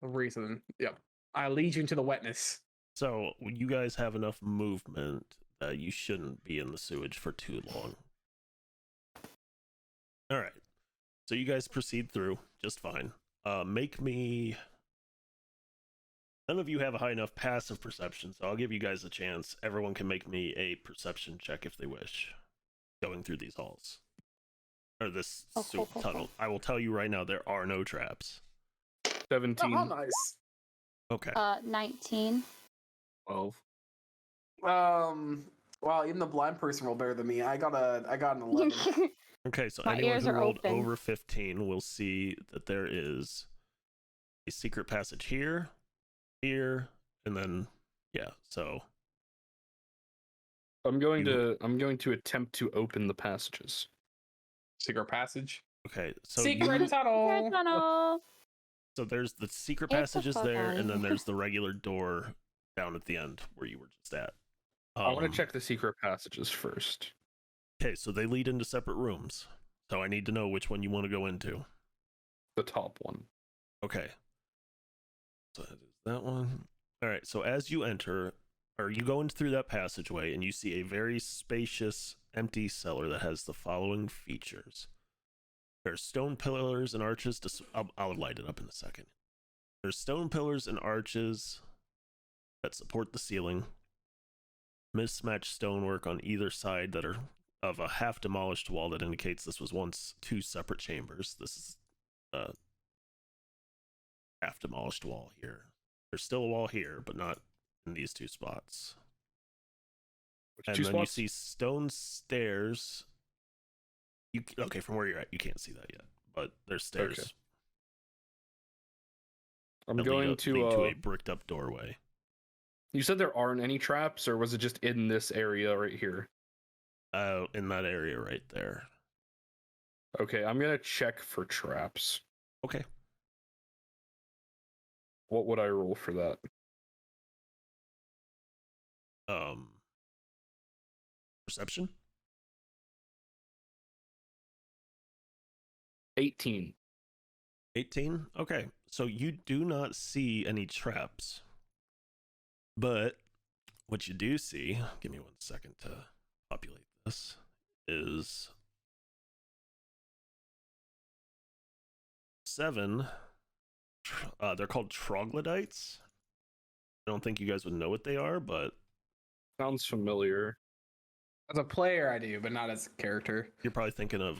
A reason. Yep. I lead you into the wetness. So you guys have enough movement that you shouldn't be in the sewage for too long. All right. So you guys proceed through just fine. Make me. None of you have a high enough passive perception, so I'll give you guys a chance. Everyone can make me a perception check if they wish, going through these halls or this tunnel. I will tell you right now, there are no traps. 17. Oh, how nice. Okay. 19. 12. Wow, even the blind person rolled better than me. I got an 11. Okay, so My anyone ears who are rolled open. over 15 will see that there is a secret passage here, and then yeah. So I'm going to attempt to open the passages. Secret passage. okay, so Secret tunnel. Tunnel. so there's the secret Get the passages fuck there, outta and then here. there's the regular door down at the end where you were just at. I want to check the secret passages first. Okay, so they lead into separate rooms. So I need to know which one you want to go into. The top one. Okay. So that is that one. All right. So as you enter, or you go into through that passageway, and you see a very spacious, empty cellar that has the following features. There's stone pillars and arches. I'll light it up in a second. There's stone pillars and arches that support the ceiling. Mismatched stonework on either side that are of a half demolished wall that indicates this was once two separate chambers. This is a half demolished wall here. There's still a wall here, but not in these two spots. Which And two then spots? you see stone stairs. Okay, from where you're at, you can't see that yet, but there's stairs. Okay. I'm that going lead to a bricked up doorway. You said there aren't any traps, or was it just in this area right here? In that area right there. Okay, I'm gonna check for traps. Okay. What would I roll for that? Perception? 18. 18? Okay. So you do not see any traps. But what you do see, give me 1 second to populate this, is 7. They're called troglodytes. I don't think you guys would know what they are, but Sounds familiar. As a player, I do, but not as a character. you're probably thinking of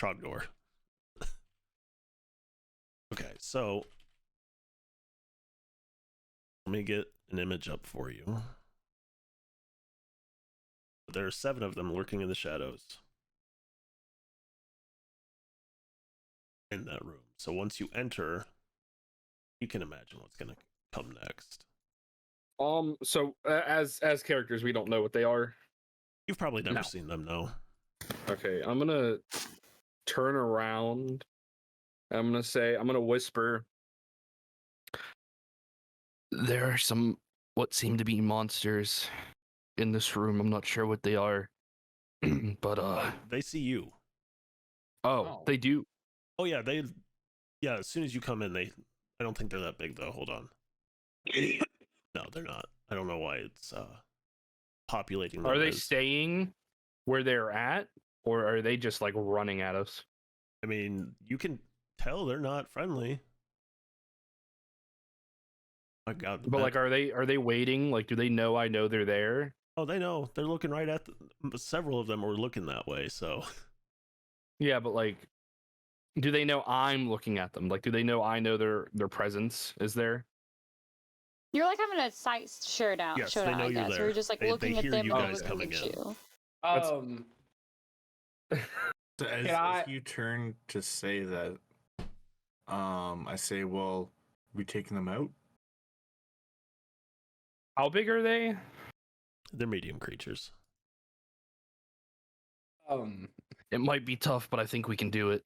Trogdor. Okay, so let me get an image up for you. There are 7 of them lurking in the shadows in that room. So once you enter, you can imagine what's going to come next. So as characters, we don't know what they are. You've probably never No. seen them, no. Okay, I'm gonna turn around. I'm gonna whisper. There are some what seem to be monsters in this room. I'm not sure what they are. But They see you. Oh. they do. Oh yeah, as soon as you come in, I don't think they're that big though. Hold on. No, they're not. I don't know why it's populating them. Are they as- staying where they're at, or are they just like running at us? I mean, you can tell they're not friendly. My God. But like, are they waiting? Like, do they know I know they're there? Oh, they know. They're looking right at several of them were looking that way, so. Yeah, but like, do they know I'm looking at them? Like, do they know I know their presence is there? You're like having a sight showdown. Yes, they showdown, know I you're guess. there. We're just like They looking at hear them you and guys looking coming at in. you. So as you turn to say that, I say, well, we taking them out? How big are they? They're medium creatures. It might be tough, but I think we can do it.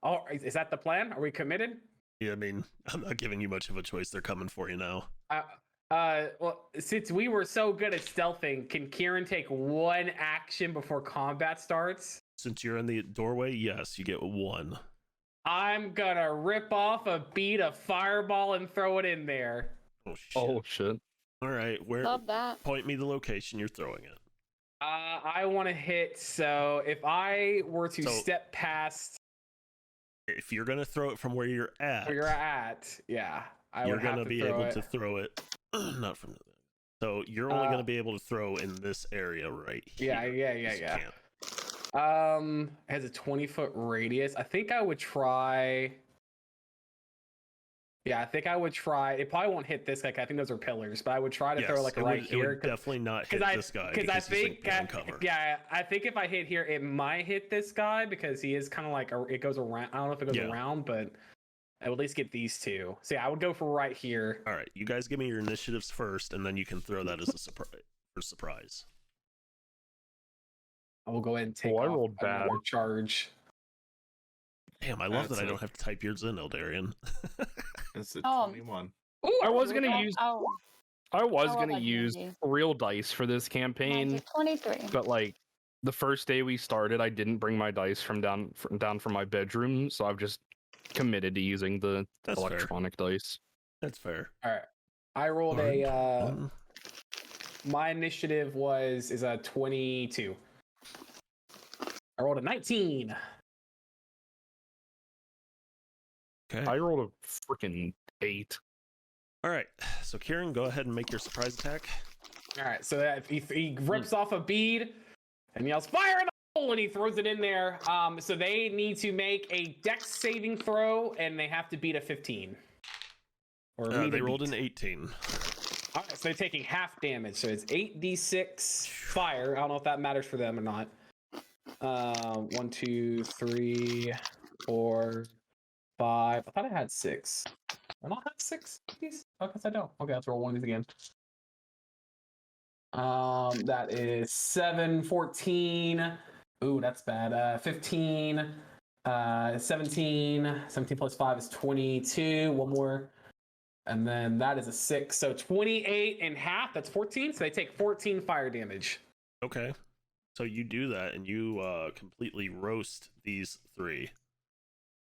Oh, is that the plan? Are we committed? Yeah, I mean, I'm not giving you much of a choice. They're coming for you now. Well, since we were so good at stealthing, can Kieran take one action before combat starts? Since you're in the doorway, yes, you get 1. I'm gonna rip off a bead of fireball and throw it in there. Oh shit. Oh shit! All right, where? Love that. Point me the location you're throwing it. I want to hit. So if I were to step past If you're gonna throw it from where you're at, where you're at, yeah, you're gonna be able to throw it. Not from. So you're only gonna be able to throw in this area right here. Yeah. You can't. It has a 20-foot radius. I think I would try. Yeah, I think I would try. It probably won't hit this guy. I think those are pillars, but I would try to Yes, throw like it right would, here. It would definitely not hit this guy Because I he's like think, behind cover. yeah, I think if I hit here, it might hit this guy because he is kind of like it goes around. I don't know if it goes around, but I would at least get these two. So yeah, I would go for right here. All right, you guys give me your initiatives first, and then you can throw that as a surprise. I will go ahead and take I off rolled bad. another charge. Damn, I love That's that I a- don't have to type yours in, Eldarian. It's a Oh. 21. Ooh, I was gonna Oh, use oh, I was Oh, gonna like use Mindy. real dice for this mine's campaign, a 23. but like the first day we started, I didn't bring my dice from down from my bedroom, so I've just committed to using the That's fair. electronic dice. That's fair. all right. I rolled my initiative is a 22. I rolled a 19. Okay. I rolled a freaking 8. All right. So Kieran, go ahead and make your surprise attack. All right, so that he rips off a bead and yells "Fire in the hole!" and he throws it in there. So they need to make a Dex saving throw and they have to beat a 15. Or They rolled an 18. All right, so they're taking half damage. So it's 8d6 fire. I don't know if that matters for them or not. 1, 2, 3, 4, 5. I thought I had 6. I don't have 6 of these? I guess I don't. Okay, let's roll one of these again. That is 7, 14. Ooh, that's bad. 15, 17. 17 plus 5 is 22. One more. And then that is a 6. So 28 and half. That's 14. So they take 14 fire damage. Okay. So you do that, and you completely roast these 3.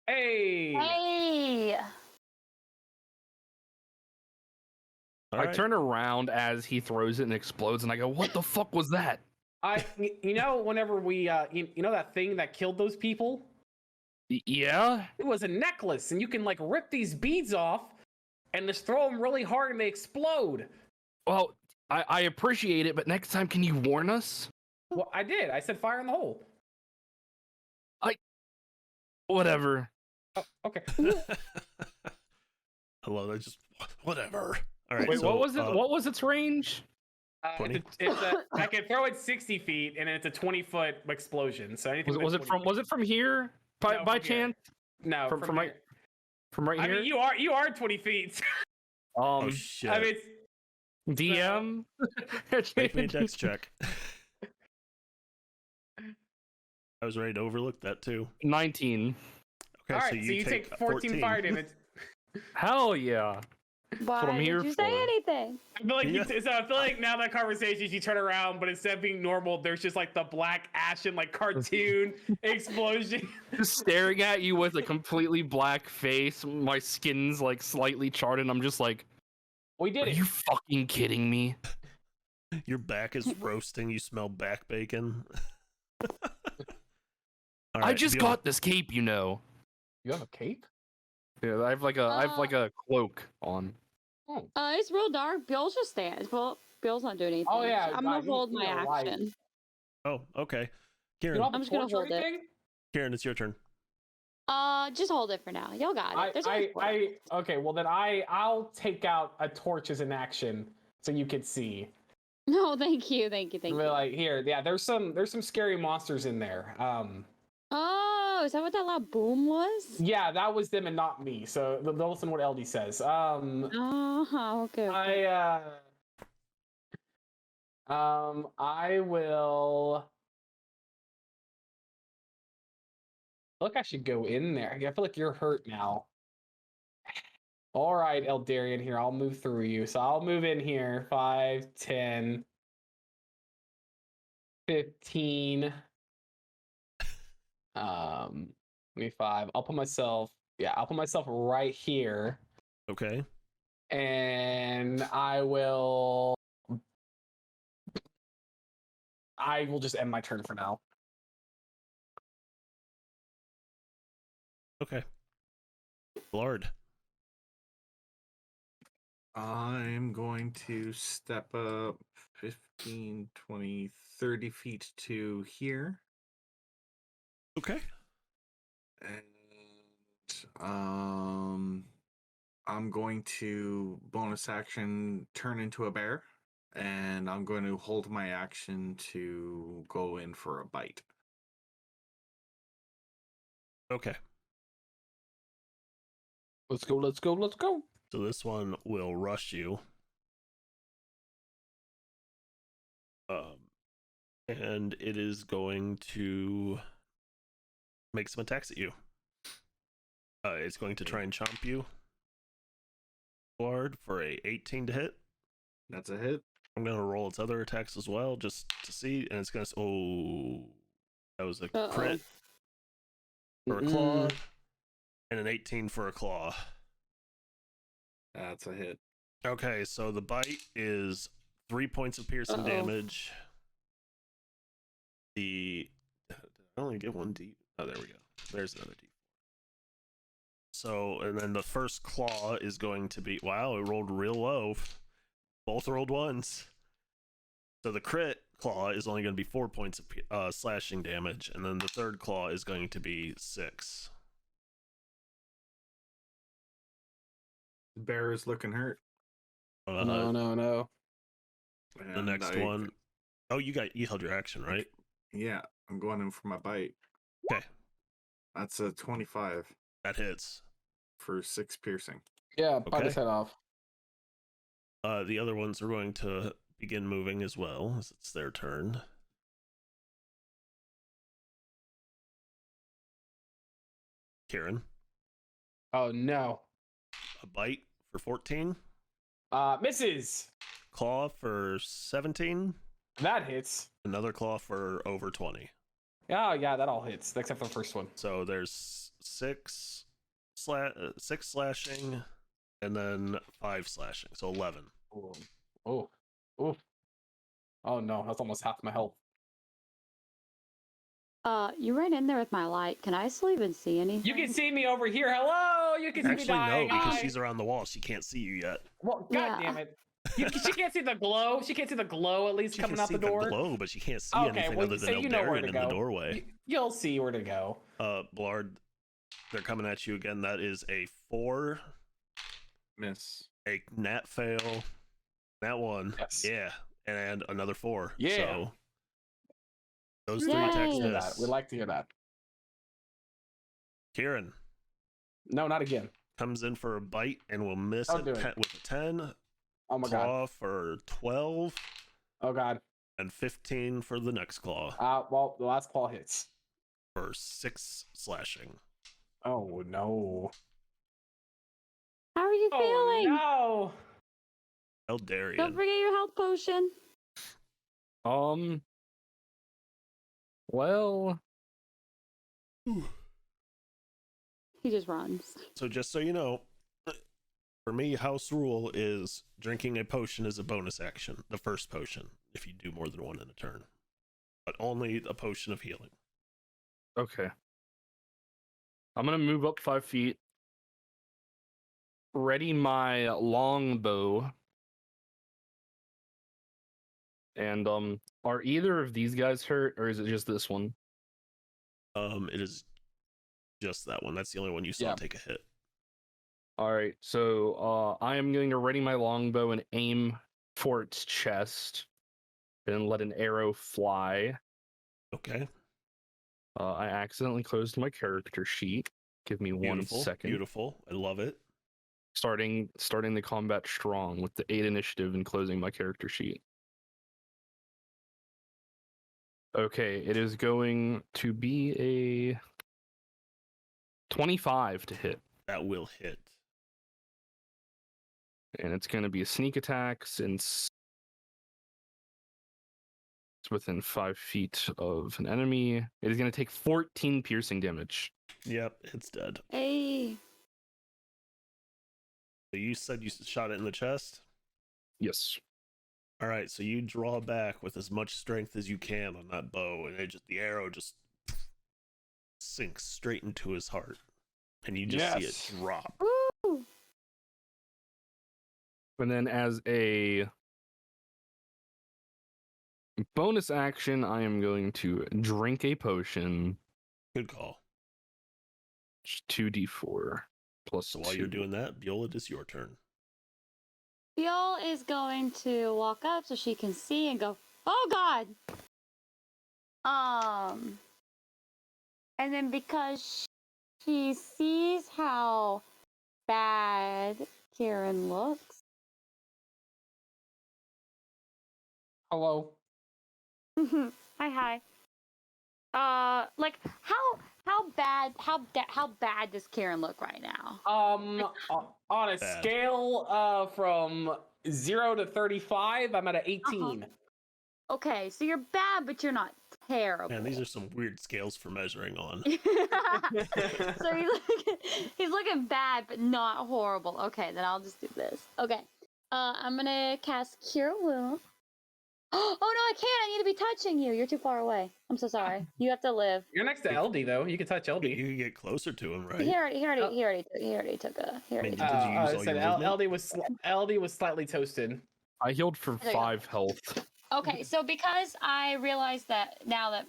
Hey! Hey! All I right. turn around as he throws it and explodes, and I go, "What the fuck was that?" Whenever we, you know that thing that killed those people? Yeah. It was a necklace, and you can like rip these beads off and just throw them really hard and they explode. Well, I appreciate it, but next time, can you warn us? Well, I did. I said fire in the hole. Whatever. Oh, okay. I love that. Just whatever. All right. Wait, so, what was it? What was its range? 20? I can throw it 60 feet, and it's a 20-foot explosion. So anything. Was it from here? By No, from here. chance? No, from here. right I here? mean, you are 20 feet. Oh shit! I mean, DM. Make me a dex check. I was ready to overlook that too. 19. Okay, all right. So you take 14 fire damage. Hell yeah. Why what I'm did here you say for. anything? I feel like Yeah. I feel like now that conversation, you turn around, but instead of being normal, there's just like the black ashen like cartoon explosion. Just staring at you with a completely black face. My skin's like slightly charred, and I'm just like, We did are it. you fucking kidding me? Your back is roasting. You smell back bacon. All I right, just Beal. got this cape, you know. You have a cape? Yeah, I have like a cloak on. Oh. It's real dark. Bill's just stands. Bill's not doing anything. Oh, yeah, I'm gonna God, hold you my are right. action. Oh, okay. You Kieran, don't have I'm a just gonna torch or hold it. anything? Kieran, it's your turn. Just hold it for now. Y'all got it. There's always one. Okay, well then I'll take out a torch as an action so you can see. No, thank you. Thank you. Thank We're you. like here, yeah, there's some scary monsters in there. Oh, is that what that loud boom was? Yeah, that was them and not me. So they'll listen to what LD says. Oh, okay. I will. Look, I should go in there. I feel like you're hurt now. All right, Eldarian, here, I'll move through you. So I'll move in here. 5, 10, 15. 25. I'll put myself right here. Okay. And I will just end my turn for now. Okay. Lord. I'm going to step up 15, 20, 30 feet to here. Okay. And I'm going to bonus action turn into a bear, and I'm going to hold my action to go in for a bite. Okay. Let's go, let's go, let's go. So this one will rush you. And it is going to make some attacks at you. It's going to try and chomp you. Hard for a 18 to hit. That's a hit. I'm gonna roll its other attacks as well, just to see, and it's gonna. Oh, that was a crit for a claw, and an 18 for a claw. That's a hit. Okay, so the bite is 3 points of piercing damage. I only get 1d. Oh, there we go. There's another d. So, and then the first claw is going to be. Wow, it rolled real low. Both rolled ones. So the crit claw is only going to be 4 points of slashing damage, and then the third claw is going to be 6. The bear is looking hurt. No. The and next one. Oh, you held your action, right? Yeah, I'm going in for my bite. Okay. That's a 25 That hits. for 6 piercing. Yeah, bite Okay. his head off. The other ones are going to begin moving as well, as it's their turn. Kieran, Oh no. a bite for 14. Misses. Claw for 17. That hits. Another claw for over 20. Oh yeah, that all hits, except for the first one. So there's 6 slashing, and then 5 slashing, so 11. Oh no, that's almost half my health. You ran in there with my light. Can I still even see anything? You can see me over here. Hello, you can see Actually, me dying. no, because Hi. she's around the wall. She can't see you yet. Well, Yeah. god damn it. She can't see the glow. She can't see the glow at least She coming can out see the door. glow, but she can't see Okay, anything well, other so than you know where Eldarion to in go. the doorway. You'll see where to go. Blard, they're coming at you again. That is a 4, Miss. a nat fail, nat 1, Yes. yeah, and another 4. Yeah. So those Yay. 3 We like attacks to hear that. miss. We like to hear that. Kieran No, not again. comes in for a bite and will miss Don't do with it. a 10. Oh my god. Claw for 12 Oh god. and 15 for the next claw Well, the last claw hits. for 6 slashing. Oh no. How are you feeling? Oh Don't Eldarion. forget your health potion. Well, He just runs. So just so you know, for me, house rule is drinking a potion is a bonus action. The first potion, if you do more than one in a turn, but only a potion of healing. okay. I'm gonna move up 5 feet. Ready my longbow. And are either of these guys hurt, or is it just this one? It is just that one. That's the only one you saw Yeah. take a hit. All right, so I am going to ready my longbow and aim for its chest, and let an arrow fly. Okay. I accidentally closed my character sheet. Give me Beautiful. 1 second. Beautiful. I love it. Starting the combat strong with the 8 initiative and closing my character sheet. Okay, it is going to be a 25 to hit. That will hit. And it's going to be a sneak attack since it's within 5 feet of an enemy. It is going to take 14 piercing damage. Yep, it's dead. Hey. So you said you shot it in the chest? Yes. All right, so you draw back with as much strength as you can on that bow, and the arrow just sinks straight into his heart, and you just see Yes. it drop. Woo. And then as a bonus action, I am going to drink a potion. Good call. 2d4 plus So while you're 2. doing that, Viola, it is your turn. Fiol is going to walk up so she can see and go, "Oh God!" And then because she sees how bad Kieran looks, Hello. hi. Like how bad does Kieran look right now? On a Bad. scale from 0 to 35, I'm at an 18. Okay, so you're bad, but you're not terrible. Man, these are some weird scales for measuring on. So he's looking bad, but not horrible. Okay, then I'll just do this. Okay, I'm gonna cast Cure Wounds. Oh no, I can't. I need to be touching you. You're too far away. I'm so sorry. You have to live. You're next to LD though. You can touch LD. You can get closer to him, right? He already took a. He already Did took you use all said your movement? LD was slightly toasted. I healed for There you go. 5 health. Okay, so because I realized that now that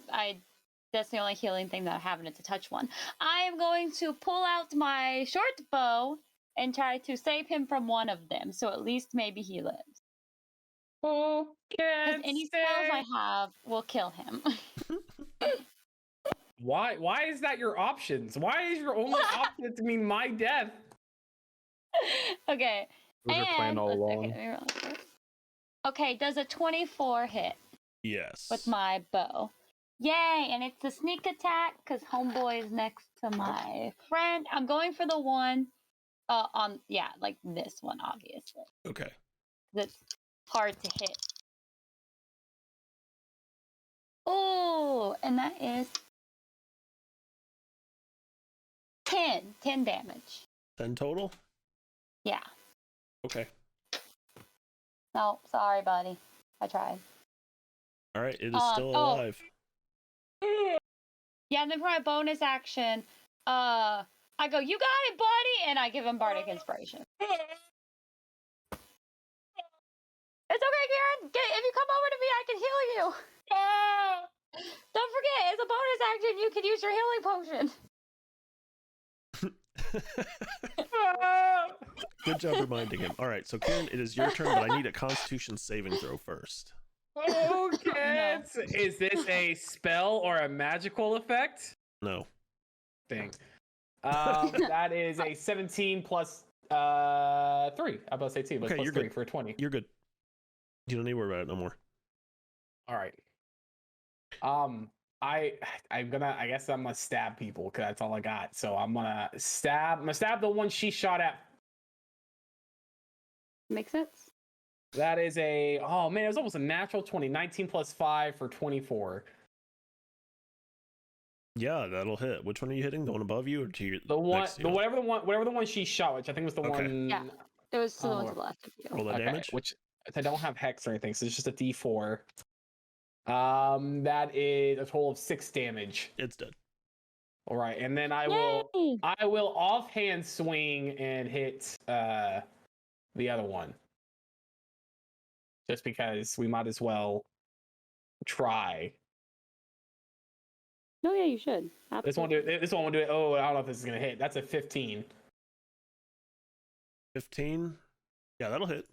that's the only healing thing that I have, and it's a touch one, I am going to pull out my short bow and try to save him from one of them. So at least maybe he lives. Oh, Because any spells I have will kill him. Why is that your options? Why is your only option to mean my death? Okay. Those are planned all along. let me roll this. Okay, does a 24 hit Yes. with my bow? Yay, and it's a sneak attack because homeboy is next to my friend. I'm going for the one like this one, obviously. Okay. That's hard to hit. Oh, and that is 10 damage. 10 total? Yeah. Okay. No, sorry, buddy. I tried. All right, it is still alive. Yeah, and then for my bonus action, I go, "You got it, buddy," and I give him bardic inspiration. It's okay, Kieran. If you come over to me, I can heal you. Don't forget, as a bonus action, you can use your healing potion. Good job reminding him. All right, so Kieran, it is your turn, but I need a Constitution saving throw first. Okay. Is this a spell or a magical effect? No. Thing. That is a 17 plus 3. I'm about to say 2, but Okay, plus you're 3 good. for 20. You're good. You don't need to worry about it no more. All right. I guess I'm gonna stab people because that's all I got. So I'm gonna stab the one she shot at. Makes sense. That is it was almost a natural 20. 19 plus 5 for 24. Yeah, that'll hit. Which one are you hitting? The one above you or to your The one, next to you? whatever the one she shot, which I think was the Okay. one. Yeah. It was the one to the left of you. Roll that damage. Which I don't have hex or anything, so it's just a D4. That is a total of 6 damage. It's dead. All right, and then I Yay! will offhand swing and hit the other one. Just because we might as well try. No, yeah, you should. This one will do it. Oh, I don't know if this is gonna hit. That's a 15. 15? Yeah, that'll hit.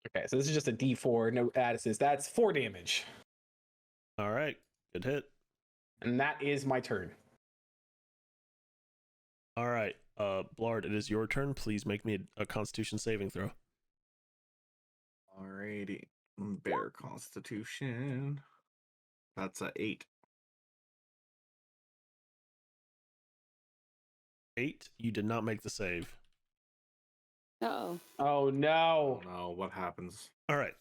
Okay, so this is just a D4, no additives. That's 4 damage. All right. Good hit. And that is my turn. All right. Blard, it is your turn. Please make me a Constitution saving throw. Alrighty. Bear Constitution. That's a 8. 8. You did not make the save. Uh-oh. Oh no. Oh no, what happens? All right.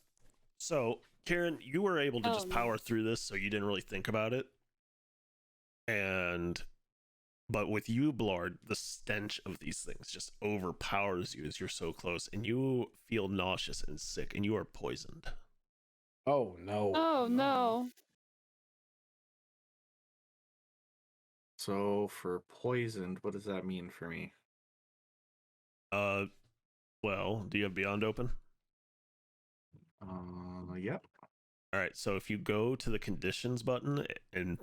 So, Karen, you were able to just no. power through this, so you didn't really think about it. But with you, Blard, the stench of these things just overpowers you as you're so close, and you feel nauseous and sick, and you are poisoned. Oh no. Oh no. So for poisoned, what does that mean for me? Well, do you have Beyond open? Yep. All right, so if you go to the conditions button and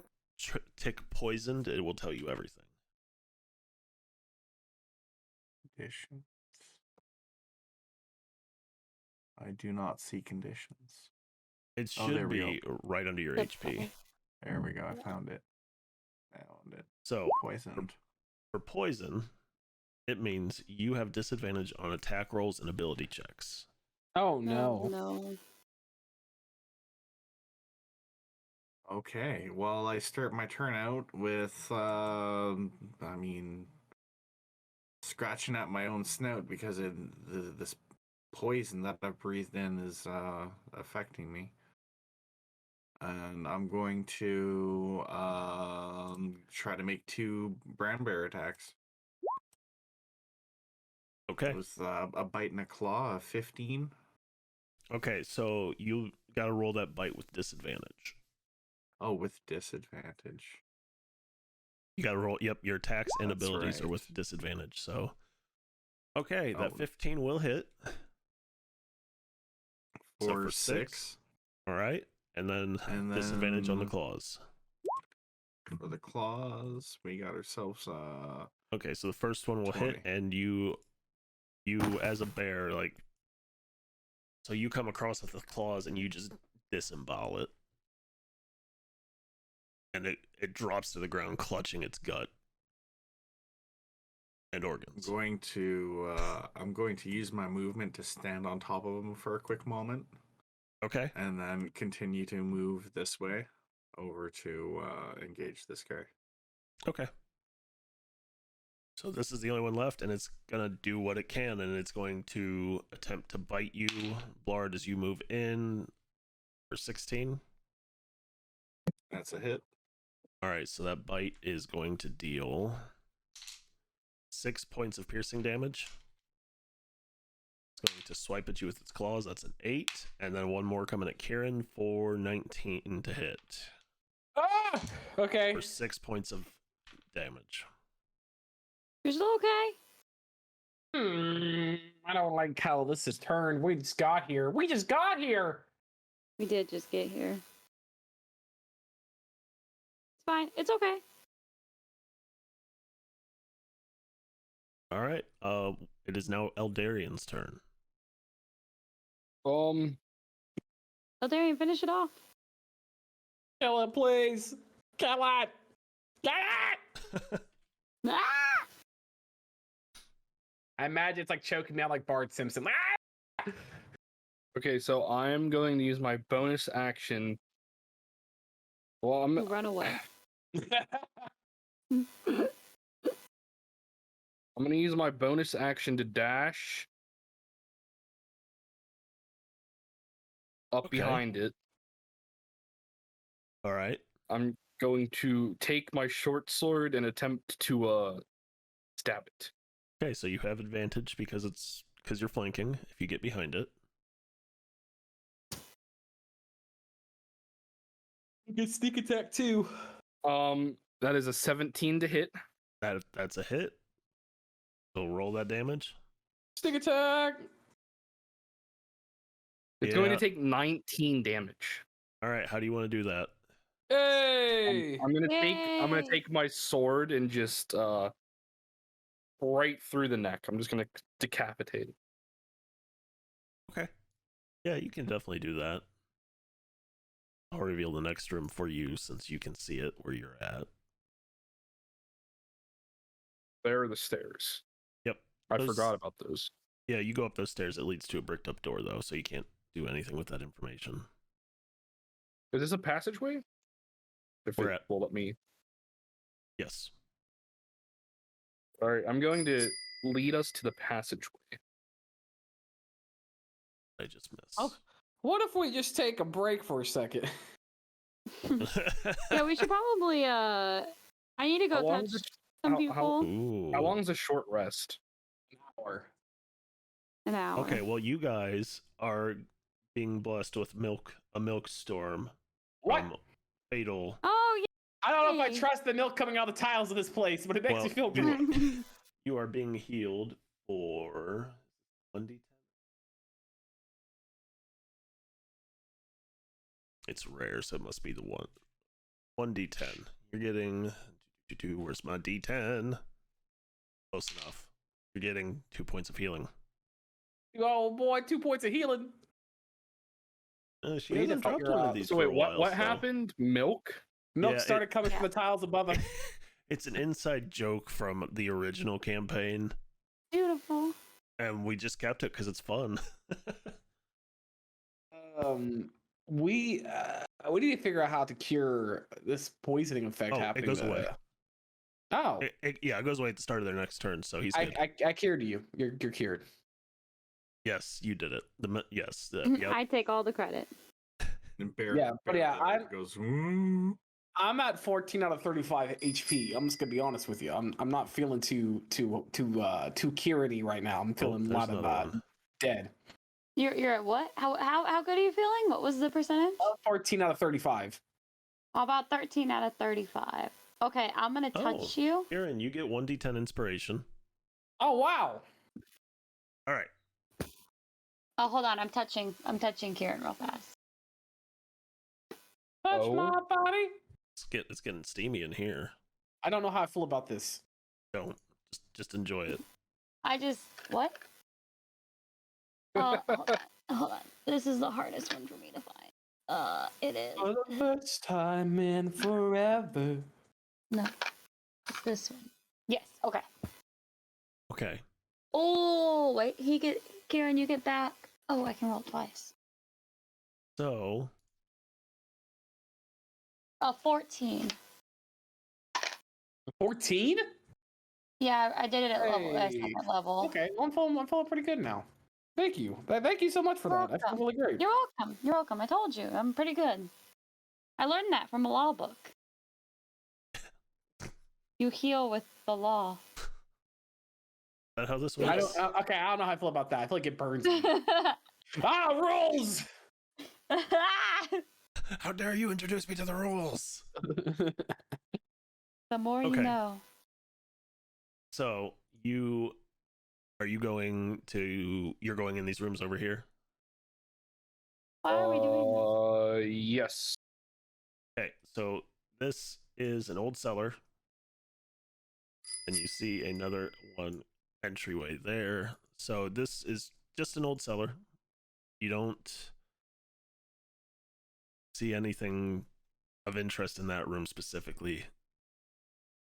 tick poisoned, it will tell you everything. Conditions. I do not see conditions. It Oh, there should we be right under your That's HP. fine. There we go. I found it. Found it. So Poisoned. for poison, it means you have disadvantage on attack rolls and ability checks. Oh no. No. Okay, well, I start my turn out with, scratching at my own snout because this poison that I've breathed in is affecting me. And I'm going to try to make 2 brand bear attacks. Okay. With a bite and a claw of 15. Okay, so you got to roll that bite with disadvantage. Oh, with disadvantage. You got to roll. Yep, your attacks and That's abilities are right. with disadvantage. So, okay, that Oh. 15 will hit. So For for 6. All right, and then disadvantage on the claws. For the claws, we got ourselves Okay, so the first one will 20. hit, and you as a bear, like, so you come across with the claws and you just disembowel it, and it drops to the ground, clutching its gut and organs. I'm going to use my movement to stand on top of him for a quick moment, Okay. and then continue to move this way over to engage this guy. Okay. So this is the only one left, and it's gonna do what it can, and it's going to attempt to bite you, Blard, as you move in for 16. That's a hit. All right, so that bite is going to deal 6 points of piercing damage. It's going to swipe at you with its claws. That's an 8, and then one more coming at Kieran for 19 to hit Ah! Okay. for 6 points of damage. You're still okay? I don't like how this is turned. We just got here. We just got here. We did just get here. It's fine. It's okay. All right, it is now Eldarian's turn. Oh, Darian, finish it off. Kill it, please. Kill it. Kill it. Ah! I imagine it's like choking me out like Bart Simpson. Ah! Okay, so I'm going to use my bonus action. Well, I'm Run away. going to use my bonus action to dash up Okay. behind it. All right. I'm going to take my short sword and attempt to stab it. Okay, so you have advantage because you're flanking if you get behind it. Get sneak attack too. That is a 17 to hit. That's a hit. So roll that damage. Sneak attack. It's going to take 19 damage. All right, how do you want to do that? Hey. I'm gonna Yay. take my sword and just right through the neck. I'm just gonna decapitate it. Okay. Yeah, you can definitely do that. I'll reveal the next room for you since you can see it where you're at. There are the stairs. Yep. I Those- forgot about those. Yeah, you go up those stairs. It leads to a bricked up door, though, so you can't do anything with that information. Is this a passageway? If We're it at- will let me. Yes. All right, I'm going to lead us to the passageway. I just missed. Oh. What if we just take a break for a second? Yeah, we should probably I need to go How long touch is it- some how- people. Ooh. How long is a short rest? Or An hour. Okay, well, you guys are being blessed with a milk storm. what? Fatal. Oh yeah. I don't know if I Hey. trust the milk coming out of the tiles of this place, but it makes Well, me feel you- good. You are being healed for 1d10. It's rare, so it must be the 1d10. You're getting. Where's my d10? Close enough. You're getting 2 points of healing. Oh boy, 2 points of healing. She We need to hasn't dropped figure one of out- these So for wait, a while. what so- happened? Milk? Milk Yeah, started coming from the tiles above us. It's an inside joke from the original campaign, Beautiful. and we just kept it because it's fun. We need to figure out how to cure this poisoning effect Oh, it happening. goes away. Oh, It goes away at the start of their next turn, so he's good. I cured you. You're cured. Yes, you did it. Yes. Yep. I take all the credit. And Bear, Yeah, but yeah, Bear goes. "Mm." I'm at 14 out of 35 HP. I'm just gonna be honest with you. I'm not feeling too curity right now. I'm feeling a there's lot of another one. dead. You're at what? How good are you feeling? What was the percentage? 14 out of 35. How about 13 out of 35? Okay, I'm gonna touch you. Aaron, you get 1d10 inspiration. Oh wow! All right. Oh, hold on. I'm touching Kieran real fast. Touch my body. It's getting steamy in here. I don't know how I feel about this. Don't just enjoy it. I just what? Hold on. This is the hardest one for me to find. It is. For the first time in forever. No, it's this one. Yes. Okay. Okay. Oh wait, Kieran, you get back. Oh, I can roll twice. So 14. 14? Yeah, I did it at Hey. second level. Okay, I'm feeling pretty good now. Thank you. Thank you so much for that. I feel really great. You're welcome. You're welcome. I told you, I'm pretty good. I learned that from a law book. You heal with the law. is that how this I works? don't. Okay, I don't know how I feel about that. I feel like it burns me. Rules! How dare you introduce me to the rules? The more you Okay. know. So you're going in these rooms over here? Why are we doing this? Yes. Okay, so this is an old cellar. And you see another one entryway there. So this is just an old cellar. You don't see anything of interest in that room specifically.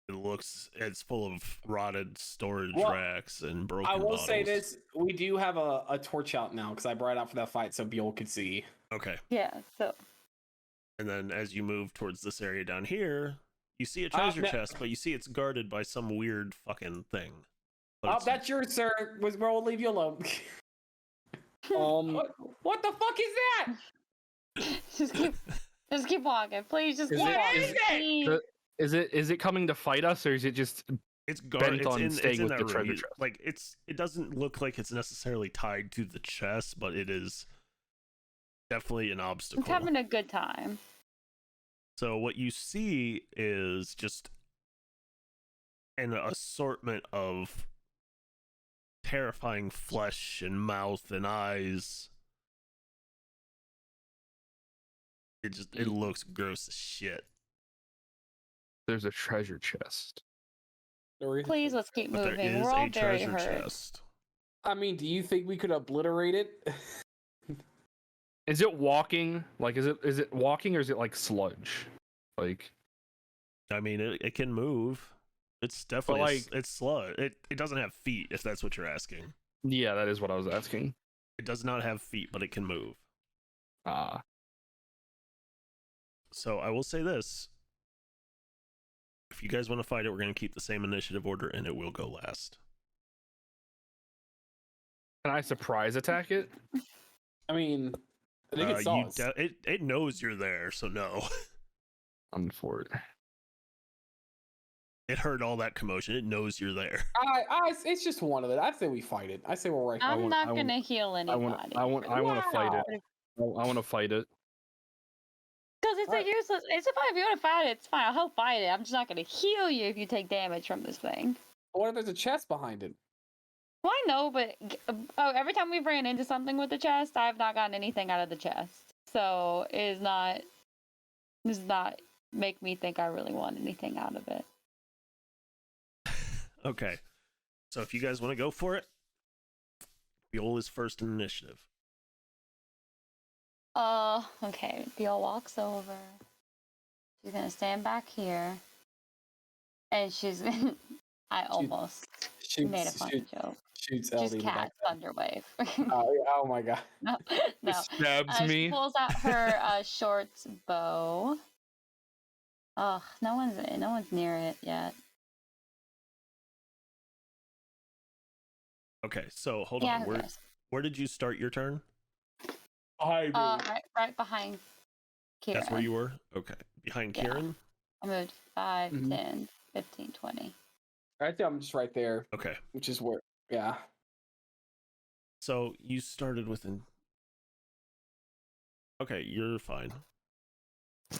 It's full of rotted storage racks and broken I will bottles. say this: we do have a torch out now because I brought it out for that fight so Buell could see. Okay. Yeah, so And then as you move towards this area down here, you see a treasure chest, but you see it's guarded by some weird fucking thing. But Oh, it's- that's yours, sir. We'll leave you alone. What the fuck is that? just keep walking. Please just Is keep it- walking. is Please. Is it coming to fight us, or is it just It's guarded. bent on It's staying in with that the room. treasure chest? It doesn't look like it's necessarily tied to the chest, but it is definitely an obstacle. It's having a good time. So what you see is just an assortment of terrifying flesh and mouth and eyes. It looks gross as shit. There's a treasure chest? Please, let's keep But there moving. is We're all a very treasure hurt. chest. I mean, do you think we could obliterate it? Is it walking? Like, is it walking, or is it like sludge? Like, I mean, it can move. It's definitely like- it's slow. It doesn't have feet, if that's what you're asking. yeah, that is what I was asking. It does not have feet, but it can move. So I will say this. If you guys want to fight it, we're going to keep the same initiative order, and it will go last. Can I surprise attack it? I mean, I think it saw us. It knows you're there, so no. I'm for it. It heard all that commotion. It knows you're there. It's just one of it. I'd say we fight it. I say we're right. I'm not I want- gonna heal anybody. I want to fight it. I want to fight it. Because it's Alright. a useless. It's fine if you want to fight it. It's fine. I'll help fight it. I'm just not gonna heal you if you take damage from this thing. What if there's a chest behind it? Well, I know, but every time we've ran into something with the chest, I've not gotten anything out of the chest. So it does not make me think I really want anything out of it. Okay. So if you guys want to go for it, Buell is first in initiative. Okay. Bill walks over. She's gonna stand back here. And she's I almost made a funny joke. Shoots Just LD in the cast back. Thunderwave. Oh my god. No, no. Stabs She me. pulls out her short bow. Ugh, no one's near it yet. Okay, so hold Yeah, on. who cares? Where did you start your turn? Right behind Kieran. That's where you were? Okay. Behind Yeah. Kieran? I moved 5, Mhm. 10, 15, 20. I think I'm just right there, Okay. which is where. Yeah. So you started within. Okay, you're fine.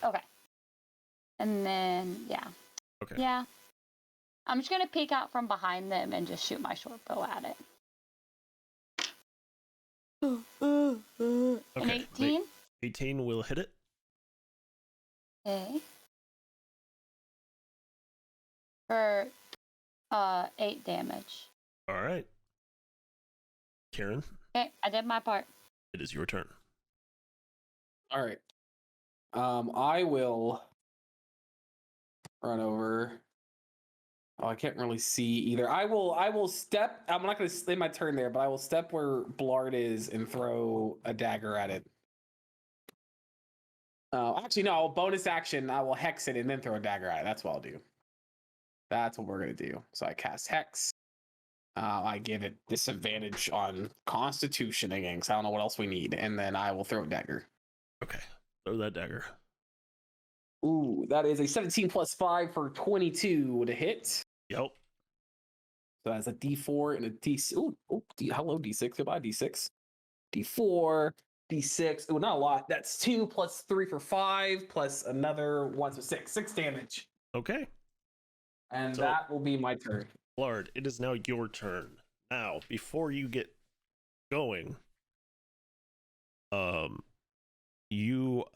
Okay. And then, yeah. Okay. Yeah. I'm just going to peek out from behind them and just shoot my short bow at it. An Okay. 18? 18 will hit it. Okay. For 8 damage. All right. Kieran, Okay, I did my part. it is your turn. All right. I will run over. Oh, I can't really see either. I will step. I'm not going to stay my turn there, but I will step where Blard is and throw a dagger at it. Actually, no. Bonus action. I will hex it and then throw a dagger at it. That's what I'll do. That's what we're gonna do. So I cast hex. I give it disadvantage on Constitution again, because I don't know what else we need, and then I will throw a dagger. Okay. Throw that dagger. Ooh, that is a 17 plus 5 for 22 to hit. Yep. So that's a D4 and a D6. Hello, D6. Goodbye, D6. D4, D6. Oh, not a lot. That's 2 plus 3 for 5, plus another 1, so 6. 6 damage. Okay. And So- that will be my turn. Lard, it is now your turn. Now, before you get going, you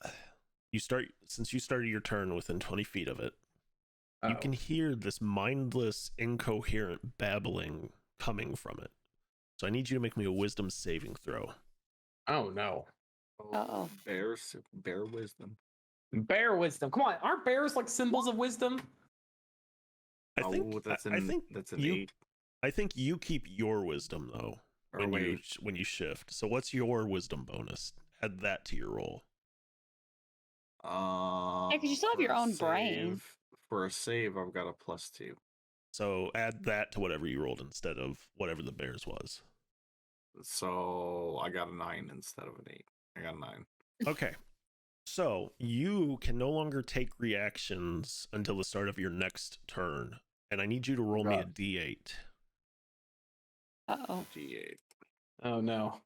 start, since you started your turn within 20 feet of it, you Uh-oh. can hear this mindless, incoherent babbling coming from it. So I need you to make me a wisdom saving throw. Oh no. Uh-oh. Bear wisdom. Bear wisdom. Come on, aren't bears like symbols of wisdom? I think that's I think that's an you, 8. I think you keep your wisdom though Or when wait, you shift. So what's your wisdom bonus? Add that to your roll. Yeah, 'cause you still have for your a own brain. For a save, I've got a +2. So add that to whatever you rolled instead of whatever the bears was. So I got a 9 instead of an 8. I got a 9. Okay. So you can no longer take reactions until the start of your next turn. And I need you to roll me a D8. Uh-oh. D8. Oh no.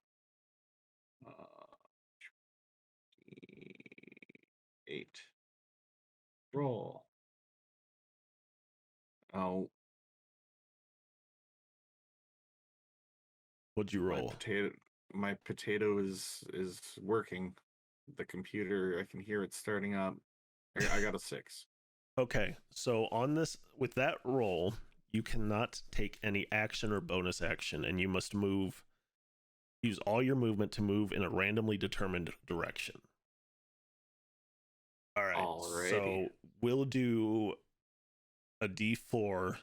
D8. Roll. Oh, What'd you roll? my potato is working. The computer, I can hear it starting up. I got a 6. Okay. So on this, with that roll, you cannot take any action or bonus action, and you must use all your movement to move in a randomly determined direction. All right. Alrighty. So we'll do a D4,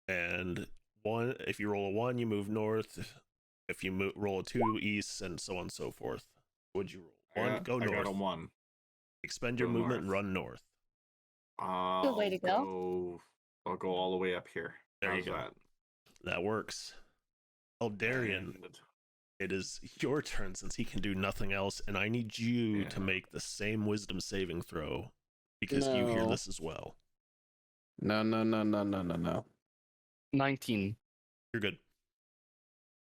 and one. If you roll a 1, you move north. If you roll a 2, east, and so on and so forth. Would you roll 1? Go I north. got a 1. Expend your Go movement and north. run north. I'll way to go. I'll go all the way up here. There you How's go. that? That works. Eldarian, And it is your turn since he can do nothing else, and I need you to Yeah. make the same wisdom saving throw because you hear No. this as well. No. 19. You're good.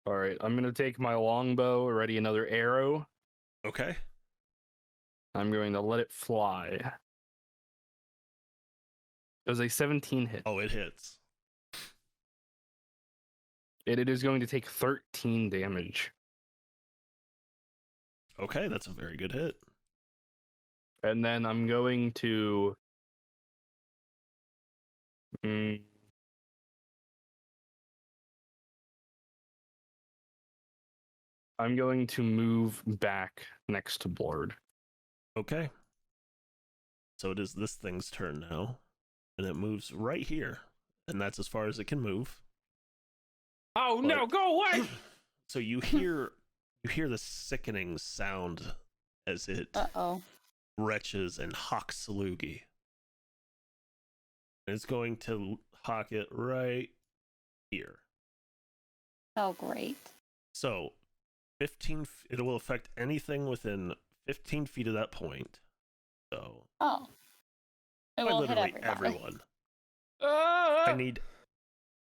All right, I'm gonna take my longbow, ready another arrow. Okay. I'm going to let it fly. Does a 17 hit? Oh, it hits. It is going to take 13 damage. Okay, that's a very good hit. And then I'm going to I'm going to move back next to Blord. Okay. So it is this thing's turn now, and it moves right here, and that's as far as it can move. Oh But- no, go away! So you hear the sickening sound as it Uh-oh. retches and hawks Salugi. And it's going to hawk it right here. Oh, great. So 15 it will affect anything within 15 feet of that point. So Oh. It quite won't hit literally everybody. everyone. Ah! I need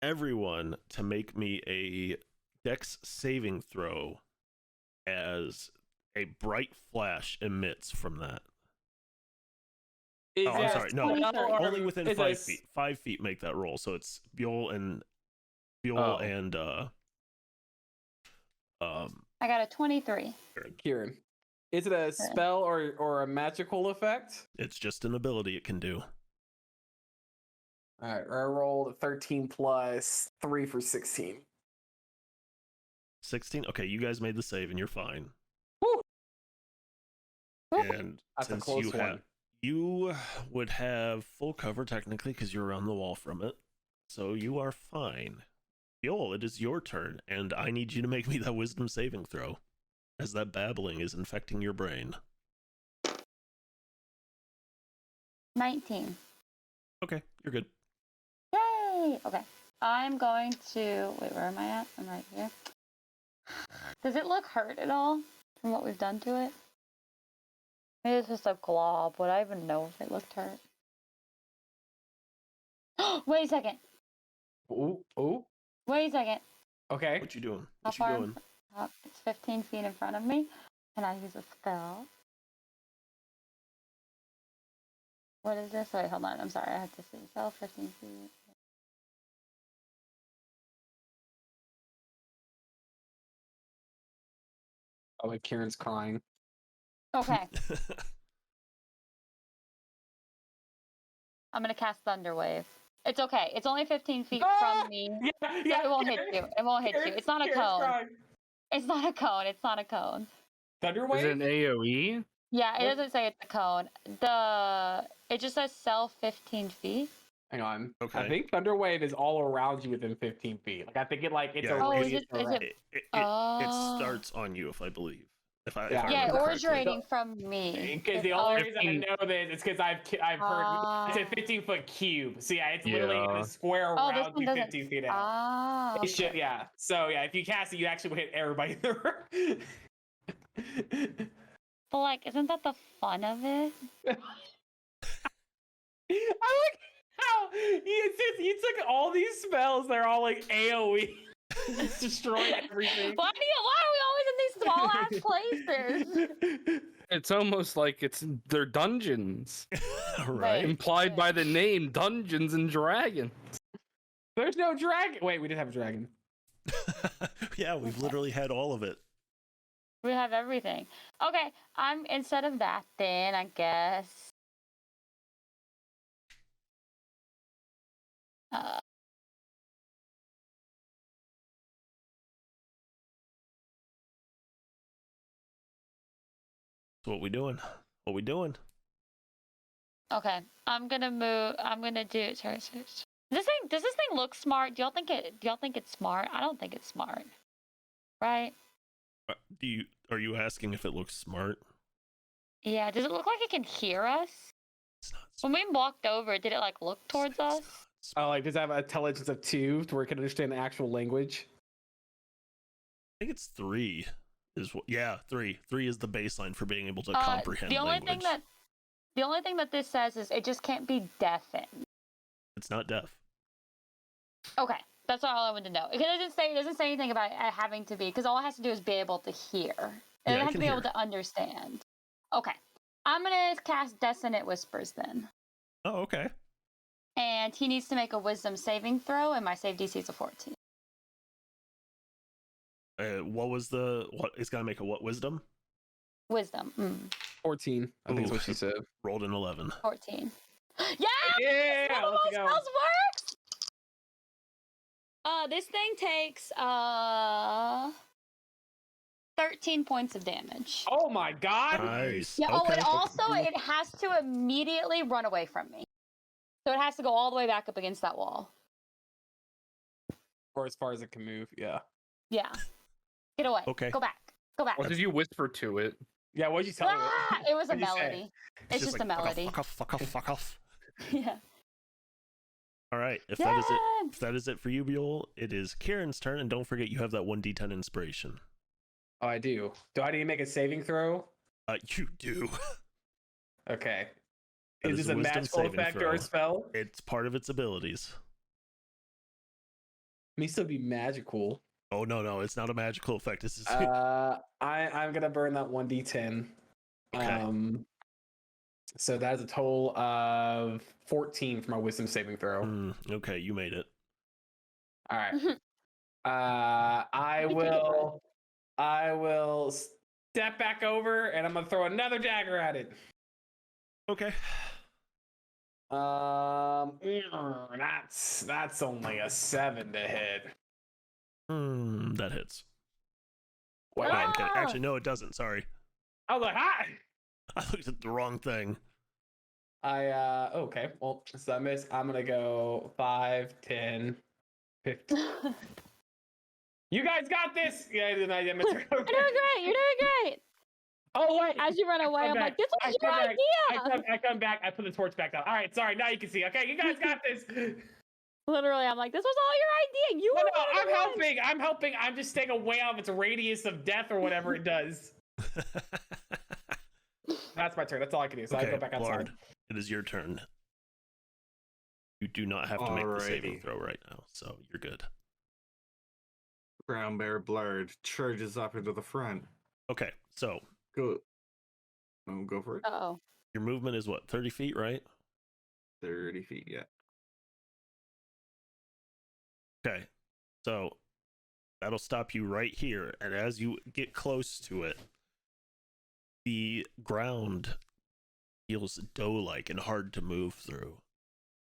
everyone to make me a Dex saving throw as a bright flash emits from that. Is Oh, I'm it a sorry. No, spell or only within is it 5 feet. 5 feet make that roll. So it's Buell and I got a 23. Kieran, is it a spell or a magical effect? it's just an ability it can do. All right, I rolled a 13 plus 3 for 16. 16. Okay, you guys made the save and you're fine. Woo! And That's a since close one. you would have full cover technically because you're around the wall from it, so you are fine. Buell, it is your turn, and I need you to make me that wisdom saving throw, as that babbling is infecting your brain. 19. Okay, you're good. Yay! Okay. I'm going to... Wait, where am I at? I'm right here. Does it look hurt at all from what we've done to it? Maybe it's just a glob. Would I even know if it looked hurt? Wait a second. Ooh, ooh. Wait a second. Okay. What you doing? How What you far? doing? It's 15 feet in front of me. Can I use a spell? What is this? Wait, hold on. I'm sorry. I had to see. Spell 15 feet. Oh, like Kieran's crying. Okay. I'm going to cast Thunder Wave. It's okay. It's only 15 feet Ah! from me. Yeah, It won't hit you. It won't hit you. It's not a Kieran's cone. crying. It's not a cone. It's not a cone. Thunder Is it wave? an AoE? Yeah, it What- doesn't say it's a cone. It just says cell 15 feet. Hang on. Okay. I think Thunder wave is all around you within 15 feet. Like I think it's Yeah, a Oh, is radius it- is around. it- It Oh. starts on you, if I believe. If I Yeah, Yeah, it remember was correctly. originating from me. Because the It's only all- reason I know this is because I've heard it's a Ah. 15-foot cube. So yeah, it's literally in Yeah. a square Oh, this around one you doesn't. 15 feet out. Ah. It should, yeah. So yeah, if you cast it, you actually will hit everybody in the room. But like, isn't that the fun of it? I like how you took all these spells. They're all like AOE. Just destroy everything. Why are we always in these small ass places? It's almost like they're dungeons. Right? Implied by the name Dungeons and Dragons. There's no dragon. Wait, we did have a dragon. Yeah, we've literally had all of it. We have everything. Okay, I'm instead of that then, I guess. So what we doing? What we doing? Okay, I'm gonna move. I'm gonna do. Sorry. Does this thing look smart? Do y'all think it's smart? I don't think it's smart. Right? Are you asking if it looks smart? Yeah. Does it look like it can hear us? It's not When smart. we walked over, did it like look towards It's us? not smart. Oh, like does it have an intelligence of 2 to where it can understand the actual language? I think it's 3. Yeah, 3. 3 is the baseline for being able to comprehend The only language. thing that this says is it just can't be deafened. It's not deaf. Okay, that's all I wanted to know. It doesn't say anything about it having to be, because all it has to do is be able to hear. Yeah, And it it has to can be able hear. to understand. Okay, I'm gonna cast Dissonant Whispers then, Oh, okay. and he needs to make a Wisdom saving throw, and my save DC is a 14. What it's gotta make a what wisdom? Wisdom, 14, I think is Ooh. what she said. Rolled an 11. 14. Yeah, Yeah, one of let's my go. spells works. This thing takes 13 points of damage. Oh my god! Nice. Yeah. Oh, Okay. and also it has to immediately run away from me. So it has to go all the way back up against that wall. Or as far as it can move, yeah. Yeah. Get away. Okay. Go back. Go back. What did you whisper to it? Yeah, what'd you tell me? Ah, it was a What'd you say? melody. It's just like, a melody. Fuck off, fuck off, fuck off. Yeah. All right. If that is it for you, Buell, it is Kieran's turn, and don't forget you have that 1d10 inspiration. Oh, I do. Do I need to make a saving throw? You do. Okay. That Is is this a a wisdom magical saving effect or throw. a spell? It's part of its abilities. May still be magical. Oh no, it's not a magical effect. This is I'm gonna burn that 1d10. Okay. So that is a total of 14 for my wisdom saving throw. Okay, you made it. All right. I will step back over and I'm gonna throw another dagger at it. Okay. That's only a 7 to hit. That hits. Wait, No, I'm kidding. Actually, no, it doesn't. Sorry. I was like, hi. I looked at the wrong thing. Okay. Well, so I miss. I'm gonna go 5, 10, 15. You guys got this. Yeah, You're doing great. You're doing great. Oh wait. As you run away, I'm like, this was your idea. I come back. I put the torch back down. All right. Sorry. Now you can see. Okay. You guys got this. Literally, I'm like, this was all your idea. You No, were no, the I'm one. helping. I'm helping. I'm just staying away out of its radius of death or whatever it does. That's my turn. That's all I can do. So I go back outside. Lord, it is your turn. You do not have to make the saving Alrighty. throw right now, so you're good. Brown Bear Blurred charges up into the front. Okay, so Go for it. Uh-oh. your movement is what, 30 feet, right? 30 feet, yeah. Okay, so that'll stop you right here, and as you get close to it, the ground feels dough-like and hard to move through,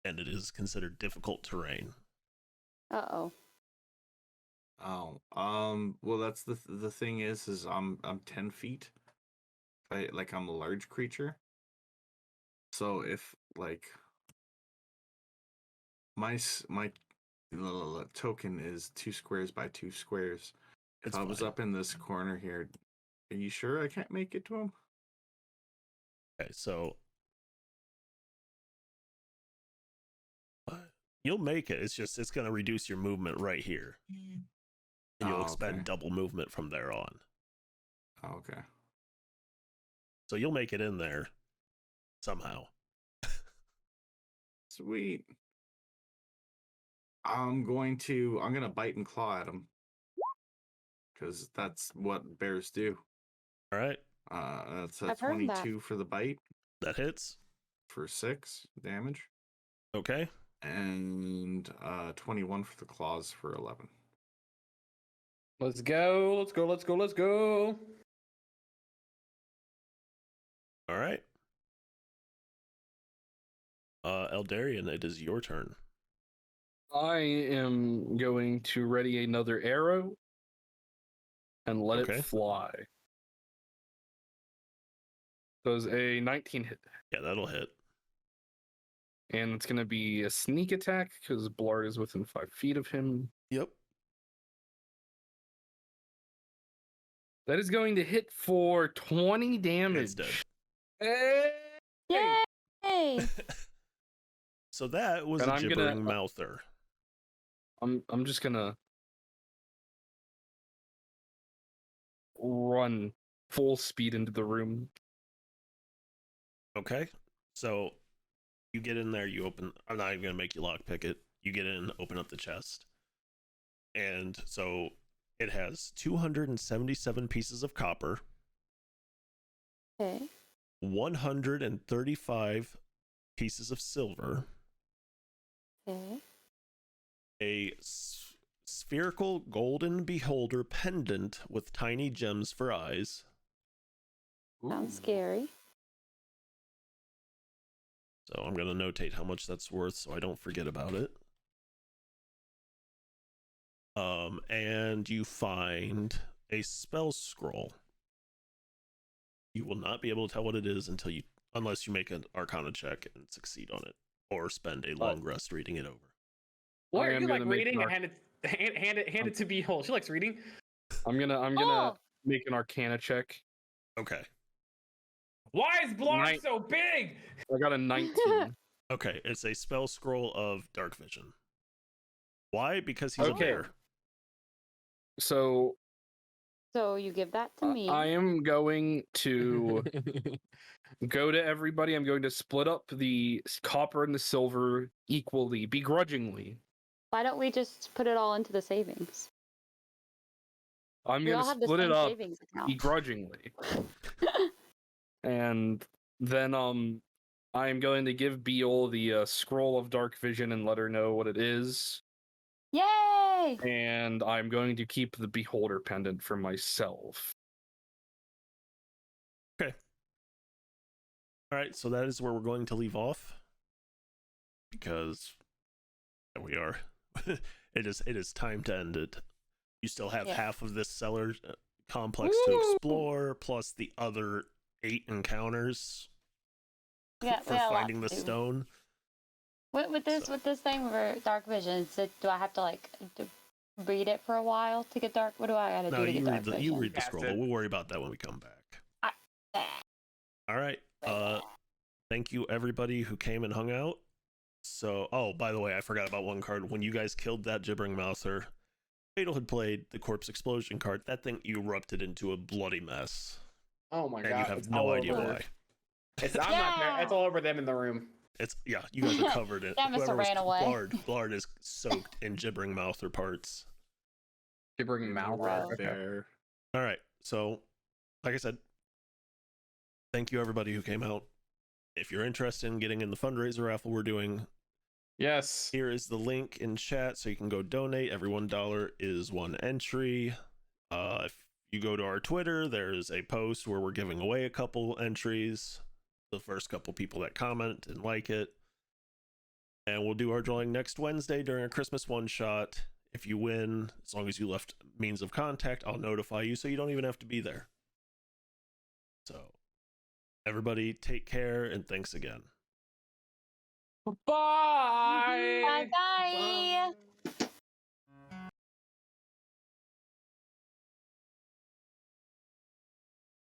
and it is considered difficult terrain. Uh-oh. Oh, well, that's the thing is I'm 10 feet. I'm a large creature. So if like my token is 2 squares by 2 squares. If It's I was fine. up in this corner here, are you sure I can't make it to him? Okay, so you'll make it. It's going to reduce your movement right here. And you'll Oh, expend okay. double movement from there on. Oh, okay. So you'll make it in there somehow. Sweet. I'm gonna bite and claw at him. Because that's what bears do. All right, That's a I've heard that. 22 for the bite that hits. for 6 damage. Okay, And 21 for the claws for 11. Let's go. Let's go. Let's go. Let's go. all right. Eldarian, it is your turn. I am going to ready another arrow and let Okay. it fly. Does a 19 hit? Yeah, that'll hit. And it's going to be a sneak attack because Blard is within 5 feet of him. Yep. That is going to hit for 20 It's damage. dead. Hey! Yay! So that was And a I'm gonna- gibbering mouther. I'm just gonna run full speed into the room. Okay, so you get in there. You open. I'm not even gonna make you lockpick it. You get in, open up the chest, and so it has 277 pieces of copper, Okay. 135 pieces of silver, Okay. a spherical golden beholder pendant with tiny gems for eyes. Sounds scary. So I'm going to notate how much that's worth so I don't forget about it. And you find a spell scroll. You will not be able to tell what it is unless you make an Arcana check and succeed on it, or spend a long rest reading it over. What I are am you like gonna make reading? an Hand it to Behold. She likes reading. I'm gonna Oh! make an Arcana check. Okay. Why is Blarg Nine- so big? I got a 19. Okay, it's a spell scroll of dark vision. Why? Because he's a Okay. bear. So So you give that to me. I am going to go to everybody. I'm going to split up the copper and the silver equally, begrudgingly. Why don't we just put it all into the savings? I'm We going all to have the split it same up savings account. begrudgingly. And then I'm going to give Beal the scroll of dark vision and let her know what it is. Yay! And I'm going to keep the beholder pendant for myself. Okay. All right, so that is where we're going to leave off. Because there we are. It is time to end it. You still have half of this cellar complex to explore, plus the other 8 encounters Yeah, for we got a lot finding the to do. stone. With this thing for dark vision, do I have to like read it for a while to get dark? What do I gotta No, do to you get dark read the vision? Cast scroll, but we'll worry about that when we come back. All right. Thank you everybody who came and hung out. So, oh, by the way, I forgot about one card. When you guys killed that gibbering mouther, Fatal had played the corpse explosion card. That thing erupted into a bloody mess. Oh my god! And you have it's no all idea over. why. I'm not there. It's all over them in the room. It's you guys are covered in. That must have ran away. Blard is soaked in gibbering mouther parts. Gibbering mouth. Bear. All right, so like I said, thank you everybody who came out. If you're interested in getting in the fundraiser raffle we're doing, Yes. here is the link in chat so you can go donate. Every $1 is 1 entry. If you go to our Twitter, there's a post where we're giving away a couple entries. The first couple people that comment and like it. And we'll do our drawing next Wednesday during a Christmas one-shot. If you win, as long as you left means of contact, I'll notify you so you don't even have to be there. So, everybody take care and thanks again. Bye. Bye bye.